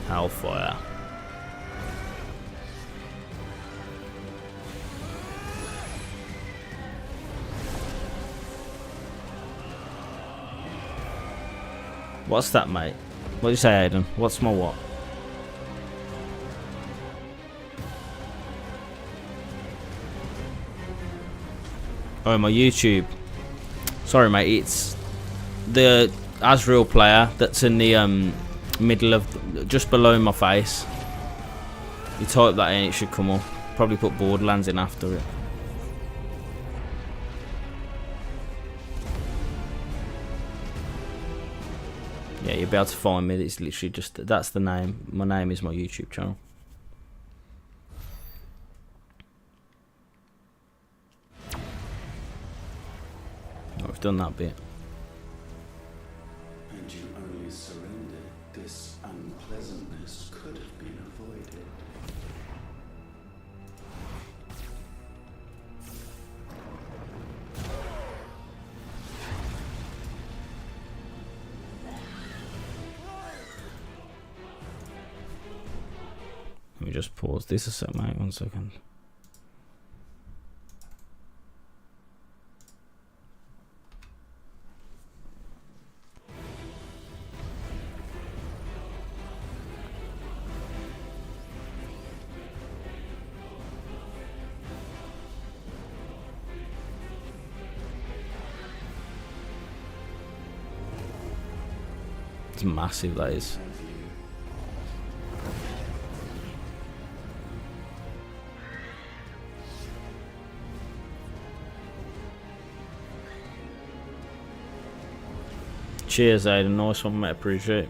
Hellfire. What's that, mate? What do you say, Aiden? What's my what? Oh, my YouTube. Sorry, mate. It's the Asriel player that's in the middle of, just below my face. You type that in, it should come up. Probably put Borderlands in after it. Yeah, you'll be able to find me. It's literally just, that's the name. My name is my YouTube channel. Oh, we've done that bit. And you only surrendered. This unpleasantness could have been avoided. Let me just pause this a sec, mate. 1 second. It's massive, that is. Cheers, Aiden. Nice one, mate. Appreciate it.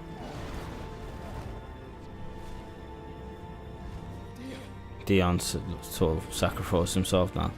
Dion sort of sacrificed himself now.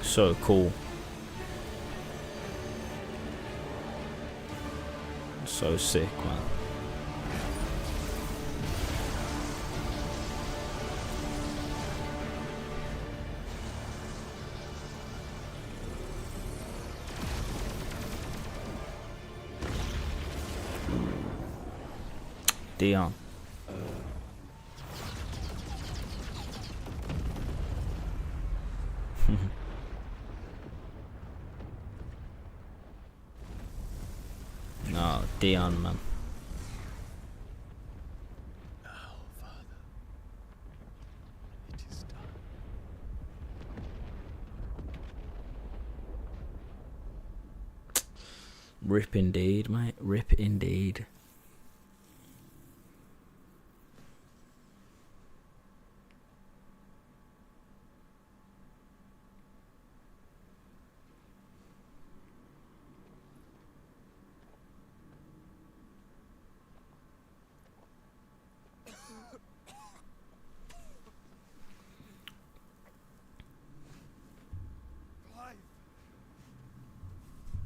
So cool. So sick, man. Dion. No, Dion, man. Now, Father, it is done. Rip indeed, mate. Rip indeed.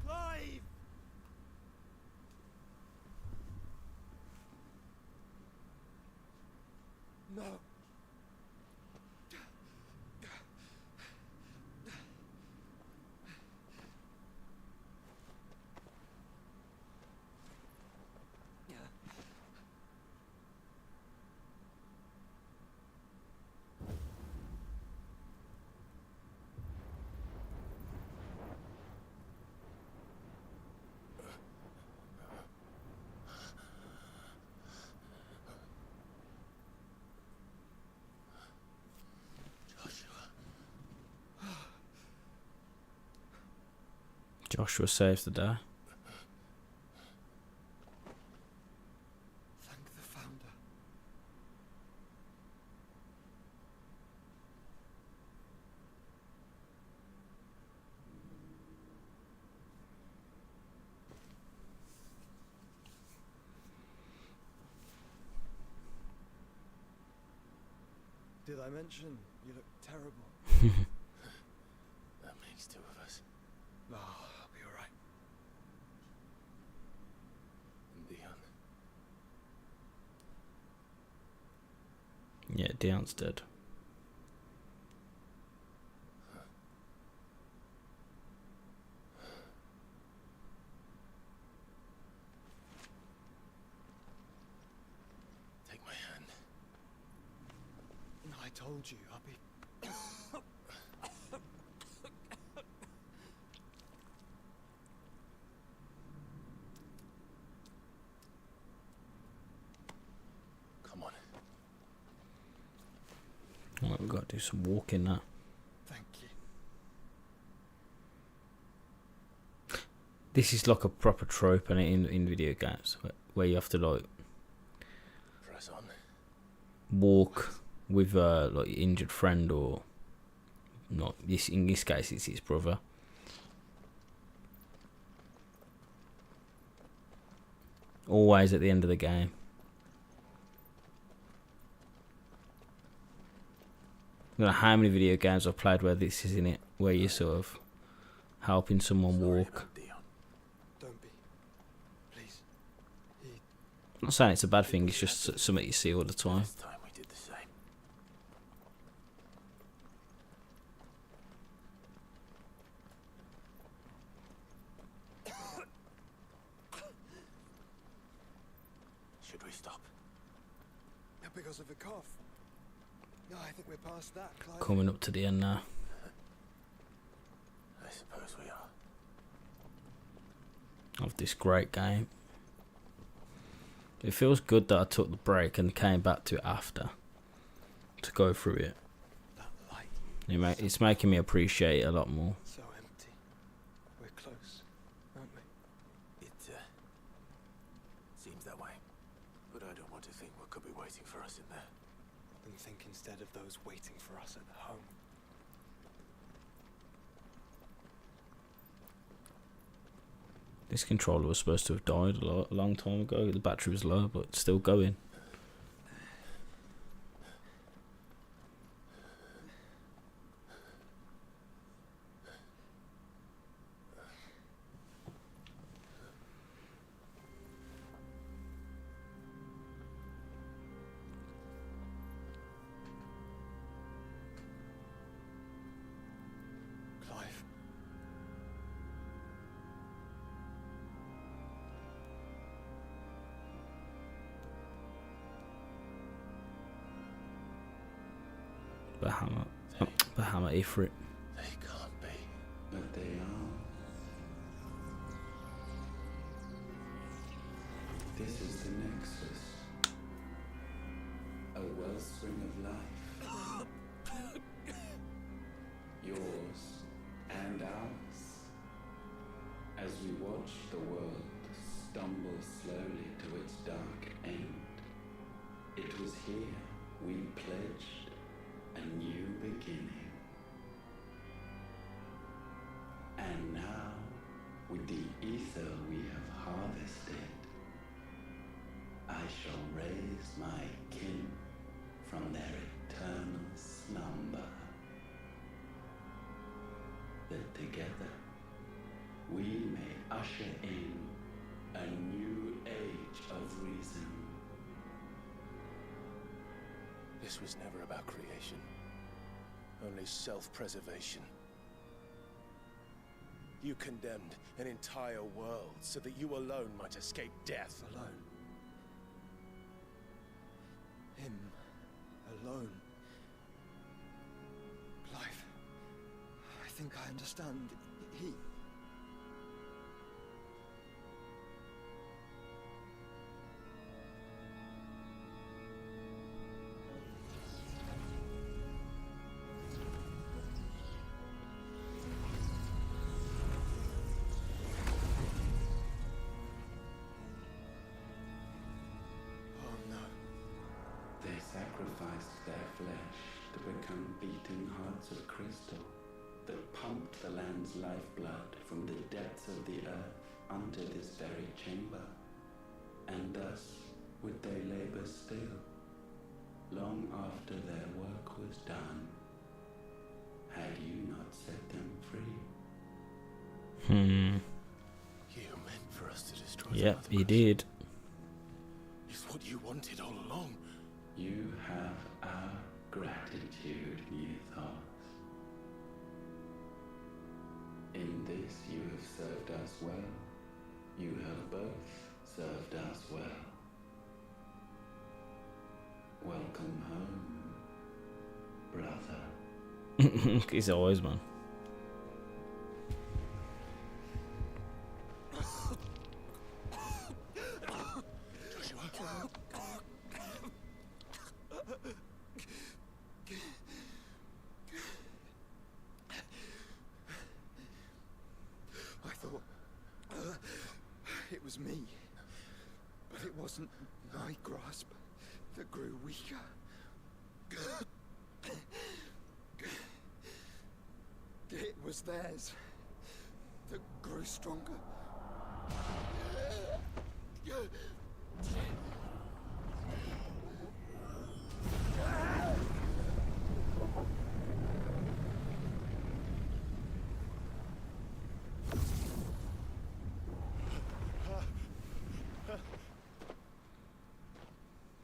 Clive! No. Joshua saves the day. Thank the Founder. Did I mention you look terrible? That makes two of us. Oh, I'll be alright. And Dion. Yeah, Dion's dead. I told you, I'll be... Come on. Oh, we've got to do some walking now. Thank you. This is like a proper trope in video games where you have to like Press on. walk with like your injured friend, or not. In this case, it's his brother. Always at the end of the game. I don't know how many video games I've played where this is in it, where you're sort of helping someone walk. Don't be. Please. I'm not saying it's a bad thing, it's just something you see all the time. Last time we did the same. Should we stop? Because of the cough. No, I think we're past that, Clive. Coming up to the end now. I suppose we are. Of this great game. It feels good that I took the break and came back to it after to go through it. It's making me appreciate it a lot more. So empty. We're close, aren't we? It seems that way. But I don't want to think what could be waiting for us in there. And think instead of those waiting for us at home. This controller was supposed to have died a long time ago. The battery was low, but it's still going. Clive. Bahama Ifrit. They can't be. But they are. This is the Nexus. A wellspring of life. Yours and ours. As we watch the world stumble slowly to its dark end, it was here we pledged a new beginning. And now, with the ether we have harvested, I shall raise my kin from their eternal slumber. That together we may usher in a new age of reason. This was never about creation. Only self-preservation. You condemned an entire world so that you alone might escape death. Alone. Him. Alone. Clive. I think I understand. He... Sacrificed their flesh to become beating hearts of crystal that pumped the land's lifeblood from the depths of the earth unto this very chamber. And thus would they labor still, long after their work was done, had you not set them free. You meant for us to destroy Yep, he did. It's what you wanted all along. You have our gratitude, Mythos. In this you have served us well. You have both served us well. Welcome home, His eyes, man. I thought it was me, but it wasn't my grasp that grew weaker. It was theirs that grew stronger.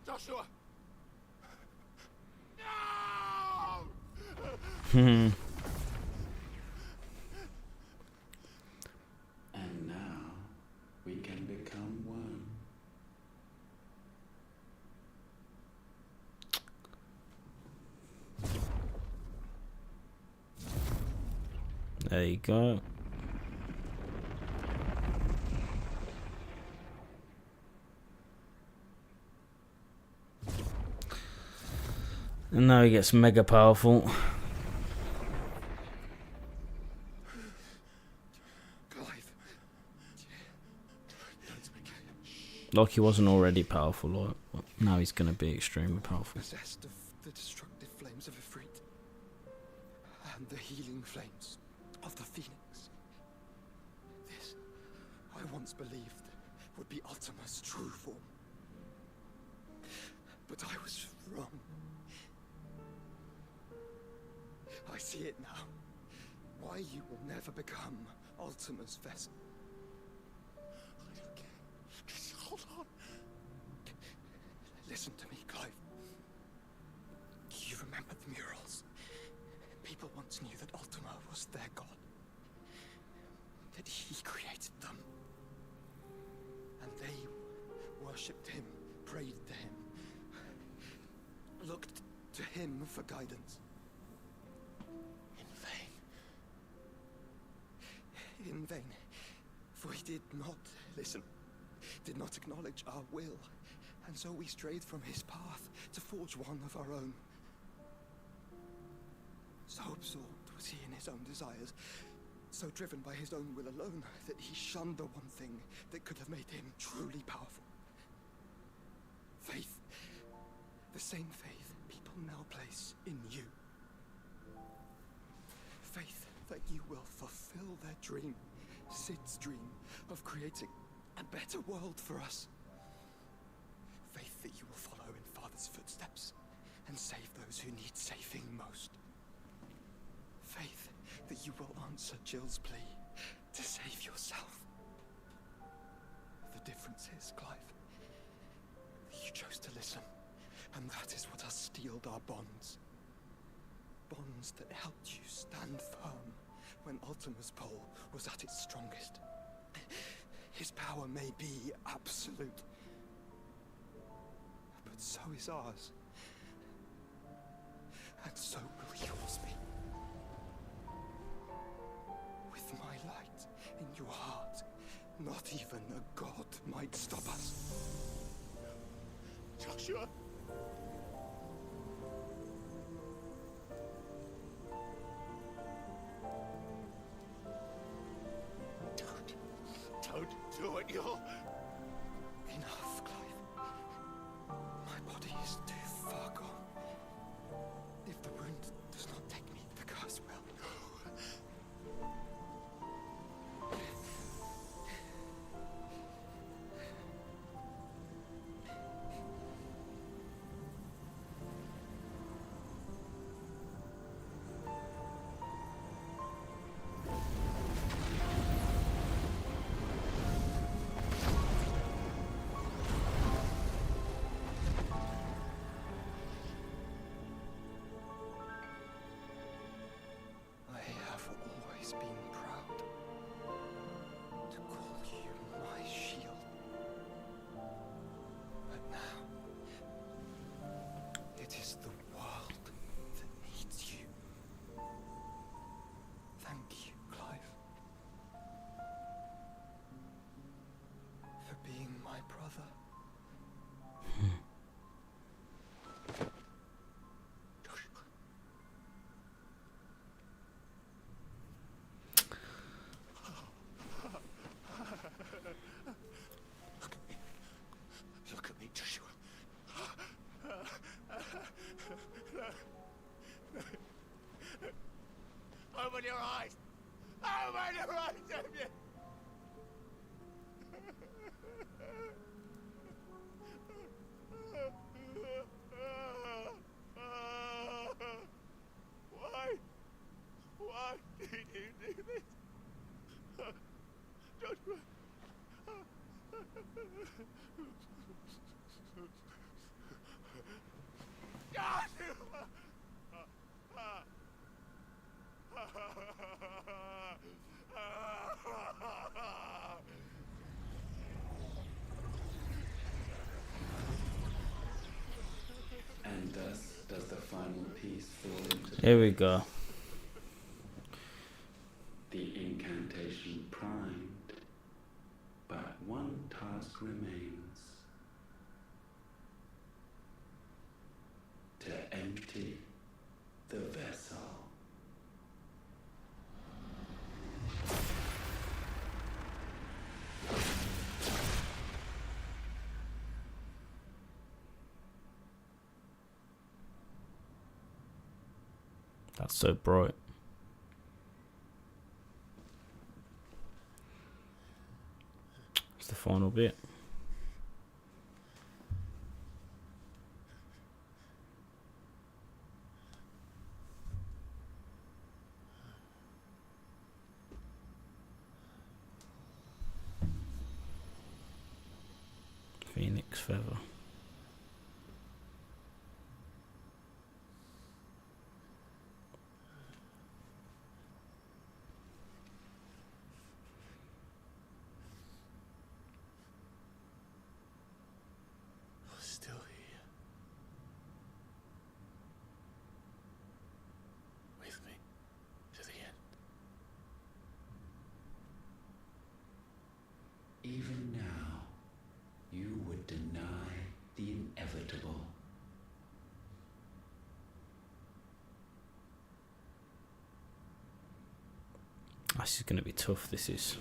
Joshua! Hmm. And now we can become one. There you go. And now he gets mega powerful. Like he wasn't already powerful, like now he's gonna be extremely powerful. Possessed of the destructive flames of Ifrit and the healing flames of the Phoenix. This, I once believed, would be Ultima's true form. But I was wrong. I see it now. Why you will never become Ultima's vessel. I don't care. Just hold on. Listen to me, Clive. You remember the murals? People once knew that Ultima was their god. That he created them. And they worshipped him, prayed to him, looked to him for guidance. In vain, for he did not listen, did not acknowledge our will, and so we strayed from his path to forge one of our own. So absorbed was he in his own desires, so driven by his own will alone, that he shunned the one thing that could have made him truly powerful. Faith. The same faith people now place in you. Faith that you will fulfill their dream, Sid's dream, of creating a better world for us. Faith that you will follow in Father's footsteps and save those who need saving most. Faith that you will answer Jill's plea to save yourself. The difference is, Clive, that you chose to listen, and that is what has steeled our bonds. Bonds that helped you stand firm when Ultima's pull was at its strongest. His power may be absolute, but so is ours. And so will yours be. With my light in your heart, not even a god might stop us. Joshua! Don't do it, you'll... Enough, Clive. My body is too far gone. If the wound does not take me, the curse will. And thus does the final piece fall into Here we go. the incantation primed, but one task remains: to empty the vessel. That's so bright. It's the final bit. Phoenix feather. Still here. With me to the end. Even now, you would deny the inevitable. This is going to be tough, this is.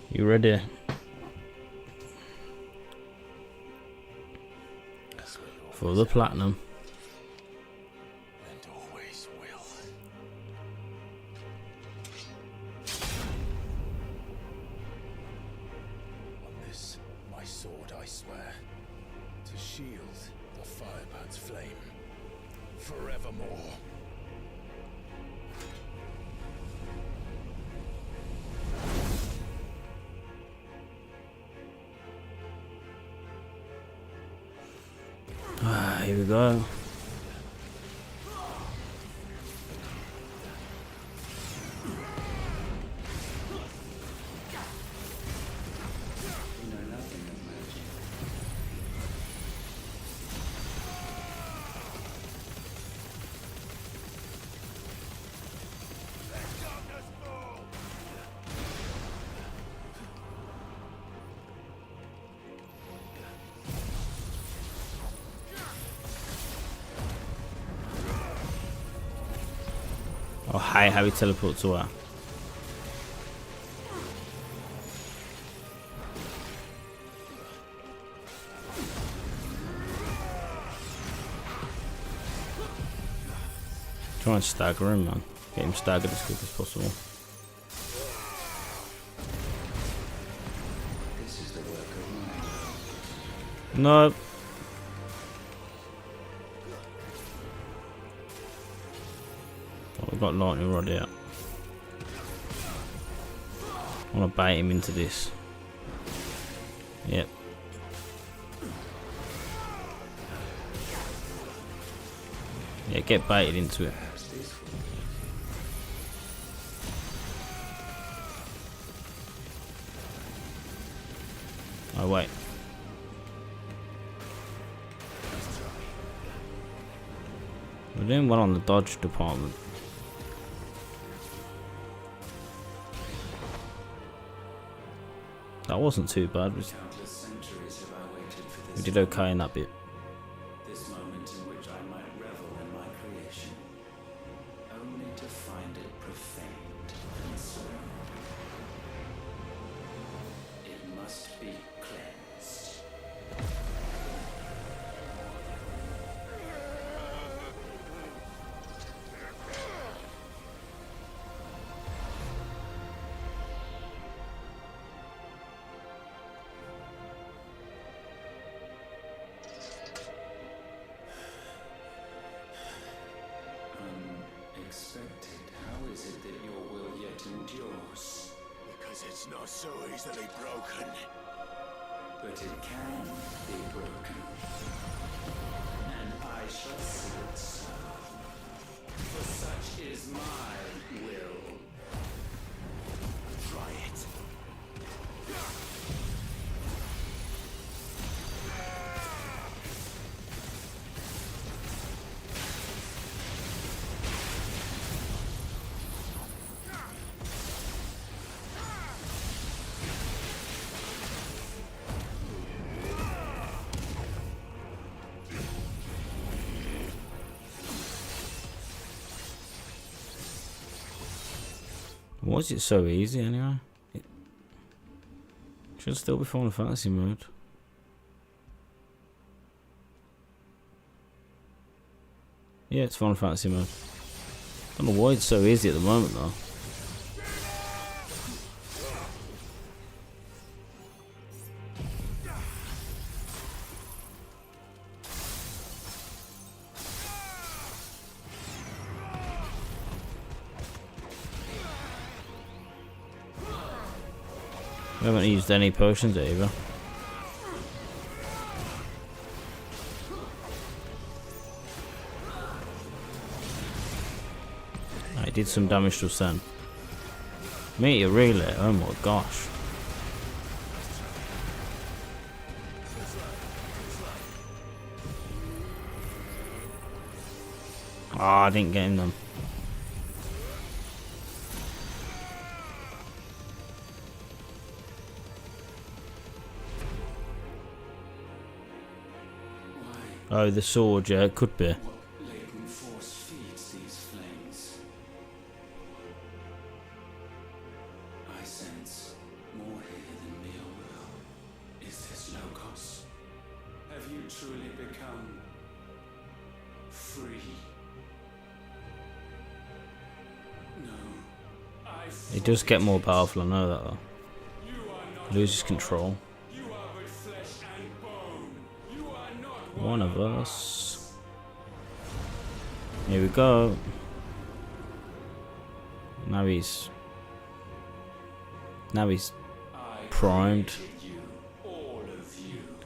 You ready? For the platinum. And always will. On this, my sword, I swear, to shield the Firebird's flame forevermore. Here we go. You know nothing of magic. Oh, hi, how he teleports away. Try and stagger him, man. Get him staggered as quick as possible. This is the work of mine. No. Oh, we've got lightning rod here. I want to bait him into this. Yep. Yeah, get baited into it. Oh, wait. We're doing well on the dodge department. That wasn't too bad. We did okay in that bit. This moment in which I might revel in my creation, only to find it profaned and soiled. It must be cleansed. Unexpected. How is it that your will yet endures? Because it's not so easily broken. but it can be broken. And I shall see it so. For such is my will. Try it. Why is it so easy anyway? It should still be Final Fantasy mode. Yeah, it's Final Fantasy mode. I don't know why it's so easy at the moment though. We haven't used any potions either. I did some damage to Sen. Meteor relay, oh my gosh. Ah, I didn't get in them. Oh, the sword, yeah, it could be. What latent force feeds these flames? I sense more here than mere will. Is this Logos? Have you truly become free? No. It does get more powerful, I know that though. Loses control. One of us. Here we go. Now he's primed.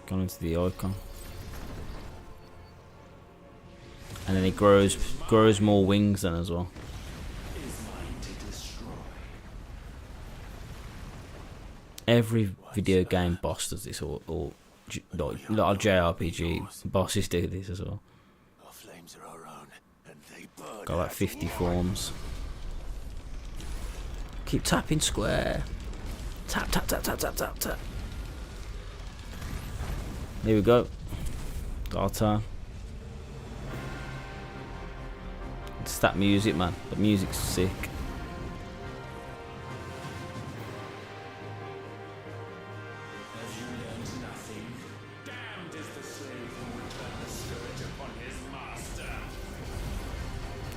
Gone into the icon. And then he grows more wings then as well. Every video game boss does this, or like a lot of JRPG bosses do this as well. Our flames are our own, and they burn. Got like 50 forms. Keep tapping square. Tap, tap, tap, tap, tap, tap, tap. Here we go. Our turn. It's that music, man. The music's sick.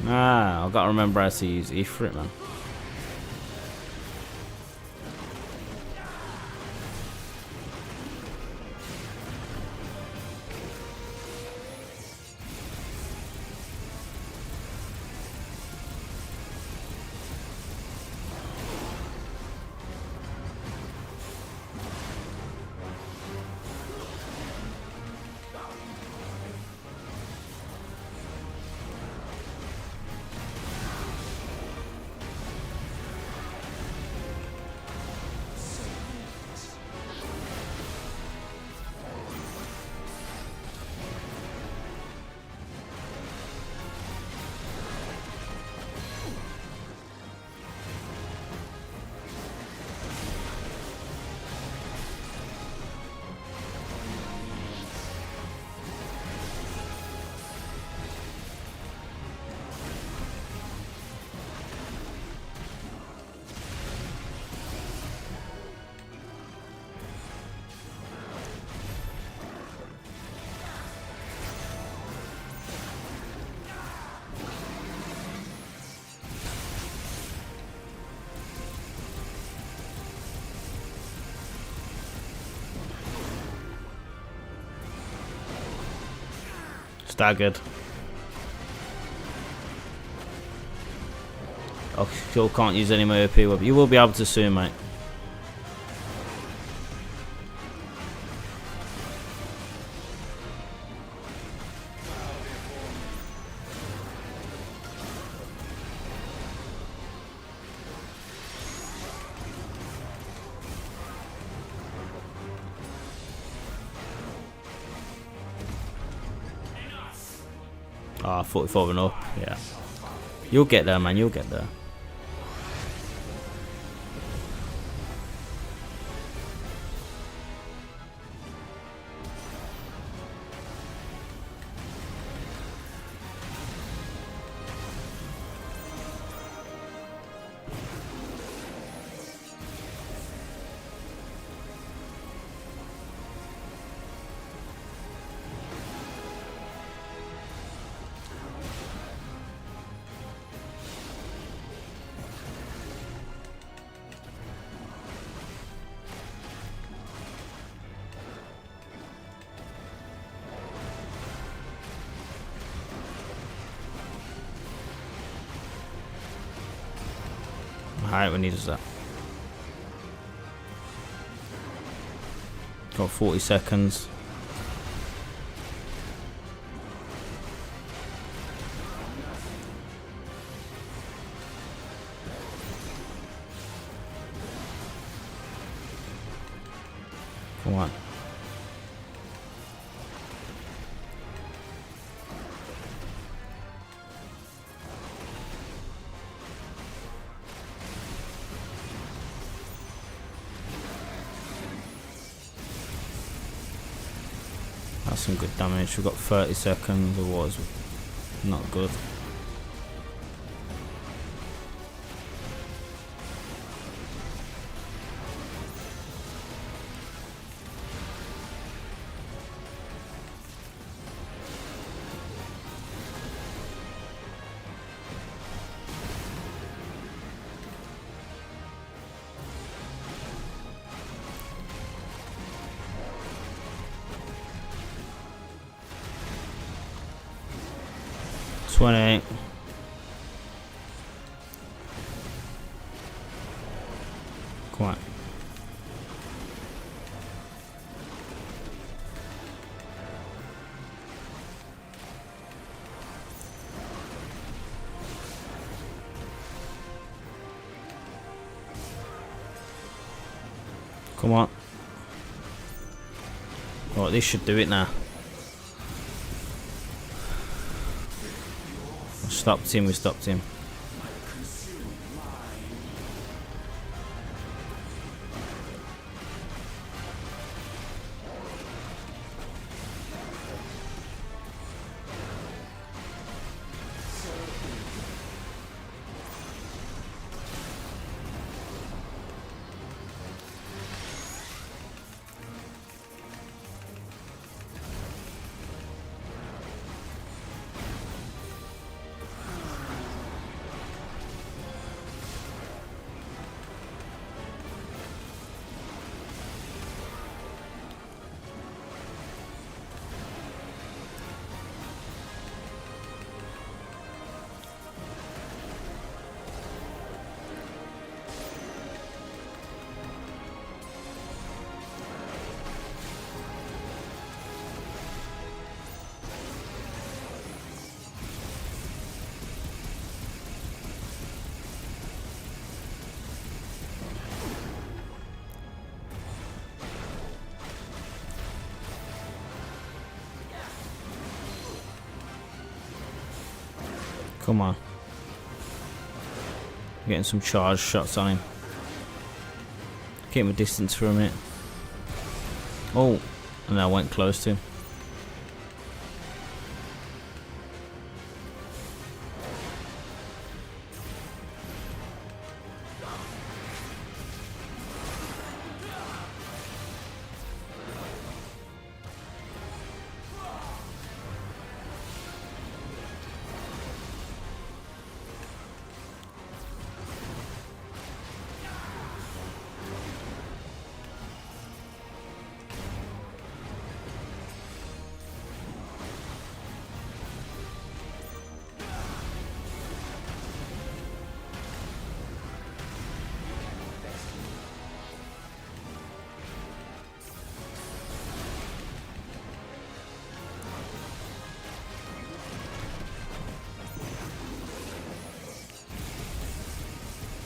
Ah, I've got to remember how to use Ifrit, man. Staggered. Oh, still can't use any more OP weapon. You will be able to soon, mate. Ah, 45 and up. Yeah. You'll get there, man. You'll get there. Alright, when he does that. Got 40 seconds. Come on. That's some good damage. We've got 30 seconds. It was not good. Come on. Come on. Oh, this should do it now. Stopped him, we stopped him. Come on. Getting some charge shots on him. Keep him a distance for a minute. Oh, and I went close to him.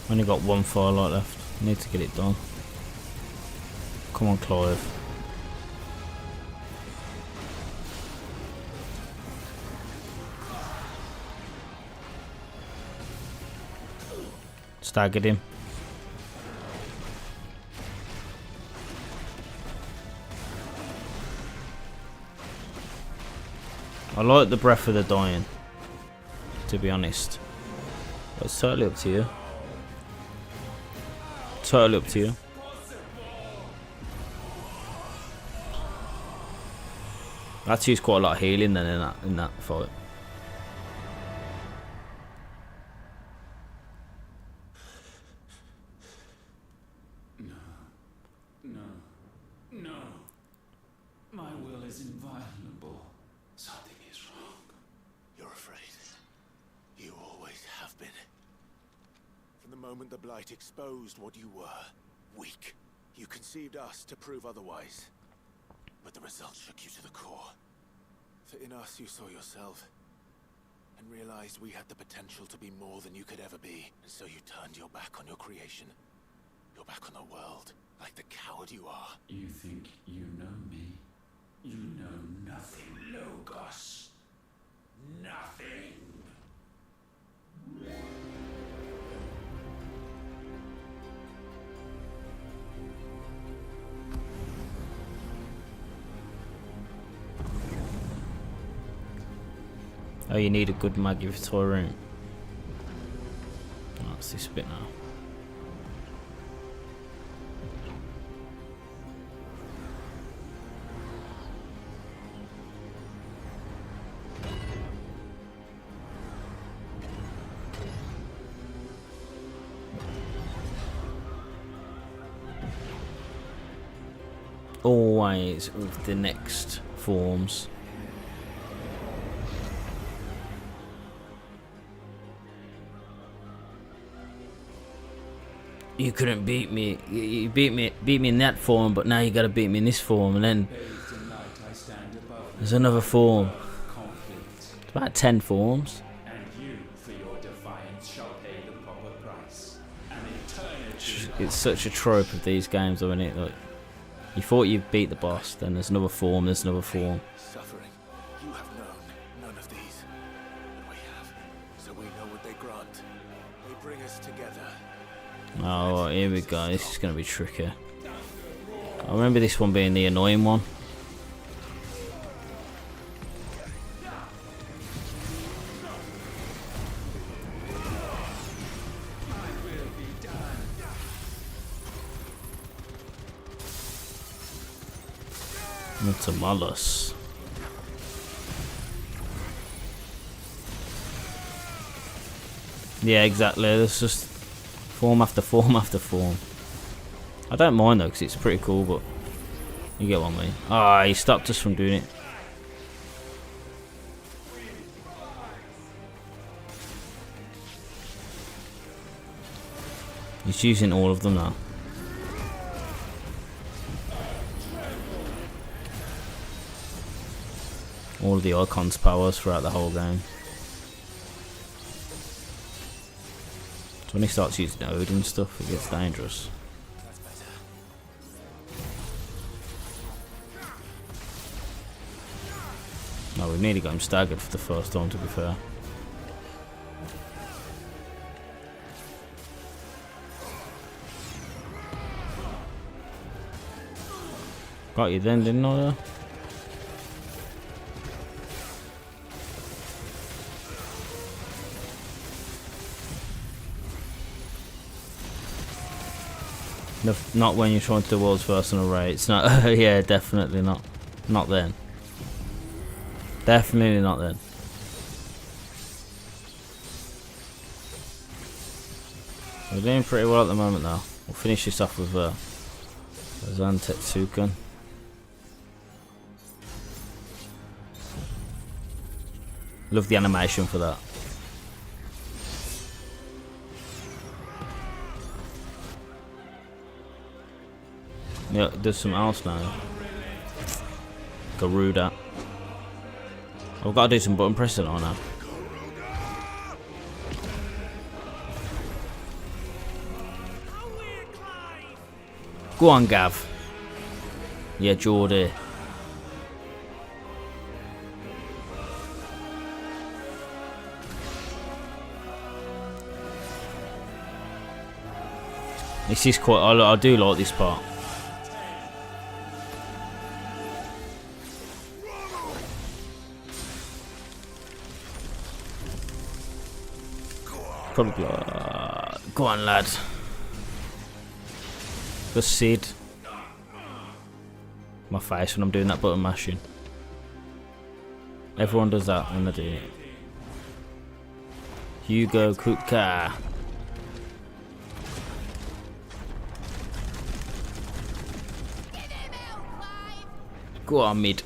Only got one firelight left. Need to get it done. Come on, Clive. Staggered him. I like the Breath of the Dying, to be honest. But it's totally up to you. Totally up to you. I had to use quite a lot of healing then in that fight. No. My will is inviolable. Something is wrong. You're afraid. You always have been. From the moment the Blight exposed what you were, weak, you conceived us to prove otherwise. But the results shook you to the core. For in us you saw yourself, and realized we had the potential to be more than you could ever be. And so you turned your back on your creation. Your back on the world, like the coward you are. You think you know me? You know nothing, Logos. Nothing. Oh, you need a good magnificatory room. Oh, that's this bit now. Always with the next forms. You couldn't beat me. You beat me in that form, but now you gotta beat me in this form, and then there's another form. It's about 10 forms. And you, for your defiance, shall pay the proper price. An eternity. It's such a trope of these games, though, isn't it? Like, you thought you beat the boss, then there's another form, there's another form. Suffering. You have known none of these. But we have. So we know what they grant. They bring us together. Oh, here we go. This is going to be tricky. I remember this one being the annoying one. It's a Malus. Yeah, exactly. There's just form after form after form. I don't mind though, because it's pretty cool, but you get what I mean. Ah, he stopped us from doing it. He's using all of them now. All of the icons' powers throughout the whole game. So when he starts using Odin stuff, it gets dangerous. No, we've nearly got him staggered for the first time, to be fair. Got you then, didn't I? Not when you're trying to do world's first on a raid. It's not. Yeah, definitely not. Not then. Definitely not then. We're doing pretty well at the moment now. We'll finish this off with Zantetsuken. Love the animation for that. Yeah, there's some else now. Garuda. I've got to do some button pressing on now. Go on, Gav. Yeah, Geordie. This is quite. I do like this part. Probably. Go on, lad. The Sid. My face when I'm doing that button mashing. Everyone does that when they do it. Hugo Kupka. Go on, mid.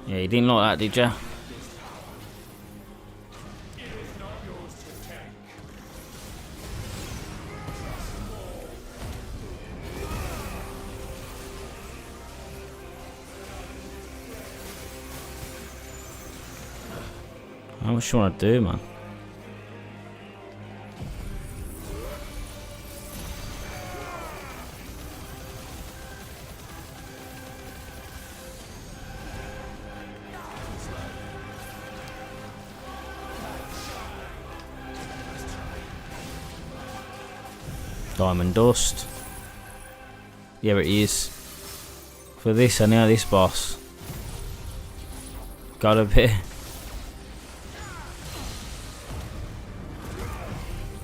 Yeah, you didn't like that, did ya? How much you want to do, man? Diamond Dust. Yeah, it is. For this, I know this boss. Got a bit.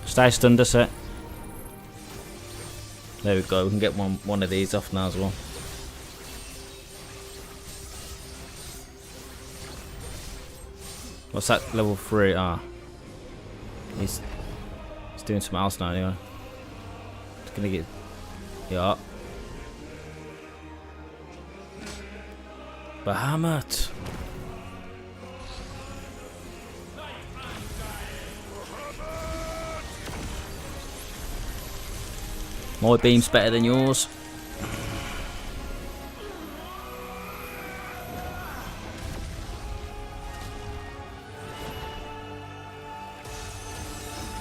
Stay stunned a set. There we go. We can get one of these off now as well. What's that? Level 3. Ah, he's doing something else now. Anyway, it's gonna get. Yeah. Bahamut. My beam's better than yours.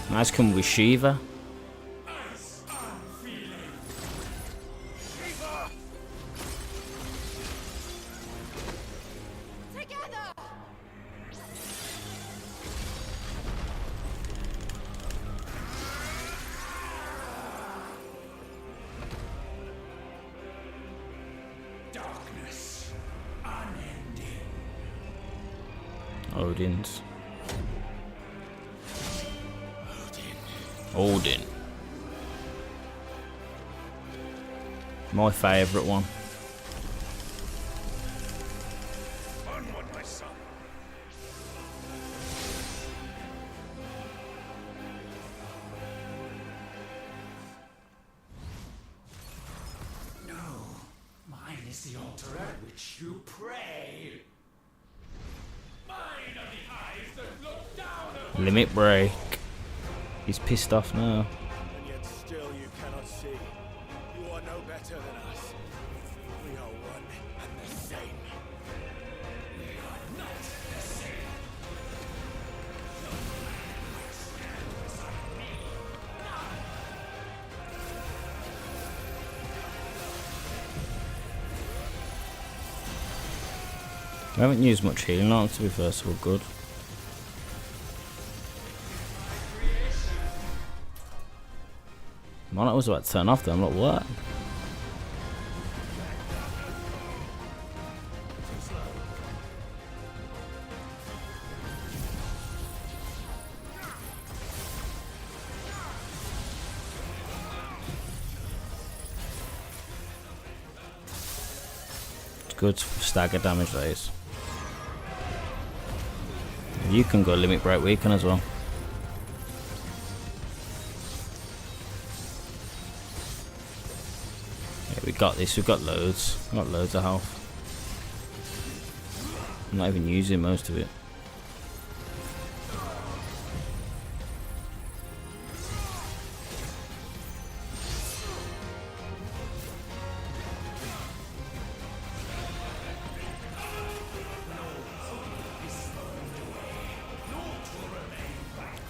Nice come with Shiva. Odin's. Odin. My favourite one. Onward, my son. No, mine is the altar at which you pray. Limit break. He's pissed off now. And yet still you cannot see. You are no better than us. We are one and the same. We are not the same. No man stand beside me. I haven't used much healing on to be fair, so we're good. Man, I was about to turn off then, I'm like, what? It's good stagger damage, that is. You can go limit break weaken as well. We got this, we've got loads. We've got loads of health. I'm not even using most of it.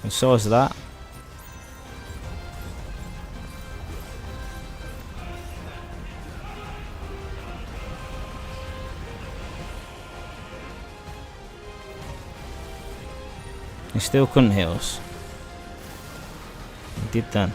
And so is that. He still couldn't hit us. He did then.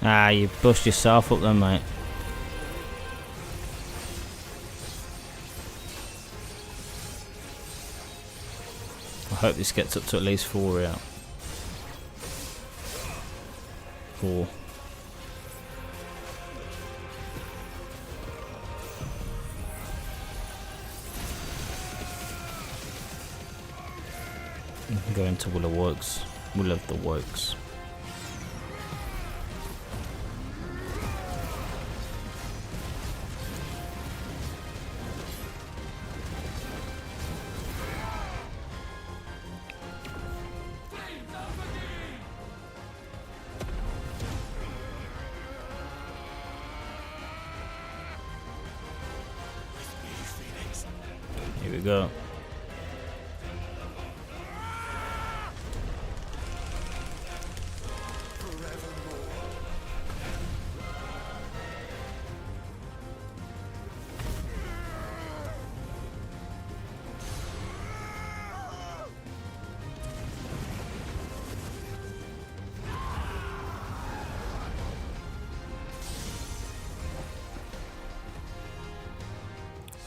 Ah, you bust yourself up then, mate. I hope this gets up to at least 4 out. 4. We can go into Will of Works. Will of the Works. Here we go.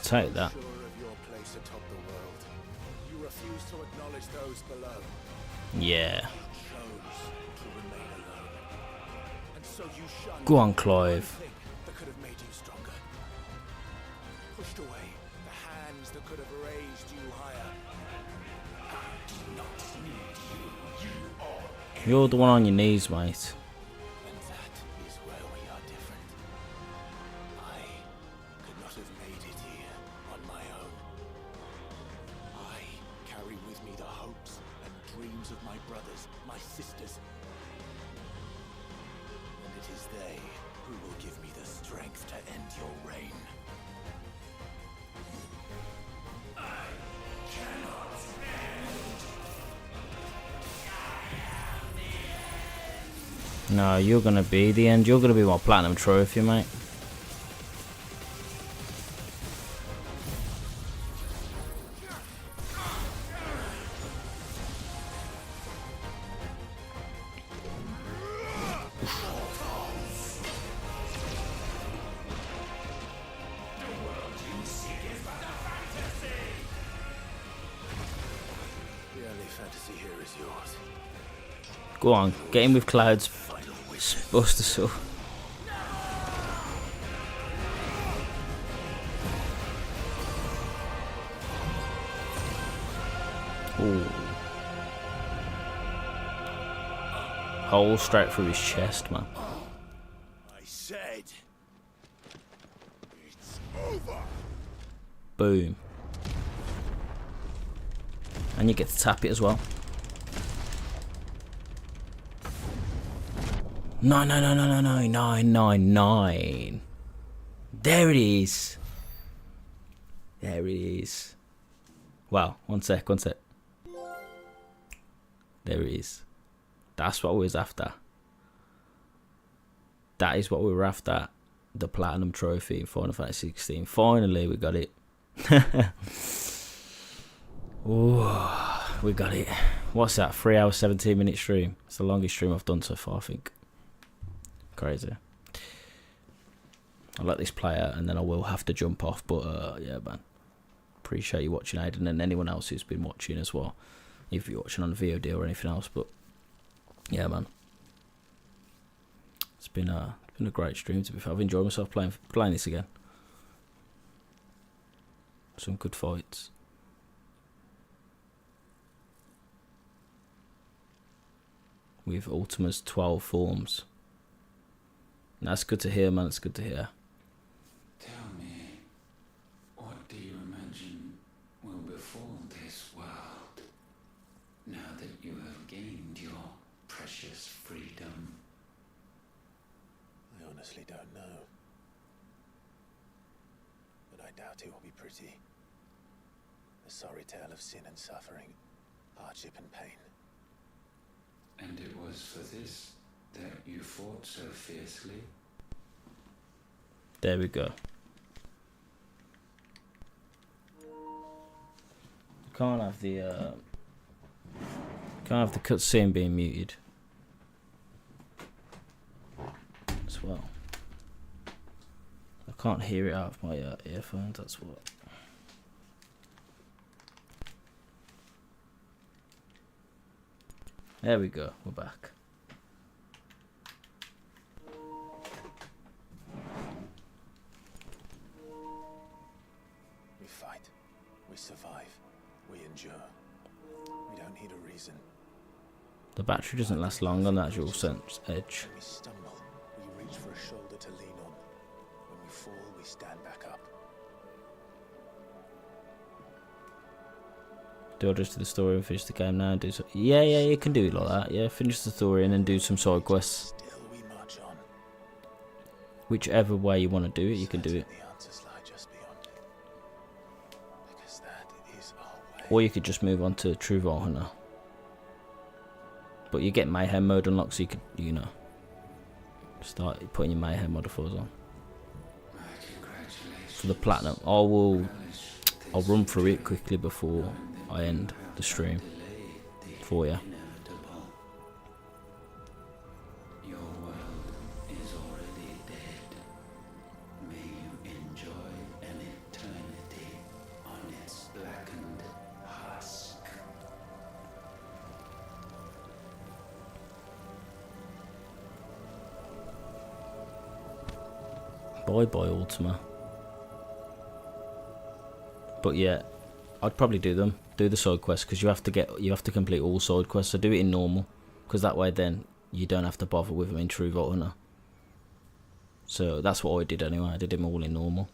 Take that. Sure of your place atop the world. You refuse to acknowledge those below. Yeah. Chose to remain alone. And so you shunned Go on, the Clive. thing that could have made you stronger. Pushed away the hands that could have raised you higher. I do not need you. You are. You're the one on your knees, mate. And that is where we are different. I could not have made it here on my own. I carry with me the hopes and dreams of my brothers, my sisters. And it is they who will give me the strength to end your reign. I cannot end. No, you're gonna be the end. You're gonna be my platinum trophy, mate. The only fantasy here is yours. Go on, get in with Clouds. Bust us up. Ooh. Hole straight through his chest, man. I said it's over. Boom. And you get to tap it as well. 9999999. There it is. There it is. Wow, one sec. There it is. That's what we was after. That is what we were after. The platinum trophy in Final Fantasy XVI. Finally, we got it. Ooh, we got it. What's that? 3 hour 17-minute stream. It's the longest stream I've done so far, I think. Crazy. I'll let this play out and then I will have to jump off. But yeah, man. Appreciate you watching, Aiden, and anyone else who's been watching as well. If you're watching on VOD or anything else. But yeah, man. It's been a great stream, to be fair. I've enjoyed myself playing this again. Some good fights. with Ultima's 12 forms. That's good to hear, man. It's good to hear. Tell me, what do you imagine will befall this world now that you have gained your precious freedom? I honestly don't know. But I doubt it will be pretty. A sorry tale of sin and suffering, hardship and pain. And it was for this that you fought so fiercely? There we go. Can't have the cutscene being muted as well. I can't hear it out of my earphones. That's what. There we go. We're back. We fight. We survive. We endure. We don't need a reason. The battery doesn't last long on that dual sense edge. When we stumble, we reach for a shoulder to lean on. When we fall, we stand back up. Do I just do the story and finish the game now? And do so? Yeah, you can do it like that. Yeah, finish the story and then do some side quests. Still we march on. Whichever way you want to do it, you can do it. The answers lie just beyond it. Because that is our way. Or you could just move on to True Vault Hunter. But you get Mayhem mode unlocked, so you could, you know, start putting your Mayhem modifiers on. For the Platinum, I'll run through it quickly before I end the stream for you. Your world is already dead. May you enjoy an eternity on its blackened husk. Bye bye, Ultima. But yeah, I'd probably do them. Do the side quests, because you have to complete all side quests. So do it in normal, because that way then you don't have to bother with them in True Vault Hunter. So that's what I did anyway. I did them all in normal.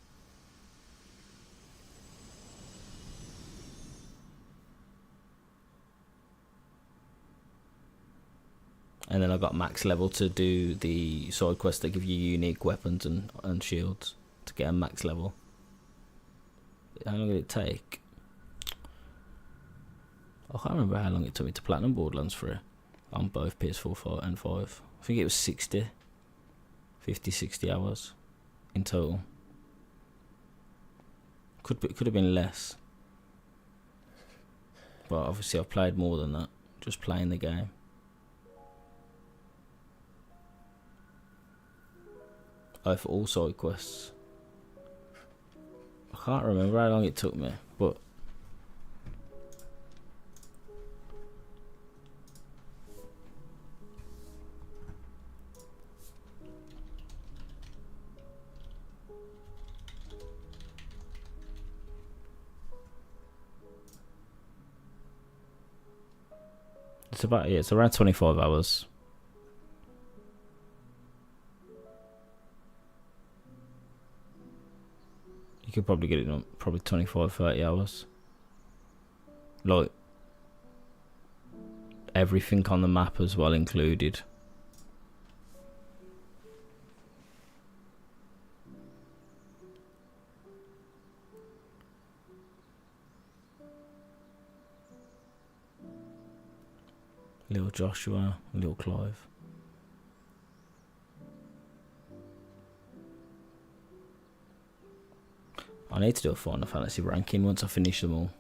And then I got max level to do the side quests that give you unique weapons and shields to get a max level. How long did it take? I can't remember how long it took me to platinum Borderlands 3 on both PS4 and 5. I think it was 60 hours in total. Could have been less, but obviously I've played more than that, just playing the game. Oh, for all side quests. I can't remember how long it took me, but it's around 25 hours. You could probably get it in probably 25-30 hours. Like everything on the map as well included. Little Joshua, little Clive. I need to do a Final Fantasy ranking once I finish them all.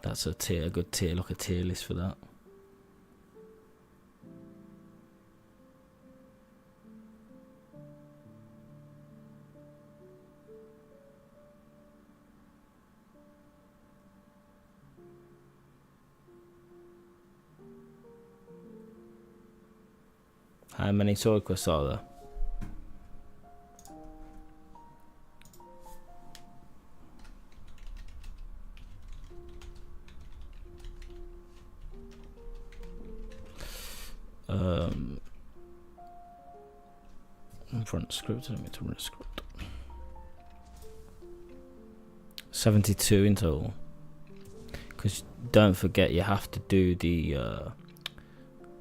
That's a good tier, like a tier list for that. How many side quests are there? In front of the script, let me to run the script. 72 in total. Because don't forget, you have to do the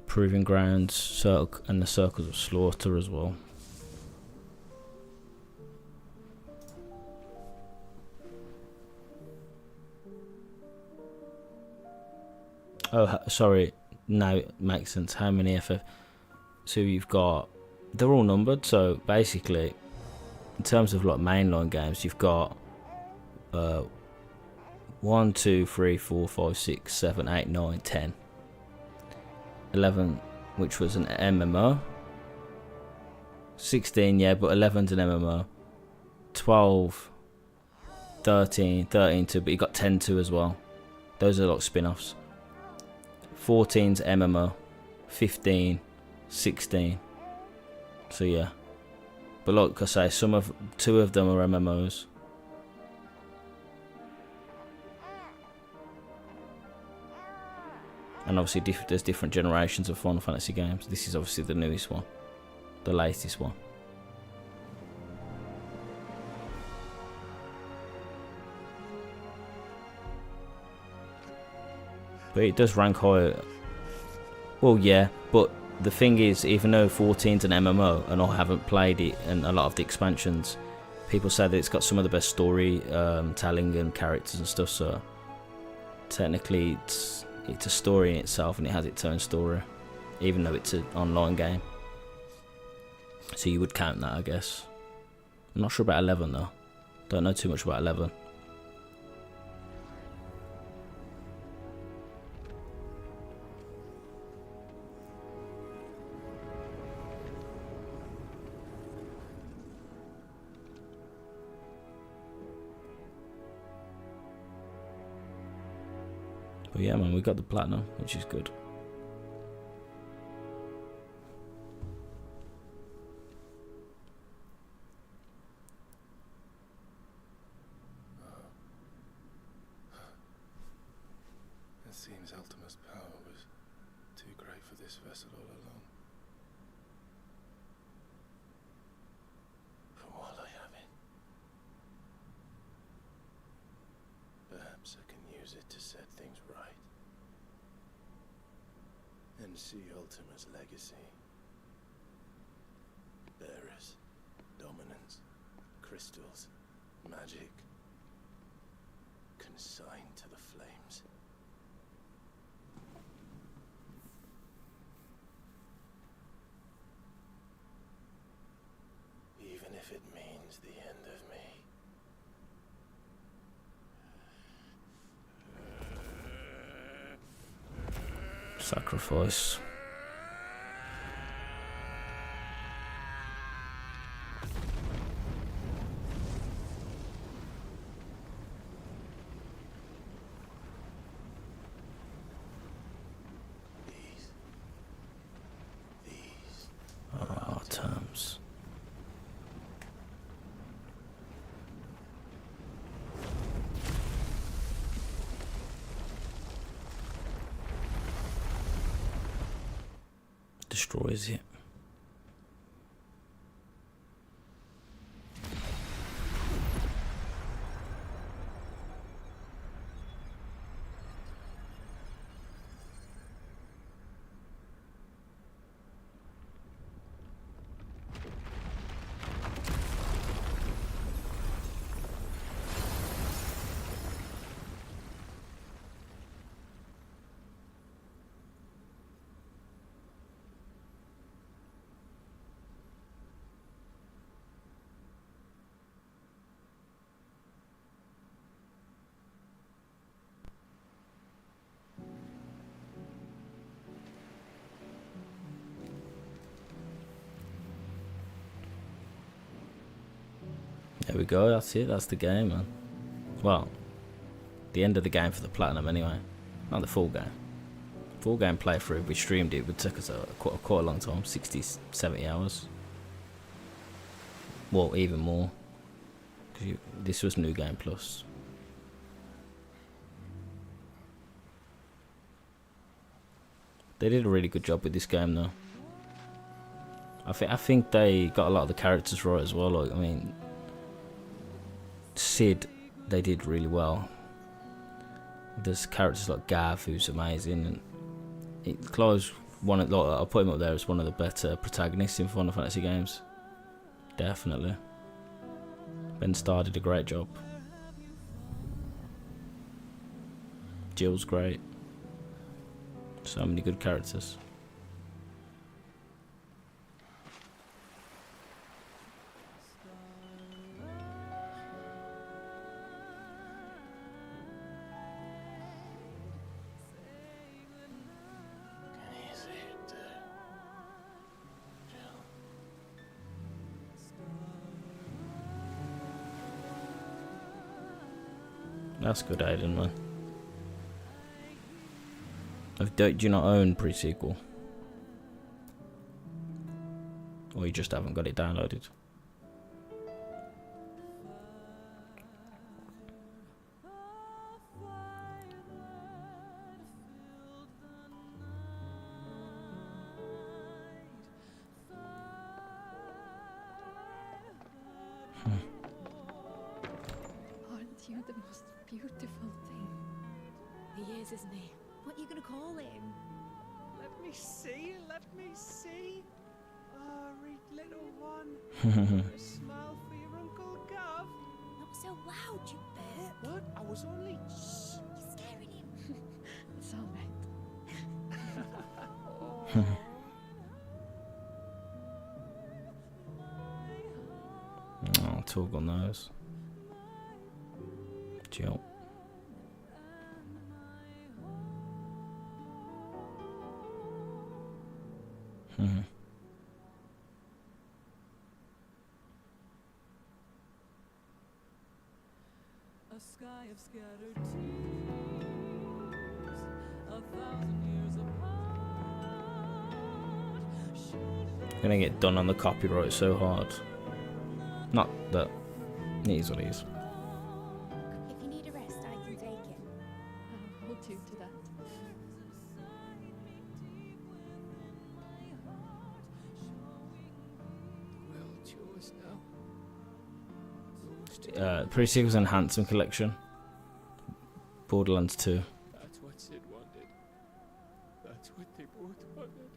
Proving Grounds circle and the Circles of Slaughter as well. Oh, sorry. Now it makes sense. How many FF? So you've got. They're all numbered. So basically, in terms of like mainline games, you've got 1, 2, 3, 4, 5, 6, 7, 8, 9, 10, 11, which was an MMO. 16, yeah, but 11's an MMO. 12, 13, 2, but you got 10 2 as well. Those are like spin-offs. 14's MMO, 15, 16. So yeah, but like I say, two of them are MMOs. And obviously, there's different generations of Final Fantasy games. This is obviously the newest one, the latest one. But it does rank higher. Well, yeah, but the thing is, even though 14's an MMO and I haven't played it and a lot of the expansions, people say that it's got some of the best story telling and characters and stuff, so technically it's a story in itself and it has its own story, even though it's an online game. So you would count that, I guess. I'm not sure about 11 though. Don't know too much about 11. But yeah, man, we got the platinum, which is good. It seems Ultima's power was too great for this vessel all along. From what I have it, perhaps I can use it to set things right. And see Ultima's legacy. Bearers, dominance, crystals, magic, consigned to the flames. Even if it means the end of me. Sacrifice. Our terms. Destroys it. There we go, that's it, that's the game, man. Well, the end of the game for the platinum anyway. Not the full game. Full game playthrough, we streamed it, would take us quite a long time, 60, 70 hours. Well, even more. Because this was New Game Plus. They did a really good job with this game, though. I think they got a lot of the characters right as well. Like, I mean, Sid, they did really well. There's characters like Gav, who's amazing, and Clive's one of, like, I'll put him up there as one of the better protagonists in Final Fantasy games. Definitely. Ben Starr did a great job. Jill's great. So many good characters. That's good, Aiden, man. Do you not own pre-sequel? Or you just haven't got it downloaded? Aren't you the most beautiful thing? He is, isn't he? What are you gonna call him? Let me see, let me see. Oh, read little one. A smile for your Uncle Gav. Not so loud, you burp. What? I was only... You're scaring him. It's all right. Oh, talk on those. Jill. A sky of scattered tears, 1,000 years apart. Gonna get done on the copyright so hard. Not that it is what it is. If you need a rest, I can take it. I'll hold you to that. Pre-sequels and Handsome Collection. Borderlands 2. That's what Sid wanted. That's what they both wanted.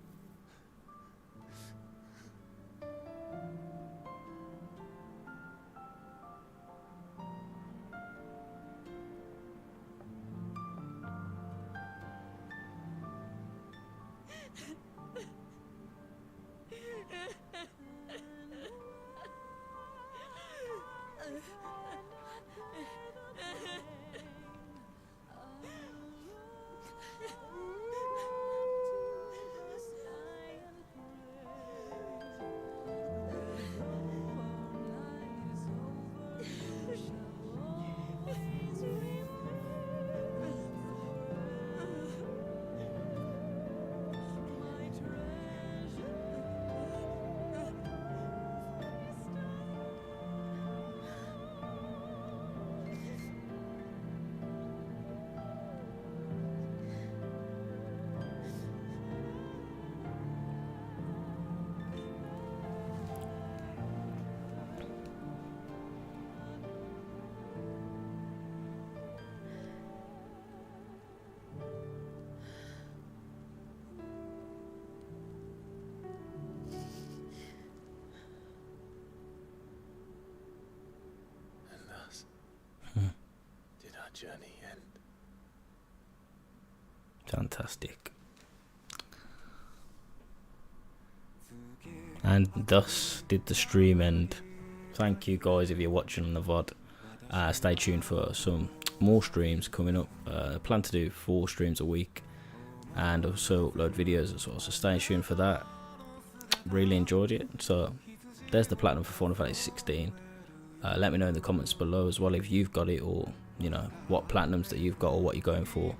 Did our journey end? Fantastic. And thus did the stream end. Thank you guys if you're watching on the VOD. Stay tuned for some more streams coming up. Plan to do 4 streams a week and also upload videos as well, so stay tuned for that. Really enjoyed it. So there's the platinum for Final Fantasy 16. Let me know in the comments below as well if you've got it, or you know what platinums that you've got or what you're going for.